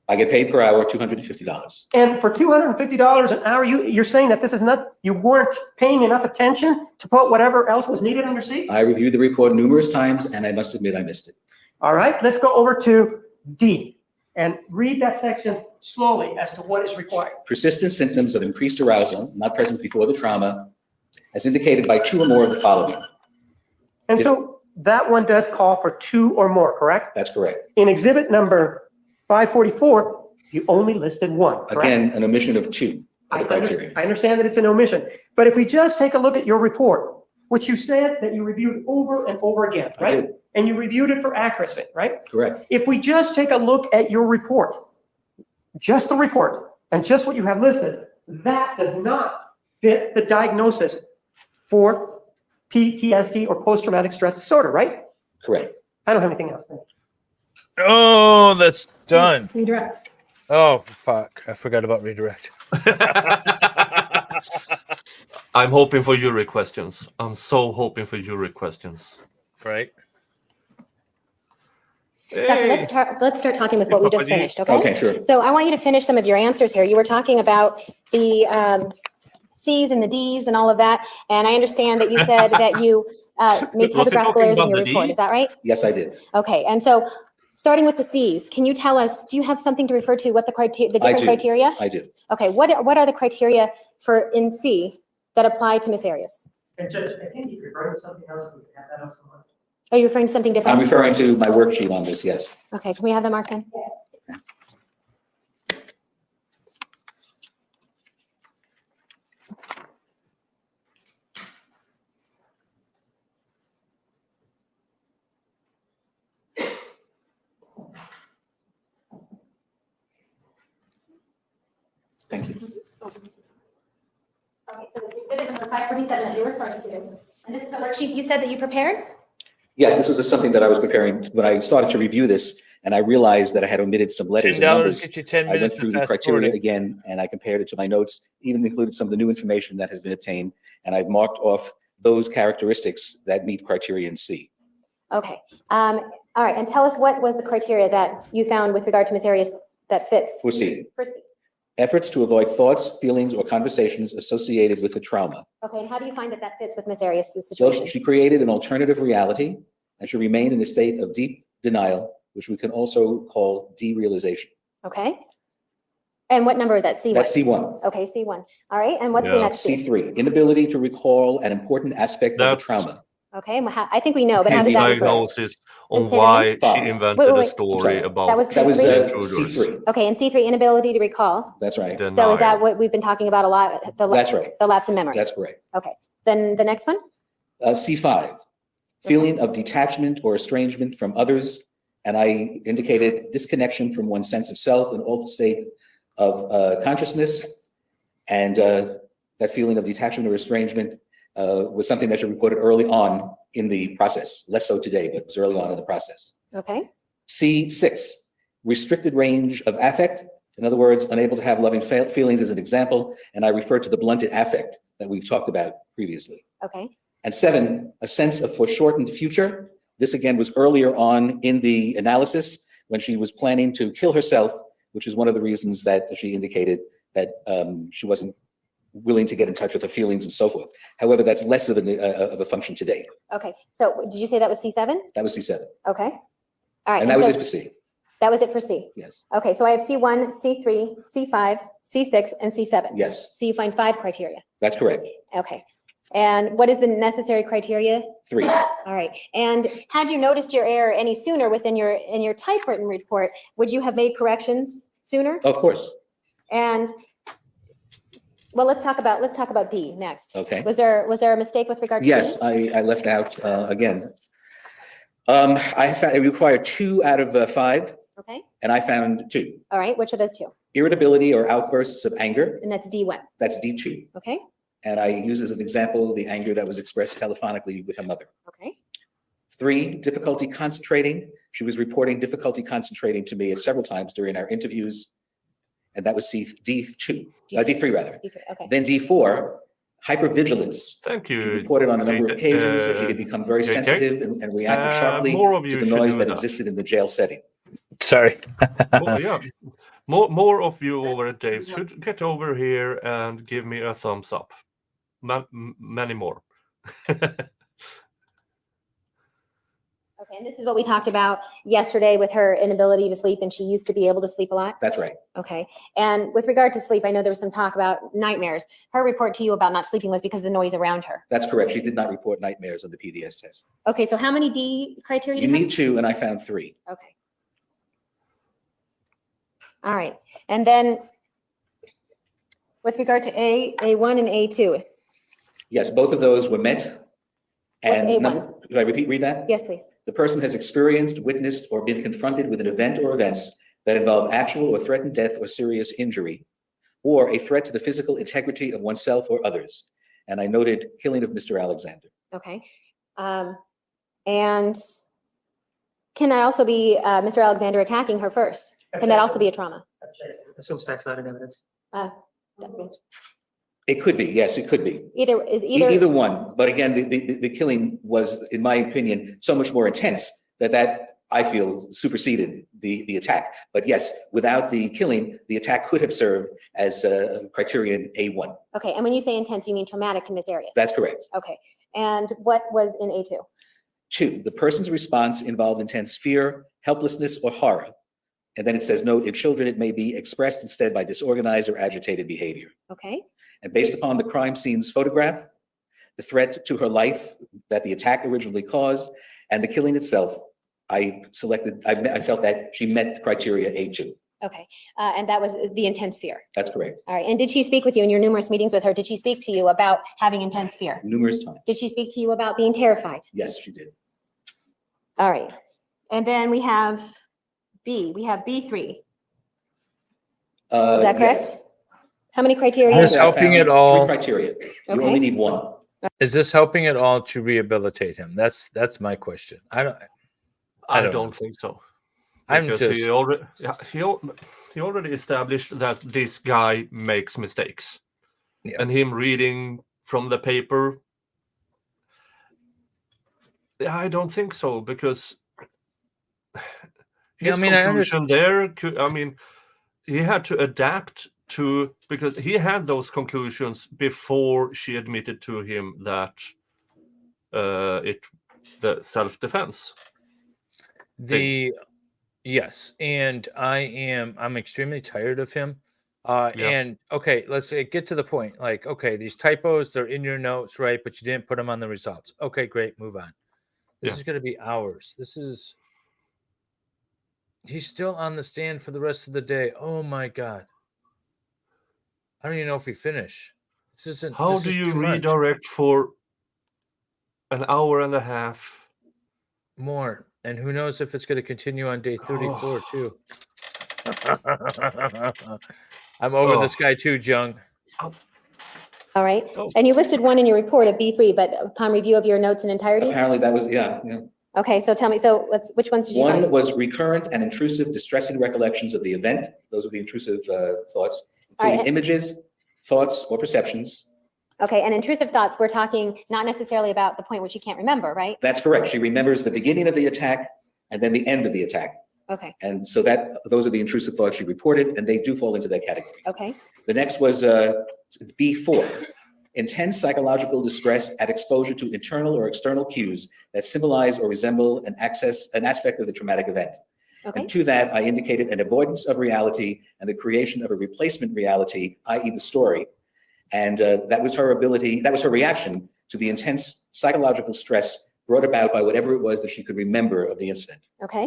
Speaker 5: I get paid per hour $250.
Speaker 4: And for $250 an hour, you're saying that this is not, you weren't paying enough attention to put whatever else was needed on your seat?
Speaker 5: I reviewed the report numerous times, and I must admit I missed it.
Speaker 4: All right, let's go over to D and read that section slowly as to what is required.
Speaker 5: Persistent symptoms of increased arousal not present before the trauma, as indicated by 2 or more of the following.
Speaker 4: And so that one does call for 2 or more, correct?
Speaker 5: That's correct.
Speaker 4: In exhibit number 544, you only listed 1, correct?
Speaker 5: Again, an omission of 2
Speaker 4: I
Speaker 5: criteria.
Speaker 4: understand that it's an omission, but if we just take a look at your report, which you said that you reviewed over and over again,
Speaker 5: I
Speaker 4: right?
Speaker 5: did.
Speaker 4: And you reviewed it for accuracy, right?
Speaker 5: Correct.
Speaker 4: If we just take a look at your report, just the report, and just what you have listed, that does not fit the diagnosis for PTSD or post-traumatic stress disorder, right?
Speaker 5: Correct.
Speaker 4: I don't have anything else.
Speaker 1: Oh, that's done.
Speaker 3: Redirect.
Speaker 1: Oh, fuck. I forgot about redirect.
Speaker 2: I'm hoping for jury questions. I'm so hoping for jury questions.
Speaker 1: Right?
Speaker 7: Doctor, let's start talking with what we just finished, okay?
Speaker 5: Okay, sure.
Speaker 7: So I want you to finish some of your answers here. You were talking about the C's and the D's and all of that, and I understand that you said that you made
Speaker 2: Was he
Speaker 7: typographical
Speaker 2: talking
Speaker 7: errors in
Speaker 2: about
Speaker 7: your
Speaker 2: the
Speaker 7: report.
Speaker 2: D?
Speaker 7: Is that right?
Speaker 5: Yes, I did.
Speaker 7: Okay, and so starting with the C's, can you tell us, do you have something to refer to what the different
Speaker 5: do.
Speaker 7: criteria?
Speaker 5: I do.
Speaker 7: Okay, what are the criteria for in C that apply to Ms. Arias?
Speaker 4: And Judge, I think you referred to something else. We have that on some line.
Speaker 7: Are you referring to something
Speaker 5: I'm
Speaker 7: different?
Speaker 5: referring to my worksheet on this, yes.
Speaker 7: Okay, can we have that marked then?
Speaker 5: Thank you.
Speaker 7: Okay, so this exhibit number 547 that you're referring to, and this is a worksheet you said that you prepared?
Speaker 5: Yes, this was something that I was preparing when I started to review this, and I realized that I had omitted some letters and
Speaker 1: $10
Speaker 5: numbers.
Speaker 1: get you 10
Speaker 5: I went
Speaker 1: minutes
Speaker 5: through
Speaker 1: of
Speaker 5: the
Speaker 1: fast
Speaker 5: criteria
Speaker 1: forwarding.
Speaker 5: again, and I compared it to my notes, even included some of the new information that has been obtained, and I've marked off those characteristics that meet criterion C.
Speaker 7: Okay, all right, and tell us what was the criteria that you found with regard to Ms. Arias that fits?
Speaker 5: For C,
Speaker 7: For C.
Speaker 5: efforts to avoid thoughts, feelings, or conversations associated with the trauma.
Speaker 7: Okay, and how do you find that that fits with Ms. Arias'
Speaker 5: Well,
Speaker 7: situation?
Speaker 5: she created an alternative reality, and she remained in a state of deep denial, which we can also call derealization.
Speaker 7: Okay. And what number is that? C1?
Speaker 5: That's C1.
Speaker 7: Okay, C1. All right, and what's the
Speaker 2: Yeah.
Speaker 7: next C?
Speaker 5: C3, inability to recall an important aspect of the
Speaker 2: That's-
Speaker 5: trauma.
Speaker 7: Okay, and I think we know, but how
Speaker 5: And
Speaker 7: does
Speaker 5: the
Speaker 7: that refer?
Speaker 2: Diagnosis on
Speaker 7: Say that
Speaker 2: why
Speaker 5: again?
Speaker 2: she
Speaker 5: Five.
Speaker 2: invented
Speaker 7: Wait,
Speaker 2: the
Speaker 7: wait.
Speaker 2: story
Speaker 5: Sorry.
Speaker 2: about
Speaker 7: That was
Speaker 5: That was
Speaker 7: C3?
Speaker 2: intruders.
Speaker 5: C3.
Speaker 7: Okay, and C3, inability to recall.
Speaker 5: That's right.
Speaker 7: So is
Speaker 2: Denial.
Speaker 7: that what we've been talking about a lot?
Speaker 5: That's right.
Speaker 7: The lapse in memory?
Speaker 5: That's correct.
Speaker 7: Okay, then the next one?
Speaker 5: C5, feeling of detachment or estrangement from others. And I indicated disconnection from one's sense of self, an altered state of consciousness. And that feeling of detachment or estrangement was something that you reported early on in the process. Less so today, but it was early on in the process.
Speaker 7: Okay,
Speaker 5: C6, restricted range of affect. In other words, unable to have loving feelings as an example. And I refer to the blunted affect that we've talked about previously.
Speaker 7: okay,
Speaker 5: And 7, a sense of foreshortened future. This again was earlier on in the analysis when she was planning to kill herself, which is one of the reasons that she indicated that she wasn't willing to get in touch with her feelings and so forth. However, that's less of a function today.
Speaker 7: okay. So did you say that was C7?
Speaker 5: That was C7.
Speaker 7: Okay. All right.
Speaker 5: And that was
Speaker 7: so
Speaker 5: it for C.
Speaker 7: That was it for C.
Speaker 5: Yes.
Speaker 7: Okay, so I have C1, C3, C5, C6, and C7.
Speaker 5: Yes,
Speaker 7: So you find 5 criteria.
Speaker 5: that's correct.
Speaker 7: Okay. And what is the necessary criteria?
Speaker 5: 3.
Speaker 7: All right. And had you noticed your error any sooner within your typewritten report, would you have made corrections sooner?
Speaker 5: Of course.
Speaker 7: And well, let's talk about D next.
Speaker 5: Okay.
Speaker 7: Was there a mistake with regard to
Speaker 5: Yes,
Speaker 7: D?
Speaker 5: I left out, again. I found it required 2 out of 5,
Speaker 7: Okay.
Speaker 5: and I found 2.
Speaker 7: All right. Which are those two?
Speaker 5: Irritability or outbursts of anger,
Speaker 7: And that's D what?
Speaker 5: that's D2.
Speaker 7: Okay.
Speaker 5: And I use as an example the anger that was expressed telephonically with her mother.
Speaker 7: Okay.
Speaker 5: 3, difficulty concentrating. She was reporting difficulty concentrating to me several times during our interviews, and that was D2, D3 rather.
Speaker 7: D3, okay.
Speaker 5: Then D4, hypervigilance.
Speaker 2: Thank
Speaker 5: She
Speaker 2: you.
Speaker 5: reported on a number of occasions that she had become very
Speaker 2: JK.
Speaker 5: sensitive and reacted sharply
Speaker 2: more of
Speaker 5: to
Speaker 2: you
Speaker 5: the
Speaker 2: should
Speaker 5: noise
Speaker 2: do
Speaker 5: that
Speaker 2: that.
Speaker 5: existed in the jail setting.
Speaker 1: Sorry.
Speaker 2: Oh, yeah. More of you over at Dave should get over here and give me a thumbs up. Many more.
Speaker 7: Okay. And this is what we talked about yesterday with her inability to sleep, and she used to be able to sleep a lot.
Speaker 5: That's right.
Speaker 7: Okay. And with regard to sleep, I know there was some talk about nightmares. Her report to you about not sleeping was because of the noise around her.
Speaker 5: That's correct. She did not report nightmares on the PDS test.
Speaker 7: Okay. So how many D criteria?
Speaker 5: You
Speaker 7: do you
Speaker 5: need 2, and I found 3.
Speaker 7: have? Okay. All right. And then with regard to A1 and A2.
Speaker 5: Yes, both of those were met. And
Speaker 7: A1?
Speaker 5: Did I read that?
Speaker 7: Yes, please.
Speaker 5: The person has experienced, witnessed, or been confronted with an event or events that involve actual or threatened death or serious injury, or a threat to the physical integrity of oneself or others. And I noted killing of Mr. Alexander.
Speaker 7: Okay. And can that also be Mr. Alexander attacking her first? Can that also be a trauma?
Speaker 4: Assumes facts not in evidence.
Speaker 5: It could be, yes, it could be.
Speaker 7: Either
Speaker 5: one. But again, the killing was, in my opinion, so much more intense that I feel superseded the attack. But yes, without the killing, the attack could have served as criterion A1.
Speaker 7: Okay. And when you say intense, you mean traumatic to Miss Arias?
Speaker 5: That's correct.
Speaker 7: Okay. And what was in A2?
Speaker 5: 2, the person's response involved intense fear, helplessness, or horror. And then it says, note, in children, it may be expressed instead by disorganized or agitated behavior.
Speaker 7: Okay.
Speaker 5: And based upon the crime scene's photograph, the threat to her life that the attack originally caused, and the killing itself, I felt that she met the criteria A2.
Speaker 7: Okay. And that was the intense fear.
Speaker 5: That's correct.
Speaker 7: All right. And did she speak with you in your numerous meetings with her? Did she speak to you about having intense fear?
Speaker 5: Numerous times.
Speaker 7: Did she speak to you about being terrified?
Speaker 5: Yes, she did.
Speaker 7: All right. And then we have B. We have B3. Is that correct?
Speaker 5: Yes.
Speaker 7: How many criteria?
Speaker 1: Is this helping
Speaker 5: I
Speaker 1: at
Speaker 5: found
Speaker 1: all?
Speaker 5: 3 criteria. You
Speaker 7: Okay.
Speaker 5: only need 1.
Speaker 1: Is this helping at all to rehabilitate him? That's my question. I don't
Speaker 2: don't
Speaker 1: know.
Speaker 2: think so.
Speaker 1: I'm
Speaker 2: Because
Speaker 1: just
Speaker 2: he already established that this guy makes mistakes.
Speaker 1: Yeah.
Speaker 2: And him reading from the paper, I don't think so, because his conclusion there, he had to adapt to, because he had those conclusions before she admitted to him that the self-defense.
Speaker 1: Yes, and I'm extremely tired of him. And okay, let's get to the point. Like, okay, these typos, they're in your notes, right? But you didn't put them on the results. Okay, great, move on. This is going to be hours. He's still on the stand for the rest of the day. Oh my God. I don't even know if we finish.
Speaker 2: How do you redirect for an hour and a half?
Speaker 1: More. And who knows if it's going to continue on day 34 too. I'm over this guy too, Jung.
Speaker 7: All right. And you listed 1 in your report of B3, but upon review of your notes in entirety?
Speaker 5: Apparently that was, yeah.
Speaker 7: Okay, so tell me, which ones did you
Speaker 5: 1
Speaker 7: find?
Speaker 5: was recurrent and intrusive, distressing recollections of the event. Those are the intrusive thoughts, including images, thoughts, or perceptions.
Speaker 7: Okay, and intrusive thoughts, we're talking not necessarily about the point which you can't remember, right?
Speaker 5: That's correct. She remembers the beginning of the attack and then the end of the attack.
Speaker 7: Okay.
Speaker 5: And so those are the intrusive thoughts she reported, and they do fall into that category.
Speaker 7: Okay.
Speaker 5: The next was B4, intense psychological distress at exposure to internal or external cues that symbolize or resemble an aspect of the traumatic event.
Speaker 7: Okay.
Speaker 5: And to that, I indicated an avoidance of reality and the creation of a replacement reality, i.e. the story. And that was her reaction to the intense psychological stress brought about by whatever it was that she could remember of the incident.
Speaker 7: Okay.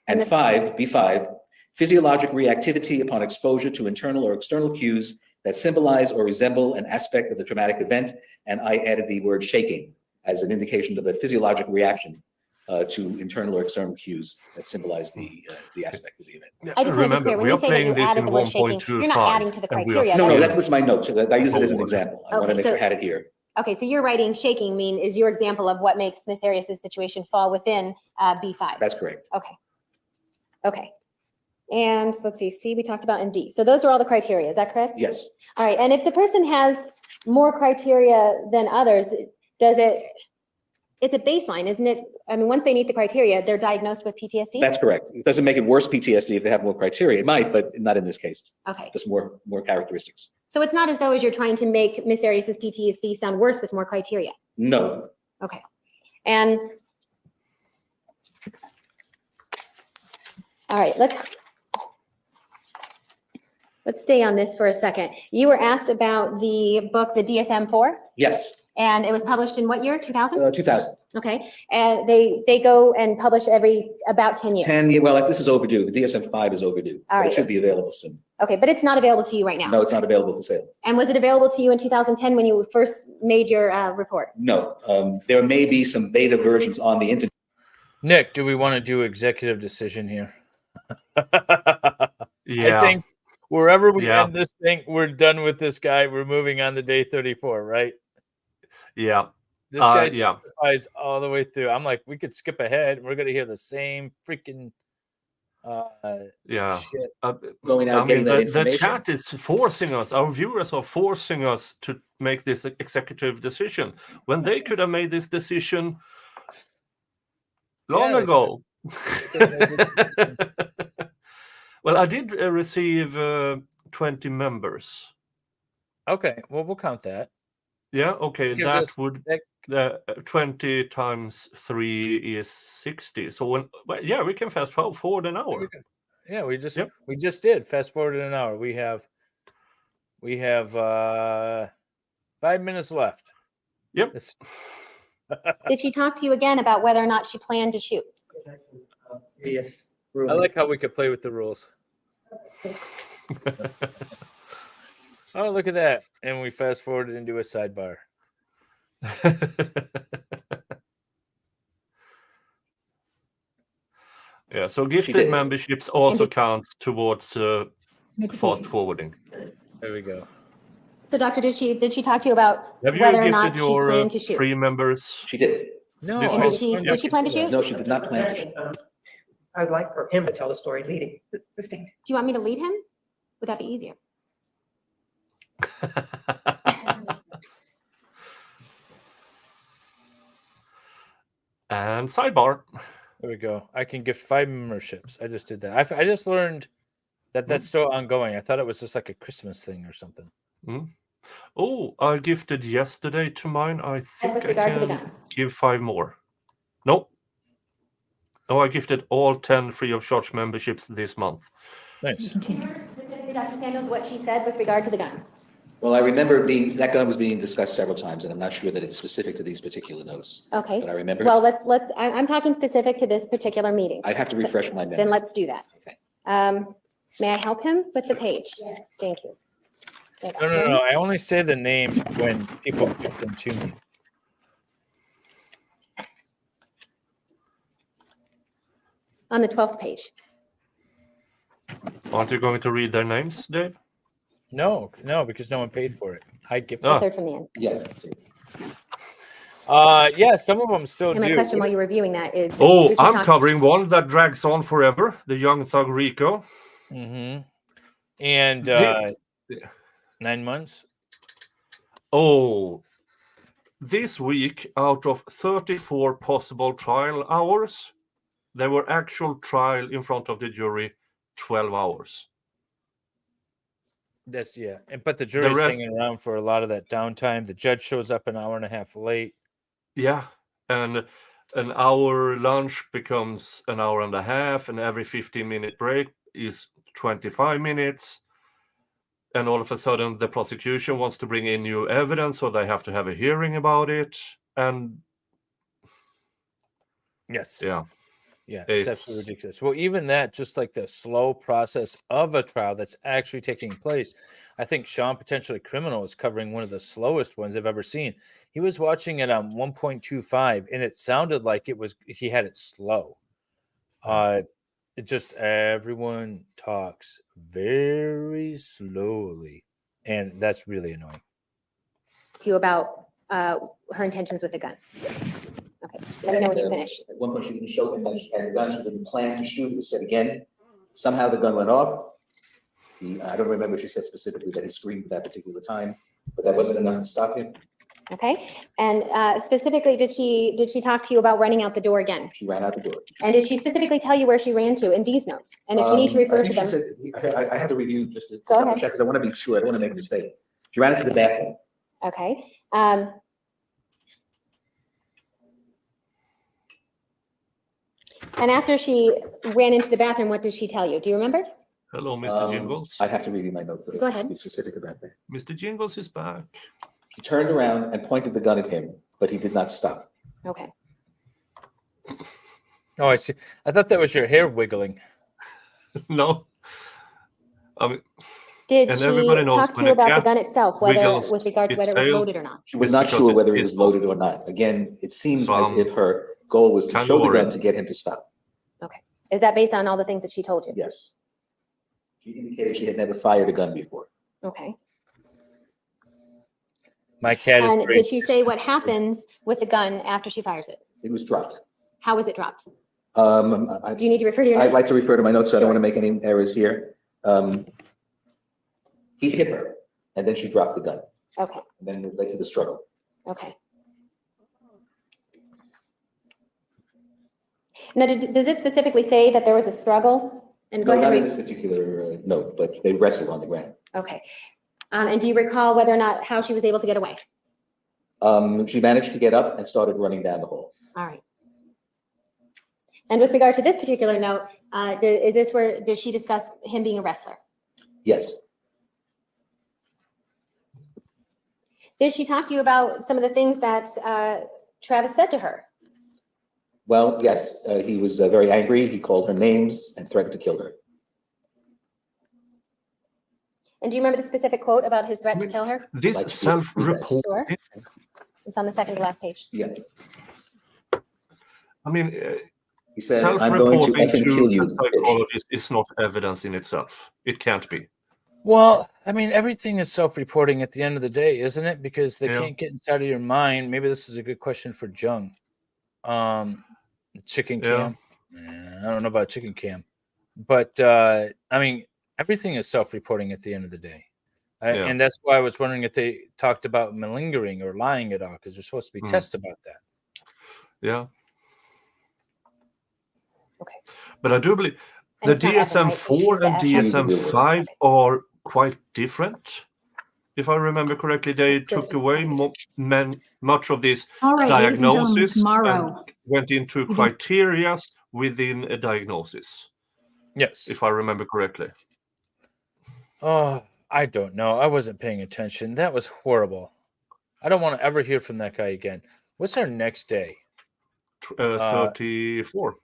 Speaker 5: And
Speaker 7: And the-
Speaker 5: 5, B5, physiologic reactivity upon exposure to internal or external cues that symbolize or resemble an aspect of the traumatic event. And I added the word shaking as an indication of a physiologic reaction to internal or external cues that symbolize the aspect of the event.
Speaker 7: I just want to be clear, when you say that you added the word shaking, you're not adding to the criteria.
Speaker 5: No,
Speaker 7: that's-
Speaker 5: that's my note. So I use it as an
Speaker 2: Oh,
Speaker 5: example. I want
Speaker 7: Okay,
Speaker 5: to make
Speaker 7: so-
Speaker 5: sure I had it here.
Speaker 7: Okay, so you're writing shaking is your example of what makes Miss Arias' situation fall within B5.
Speaker 5: That's correct.
Speaker 7: Okay. Okay. And let's see, C we talked about, and D. So those are all the criteria, is that correct?
Speaker 5: Yes.
Speaker 7: All right, and if the person has more criteria than others, it's a baseline, isn't it? I mean, once they meet the criteria, they're diagnosed with PTSD?
Speaker 5: That's correct. It doesn't make it worse PTSD if they have more criteria. It might, but not in this case.
Speaker 7: Okay,
Speaker 5: Just more characteristics.
Speaker 7: so it's not as though as you're trying to make Miss Arias' PTSD sound worse with more criteria?
Speaker 5: No.
Speaker 7: Okay. And all right, let's stay on this for a second. You were asked about the book, the DSM-4,
Speaker 5: Yes.
Speaker 7: and it was published in what year, 2000?
Speaker 5: 2000.
Speaker 7: Okay, and they go and publish about 10 years.
Speaker 5: 10 years. Well, this is overdue. The DSM-5 is overdue.
Speaker 7: All
Speaker 5: But
Speaker 7: right.
Speaker 5: it should be available soon.
Speaker 7: Okay, but it's not available to you right now?
Speaker 5: No, it's not available for sale.
Speaker 7: And was it available to you in 2010 when you first made your report?
Speaker 5: No. There may be some beta versions on the internet.
Speaker 1: Nick, do we want to do executive decision here?
Speaker 2: Yeah.
Speaker 1: I think wherever we
Speaker 2: Yeah.
Speaker 1: end this thing, we're done with this guy. We're moving on to day 34, right?
Speaker 2: Yeah.
Speaker 1: This guy
Speaker 2: Yeah.
Speaker 1: testifies all the way through. I'm like, we could skip ahead. We're going to hear the same freaking
Speaker 2: Yeah.
Speaker 1: shit.
Speaker 5: Going out
Speaker 2: I
Speaker 5: and getting
Speaker 2: mean,
Speaker 5: that
Speaker 2: the
Speaker 5: information.
Speaker 2: chat is forcing us, our viewers are forcing us to make this executive decision when they could have made this decision long
Speaker 1: Yeah, they
Speaker 2: ago.
Speaker 1: could have made this decision.
Speaker 2: Well, I did receive 20 members.
Speaker 1: Okay, well, we'll count that.
Speaker 2: Yeah, okay,
Speaker 1: Gives
Speaker 2: that
Speaker 1: us-
Speaker 2: would
Speaker 1: that-
Speaker 2: 20 times 3 is 60. So yeah, we can fast forward an hour.
Speaker 1: Yeah, we just
Speaker 2: Yep.
Speaker 1: did. Fast forward an hour. We have 5 minutes left.
Speaker 2: Yep.
Speaker 1: It's-
Speaker 7: Did she talk to you again about whether or not she planned to shoot?
Speaker 4: Yes.
Speaker 1: I like how we could play with the rules. Oh, look at that. And we fast forwarded into a sidebar.
Speaker 2: Yeah, so
Speaker 5: did.
Speaker 2: gifted memberships also
Speaker 7: did-
Speaker 2: count towards fast forwarding.
Speaker 1: There we go.
Speaker 7: So doctor, did she talk to you about
Speaker 2: Have you
Speaker 7: whether or
Speaker 2: gifted
Speaker 7: not she
Speaker 2: your
Speaker 7: planned to shoot?
Speaker 2: free members?
Speaker 5: She did.
Speaker 1: No,
Speaker 2: This
Speaker 7: And
Speaker 2: one-
Speaker 7: did she plan to shoot?
Speaker 5: No, she did not plan to shoot.
Speaker 4: I'd like for him to tell the story leading.
Speaker 3: Sustained.
Speaker 7: Do you want me to lead him? Would that be easier?
Speaker 2: And sidebar.
Speaker 1: There we go. I can gift 5 memberships. I just did that. I just learned that that's still ongoing. I thought it was just like a Christmas thing or something.
Speaker 2: Oh, I gifted yesterday to mine. I
Speaker 7: And
Speaker 2: think
Speaker 7: with
Speaker 2: I
Speaker 7: regard to the
Speaker 2: can
Speaker 7: gun?
Speaker 2: give 5 more. Nope. Oh, I gifted all 10 free of charge memberships this month.
Speaker 1: Nice.
Speaker 7: Specifically, Dr. Samuels, what she said with regard to the gun?
Speaker 5: Well, I remember that gun was being discussed several times, and I'm not sure that it's specific to these particular notes.
Speaker 7: Okay.
Speaker 5: But I remember.
Speaker 7: Well, I'm talking specific to this particular meeting.
Speaker 5: I'd have to refresh my
Speaker 7: Then
Speaker 5: memory.
Speaker 7: let's do that.
Speaker 5: Okay.
Speaker 7: May I help him with the page? Thank you.
Speaker 1: No. I only say the name when people gift them to me.
Speaker 7: On the 12th page.
Speaker 2: Aren't you going to read their names, Dave?
Speaker 1: No, because no one paid for it. I gift.
Speaker 2: Ah.
Speaker 7: Third from the end.
Speaker 5: Yes.
Speaker 1: Yeah, some of them still
Speaker 7: And my
Speaker 1: do.
Speaker 7: question while you're reviewing that is.
Speaker 2: Oh,
Speaker 7: did she
Speaker 2: I'm
Speaker 7: talk-
Speaker 2: covering one that drags on forever. The Young Thug Rico.
Speaker 1: Mm-hmm. And
Speaker 2: Yeah.
Speaker 1: 9 months.
Speaker 2: Oh, this week, out of 34 possible trial hours, there were actual trial in front of the jury 12 hours.
Speaker 1: That's yeah. But the jury's
Speaker 2: rest-
Speaker 1: hanging around for a lot of that downtime. The judge shows up an hour and a half late.
Speaker 2: Yeah, and an hour lunch becomes an hour and a half, and every 15-minute break is 25 minutes. And all of a sudden, the prosecution wants to bring in new evidence, so they have to have a hearing about it. And
Speaker 1: Yes.
Speaker 2: Yeah.
Speaker 1: Yeah, it's absolutely ridiculous. Well, even that, just like the slow process of a trial that's actually taking place. I think Sean Potentially Criminal is covering one of the slowest ones I've ever seen. He was watching it on 1.25, and it sounded like he had it slow. It just everyone talks very slowly, and that's really annoying.
Speaker 7: To you about her intentions with the gun. Okay, so let me know when you finish.
Speaker 5: At one point, she didn't show him that she had a gun. She didn't plan to shoot. It was said again. Somehow the gun went off. I don't remember if she said specifically that he screamed at that particular time, but that wasn't enough to stop him.
Speaker 7: Okay, and specifically, did she talk to you about running out the door again?
Speaker 5: She ran out the door.
Speaker 7: And did she specifically tell you where she ran to in these notes? And if you need to refer to them.
Speaker 5: I had to review just to
Speaker 7: Go
Speaker 5: double
Speaker 7: ahead.
Speaker 5: check because I want to be sure. I don't want to make a mistake. She ran into the bathroom.
Speaker 7: Okay. And after she ran into the bathroom, what did she tell you? Do you remember?
Speaker 2: Hello, Mr. Jingles.
Speaker 5: I have to review my note.
Speaker 7: Go ahead.
Speaker 5: Be specific about that.
Speaker 2: Mr. Jingles is back.
Speaker 5: He turned around and pointed the gun at him, but he did not stop.
Speaker 7: Okay.
Speaker 1: Oh, I see. I thought that was your hair wiggling.
Speaker 2: No. I mean,
Speaker 7: Did
Speaker 2: and
Speaker 7: she
Speaker 2: everybody knows
Speaker 7: talk to
Speaker 2: when
Speaker 7: you
Speaker 2: a
Speaker 7: about the
Speaker 2: cat
Speaker 7: gun itself, whether
Speaker 2: wiggles
Speaker 7: with regard to
Speaker 2: its
Speaker 7: whether it was
Speaker 2: tail,
Speaker 7: loaded or not?
Speaker 5: She was not
Speaker 2: because
Speaker 5: sure
Speaker 2: it's
Speaker 5: whether it was
Speaker 2: pistol.
Speaker 5: loaded or not. Again, it seems as
Speaker 2: From
Speaker 5: if her goal was to show the
Speaker 2: Kangaroo.
Speaker 5: gun to get him to stop.
Speaker 7: Okay. Is that based on all the things that she told you?
Speaker 5: Yes. She indicated she had never fired a gun before.
Speaker 7: Okay.
Speaker 1: My cat is
Speaker 7: And
Speaker 1: great.
Speaker 7: did she say what happens with the gun after she fires it?
Speaker 5: It was dropped.
Speaker 7: How was it dropped?
Speaker 5: I,
Speaker 7: Do you need to refer to your
Speaker 5: I'd
Speaker 7: notes?
Speaker 5: like to refer to my notes, so I don't
Speaker 7: Sure.
Speaker 5: want to make any errors here. He hit her, and then she dropped the gun,
Speaker 7: Okay.
Speaker 5: and then it led to the struggle.
Speaker 7: Okay. Now, does it specifically say that there was a struggle? And go
Speaker 5: No, not
Speaker 7: ahead.
Speaker 5: in this particular note, but they wrestled on the ground.
Speaker 7: Okay. And do you recall whether or not how she was able to get away?
Speaker 5: She managed to get up and started running down the hall.
Speaker 7: All right. And with regard to this particular note, is this where, does she discuss him being a wrestler?
Speaker 5: Yes.
Speaker 7: Did she talk to you about some of the things that Travis said to her?
Speaker 5: Well, yes, he was very angry. He called her names and threatened to kill her.
Speaker 7: And do you remember the specific quote about his threat to kill her?
Speaker 2: This
Speaker 5: Like,
Speaker 2: self-report.
Speaker 7: Sure. It's on the second to last page.
Speaker 5: Yeah.
Speaker 2: I mean,
Speaker 5: He said, "I'm going to
Speaker 2: self-reporting
Speaker 5: effing kill
Speaker 2: to
Speaker 5: you."
Speaker 2: a psychologist is not evidence in itself. It can't be.
Speaker 1: Well, I mean, everything is self-reporting at the end of the day, isn't it? Because they
Speaker 2: Yeah.
Speaker 1: can't get inside of your mind. Maybe this is a good question for Jung. Chicken
Speaker 2: Yeah.
Speaker 1: cam. I don't know about chicken cam, but I mean, everything is self-reporting at the end of the day.
Speaker 2: Yeah.
Speaker 1: And that's why I was wondering if they talked about malingering or lying at all, because there's supposed to be tests about that.
Speaker 2: Yeah.
Speaker 7: Okay.
Speaker 2: But I do believe
Speaker 7: And
Speaker 2: the
Speaker 7: it's not Evan, right?
Speaker 2: DSM-4 and
Speaker 7: It's just the
Speaker 2: DSM-5 are quite different. If I remember correctly, they took away much of this
Speaker 3: All right, ladies and gentlemen,
Speaker 2: diagnosis
Speaker 3: tomorrow.
Speaker 2: and went into criteria within a diagnosis,
Speaker 1: Yes.
Speaker 2: if I remember correctly.
Speaker 1: Oh, I don't know. I wasn't paying attention. That was horrible. I don't want to ever hear from that guy again. What's our next day?
Speaker 2: 34.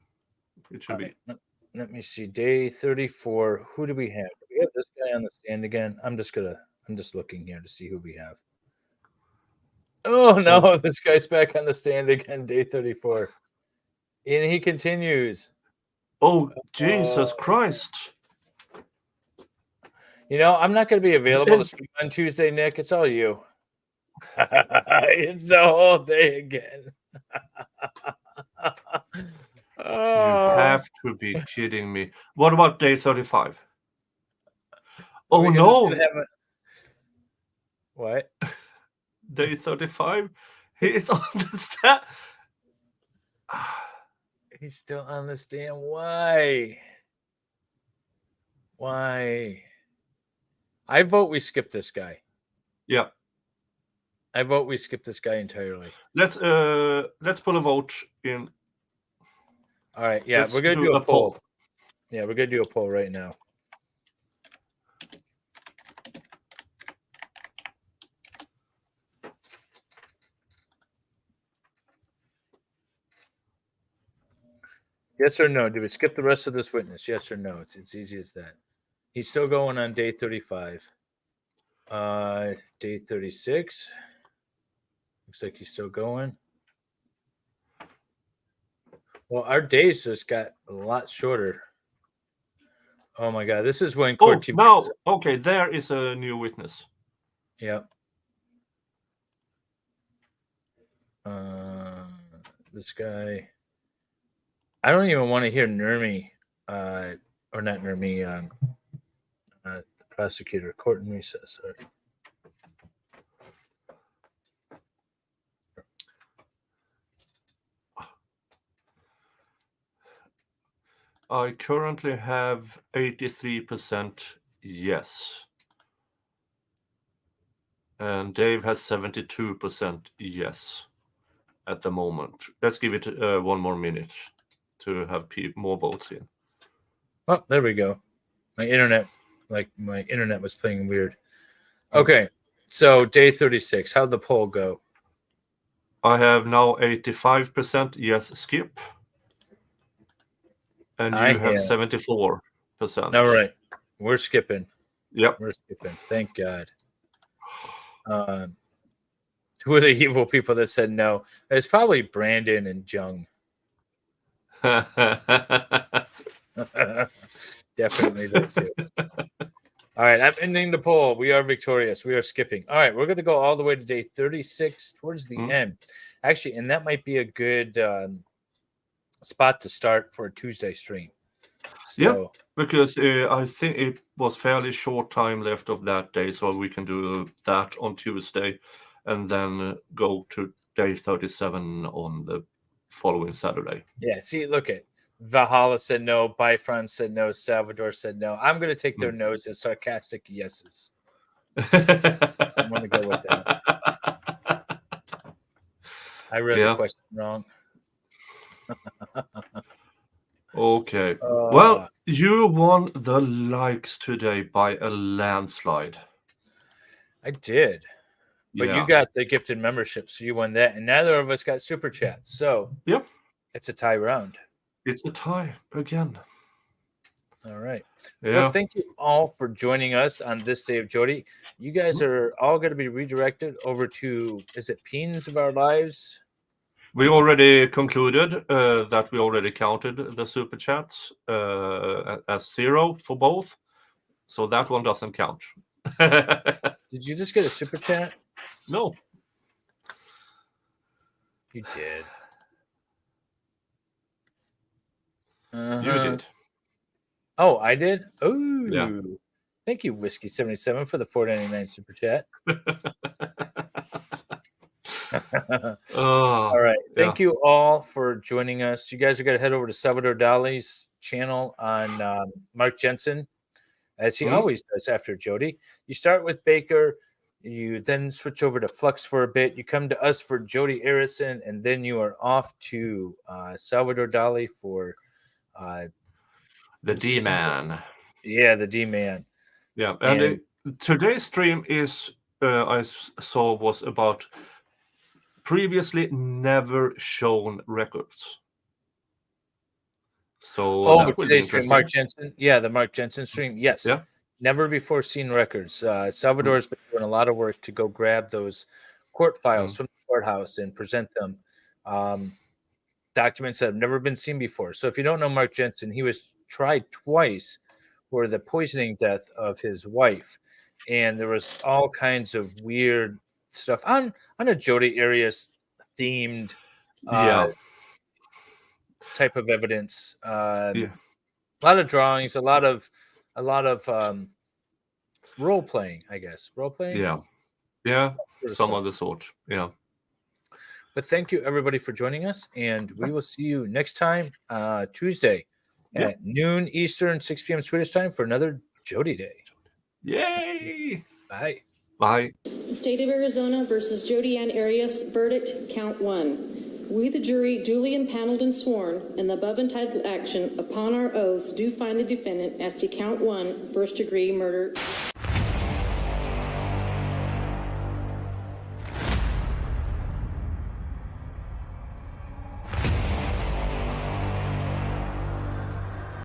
Speaker 2: It should
Speaker 1: All
Speaker 2: be.
Speaker 1: right, let me see. Day 34. Who do we have? Do we have this guy on the stand again? I'm just looking here to see who we have. Oh no, this guy's back on the stand again, day 34. And he continues.
Speaker 2: Oh, Jesus Christ.
Speaker 1: You know, I'm not going to be available to stream on Tuesday, Nick. It's all you. It's the whole day again.
Speaker 2: You have to be kidding me. What about day 35? Oh,
Speaker 1: We're just
Speaker 2: no.
Speaker 1: gonna have What?
Speaker 2: Day 35? He is on the stand.
Speaker 1: He's still on the stand. Why? Why? I vote we skip this guy.
Speaker 2: Yeah.
Speaker 1: I vote we skip this guy entirely.
Speaker 2: Let's put a vote in.
Speaker 1: All right. Yeah,
Speaker 2: Let's
Speaker 1: we're gonna
Speaker 2: do
Speaker 1: do a
Speaker 2: a poll.
Speaker 1: poll. Yeah, we're gonna do a poll right now. Yes or no? Do we skip the rest of this witness? Yes or no? It's easy as that. He's still going on day 35. Day 36. Looks like he's still going. Well, our days just got a lot shorter. Oh my God, this is when court TV.
Speaker 2: No, okay, there is a new witness.
Speaker 1: Yep. This guy. I don't even want to hear Nurmi, or not Nurmi, the prosecutor, court in recess. Sorry.
Speaker 2: I currently have 83% yes. And Dave has 72% yes at the moment. Let's give it 1 more minute to have more votes in.
Speaker 1: Oh, there we go. My internet was playing weird. Okay, so day 36. How'd the poll go?
Speaker 2: I have now 85% yes skip. And you have 74%.
Speaker 1: All right. We're skipping.
Speaker 2: Yep.
Speaker 1: We're skipping. Thank God. Who are the evil people that said no? It's probably Brandon and Jung. Definitely those two. All right. I'm ending the poll. We are victorious. We are skipping. All right. We're going to go all the way to day 36 towards the end. Actually, and that might be a good spot to start for a Tuesday stream. So,
Speaker 2: yeah, because I think it was fairly short time left of that day, so we can do that on Tuesday and then go to day 37 on the following Saturday.
Speaker 1: Yeah, see, look at Valhalla said no, Bifron said no, Salvador said no. I'm going to take their no's as sarcastic yeses. I'm going to go with them. I read the question wrong.
Speaker 2: Okay. Well, you won the likes today by a landslide.
Speaker 1: I did. But you got the gifted membership, so you won that. And neither of us got super chats. So it's a tie round.
Speaker 2: It's a tie again.
Speaker 1: All right.
Speaker 2: Yeah.
Speaker 1: Well, thank you all for joining us on this day of Jodi. You guys are all going to be redirected over to, is it Peens of Our Lives?
Speaker 2: We already concluded that we already counted the super chats as 0 for both. So that one doesn't count.
Speaker 1: Did you just get a super chat?
Speaker 2: No.
Speaker 1: You did.
Speaker 2: You did.
Speaker 1: Oh, I did? Oh,
Speaker 2: yeah.
Speaker 1: Thank you, Whiskey77, for the $4.99 super chat. All right. Thank you all for joining us. You guys are going to head over to Salvador Dali's channel on Mark Jensen, as he always does after Jodi. You start with Baker. You then switch over to Flux for a bit. You come to us for Jodi Arias, and then you are off to Salvador Dali for
Speaker 2: the D-Man.
Speaker 1: Yeah, the D-Man.
Speaker 2: Yeah, and today's stream is, I saw, was about previously never shown records. So
Speaker 1: today's stream, Mark Jensen. Yeah, the Mark Jensen stream. Yes.
Speaker 2: Yeah.
Speaker 1: Never before seen records. Salvador's been doing a lot of work to go grab those court files from the courthouse and present them. Documents that have never been seen before. So if you don't know Mark Jensen, he was tried twice for the poisoning death of his wife. And there was all kinds of weird stuff on a Jodi Arias themed type of evidence. A lot of drawings, a lot of role playing, I guess. Role playing?
Speaker 2: Yeah. Some of the sort. Yeah.
Speaker 1: But thank you everybody for joining us, and we will see you next time, Tuesday at noon Eastern, 6 p.m. Swedish time for another Jodi Day.
Speaker 2: Yay!
Speaker 1: Bye.
Speaker 2: Bye.
Speaker 9: State of Arizona versus Jodi Arias, verdict, count 1. We, the jury, duly impaneled and sworn in the above entitled action upon our oaths, do find the defendant as to count 1, first-degree murder.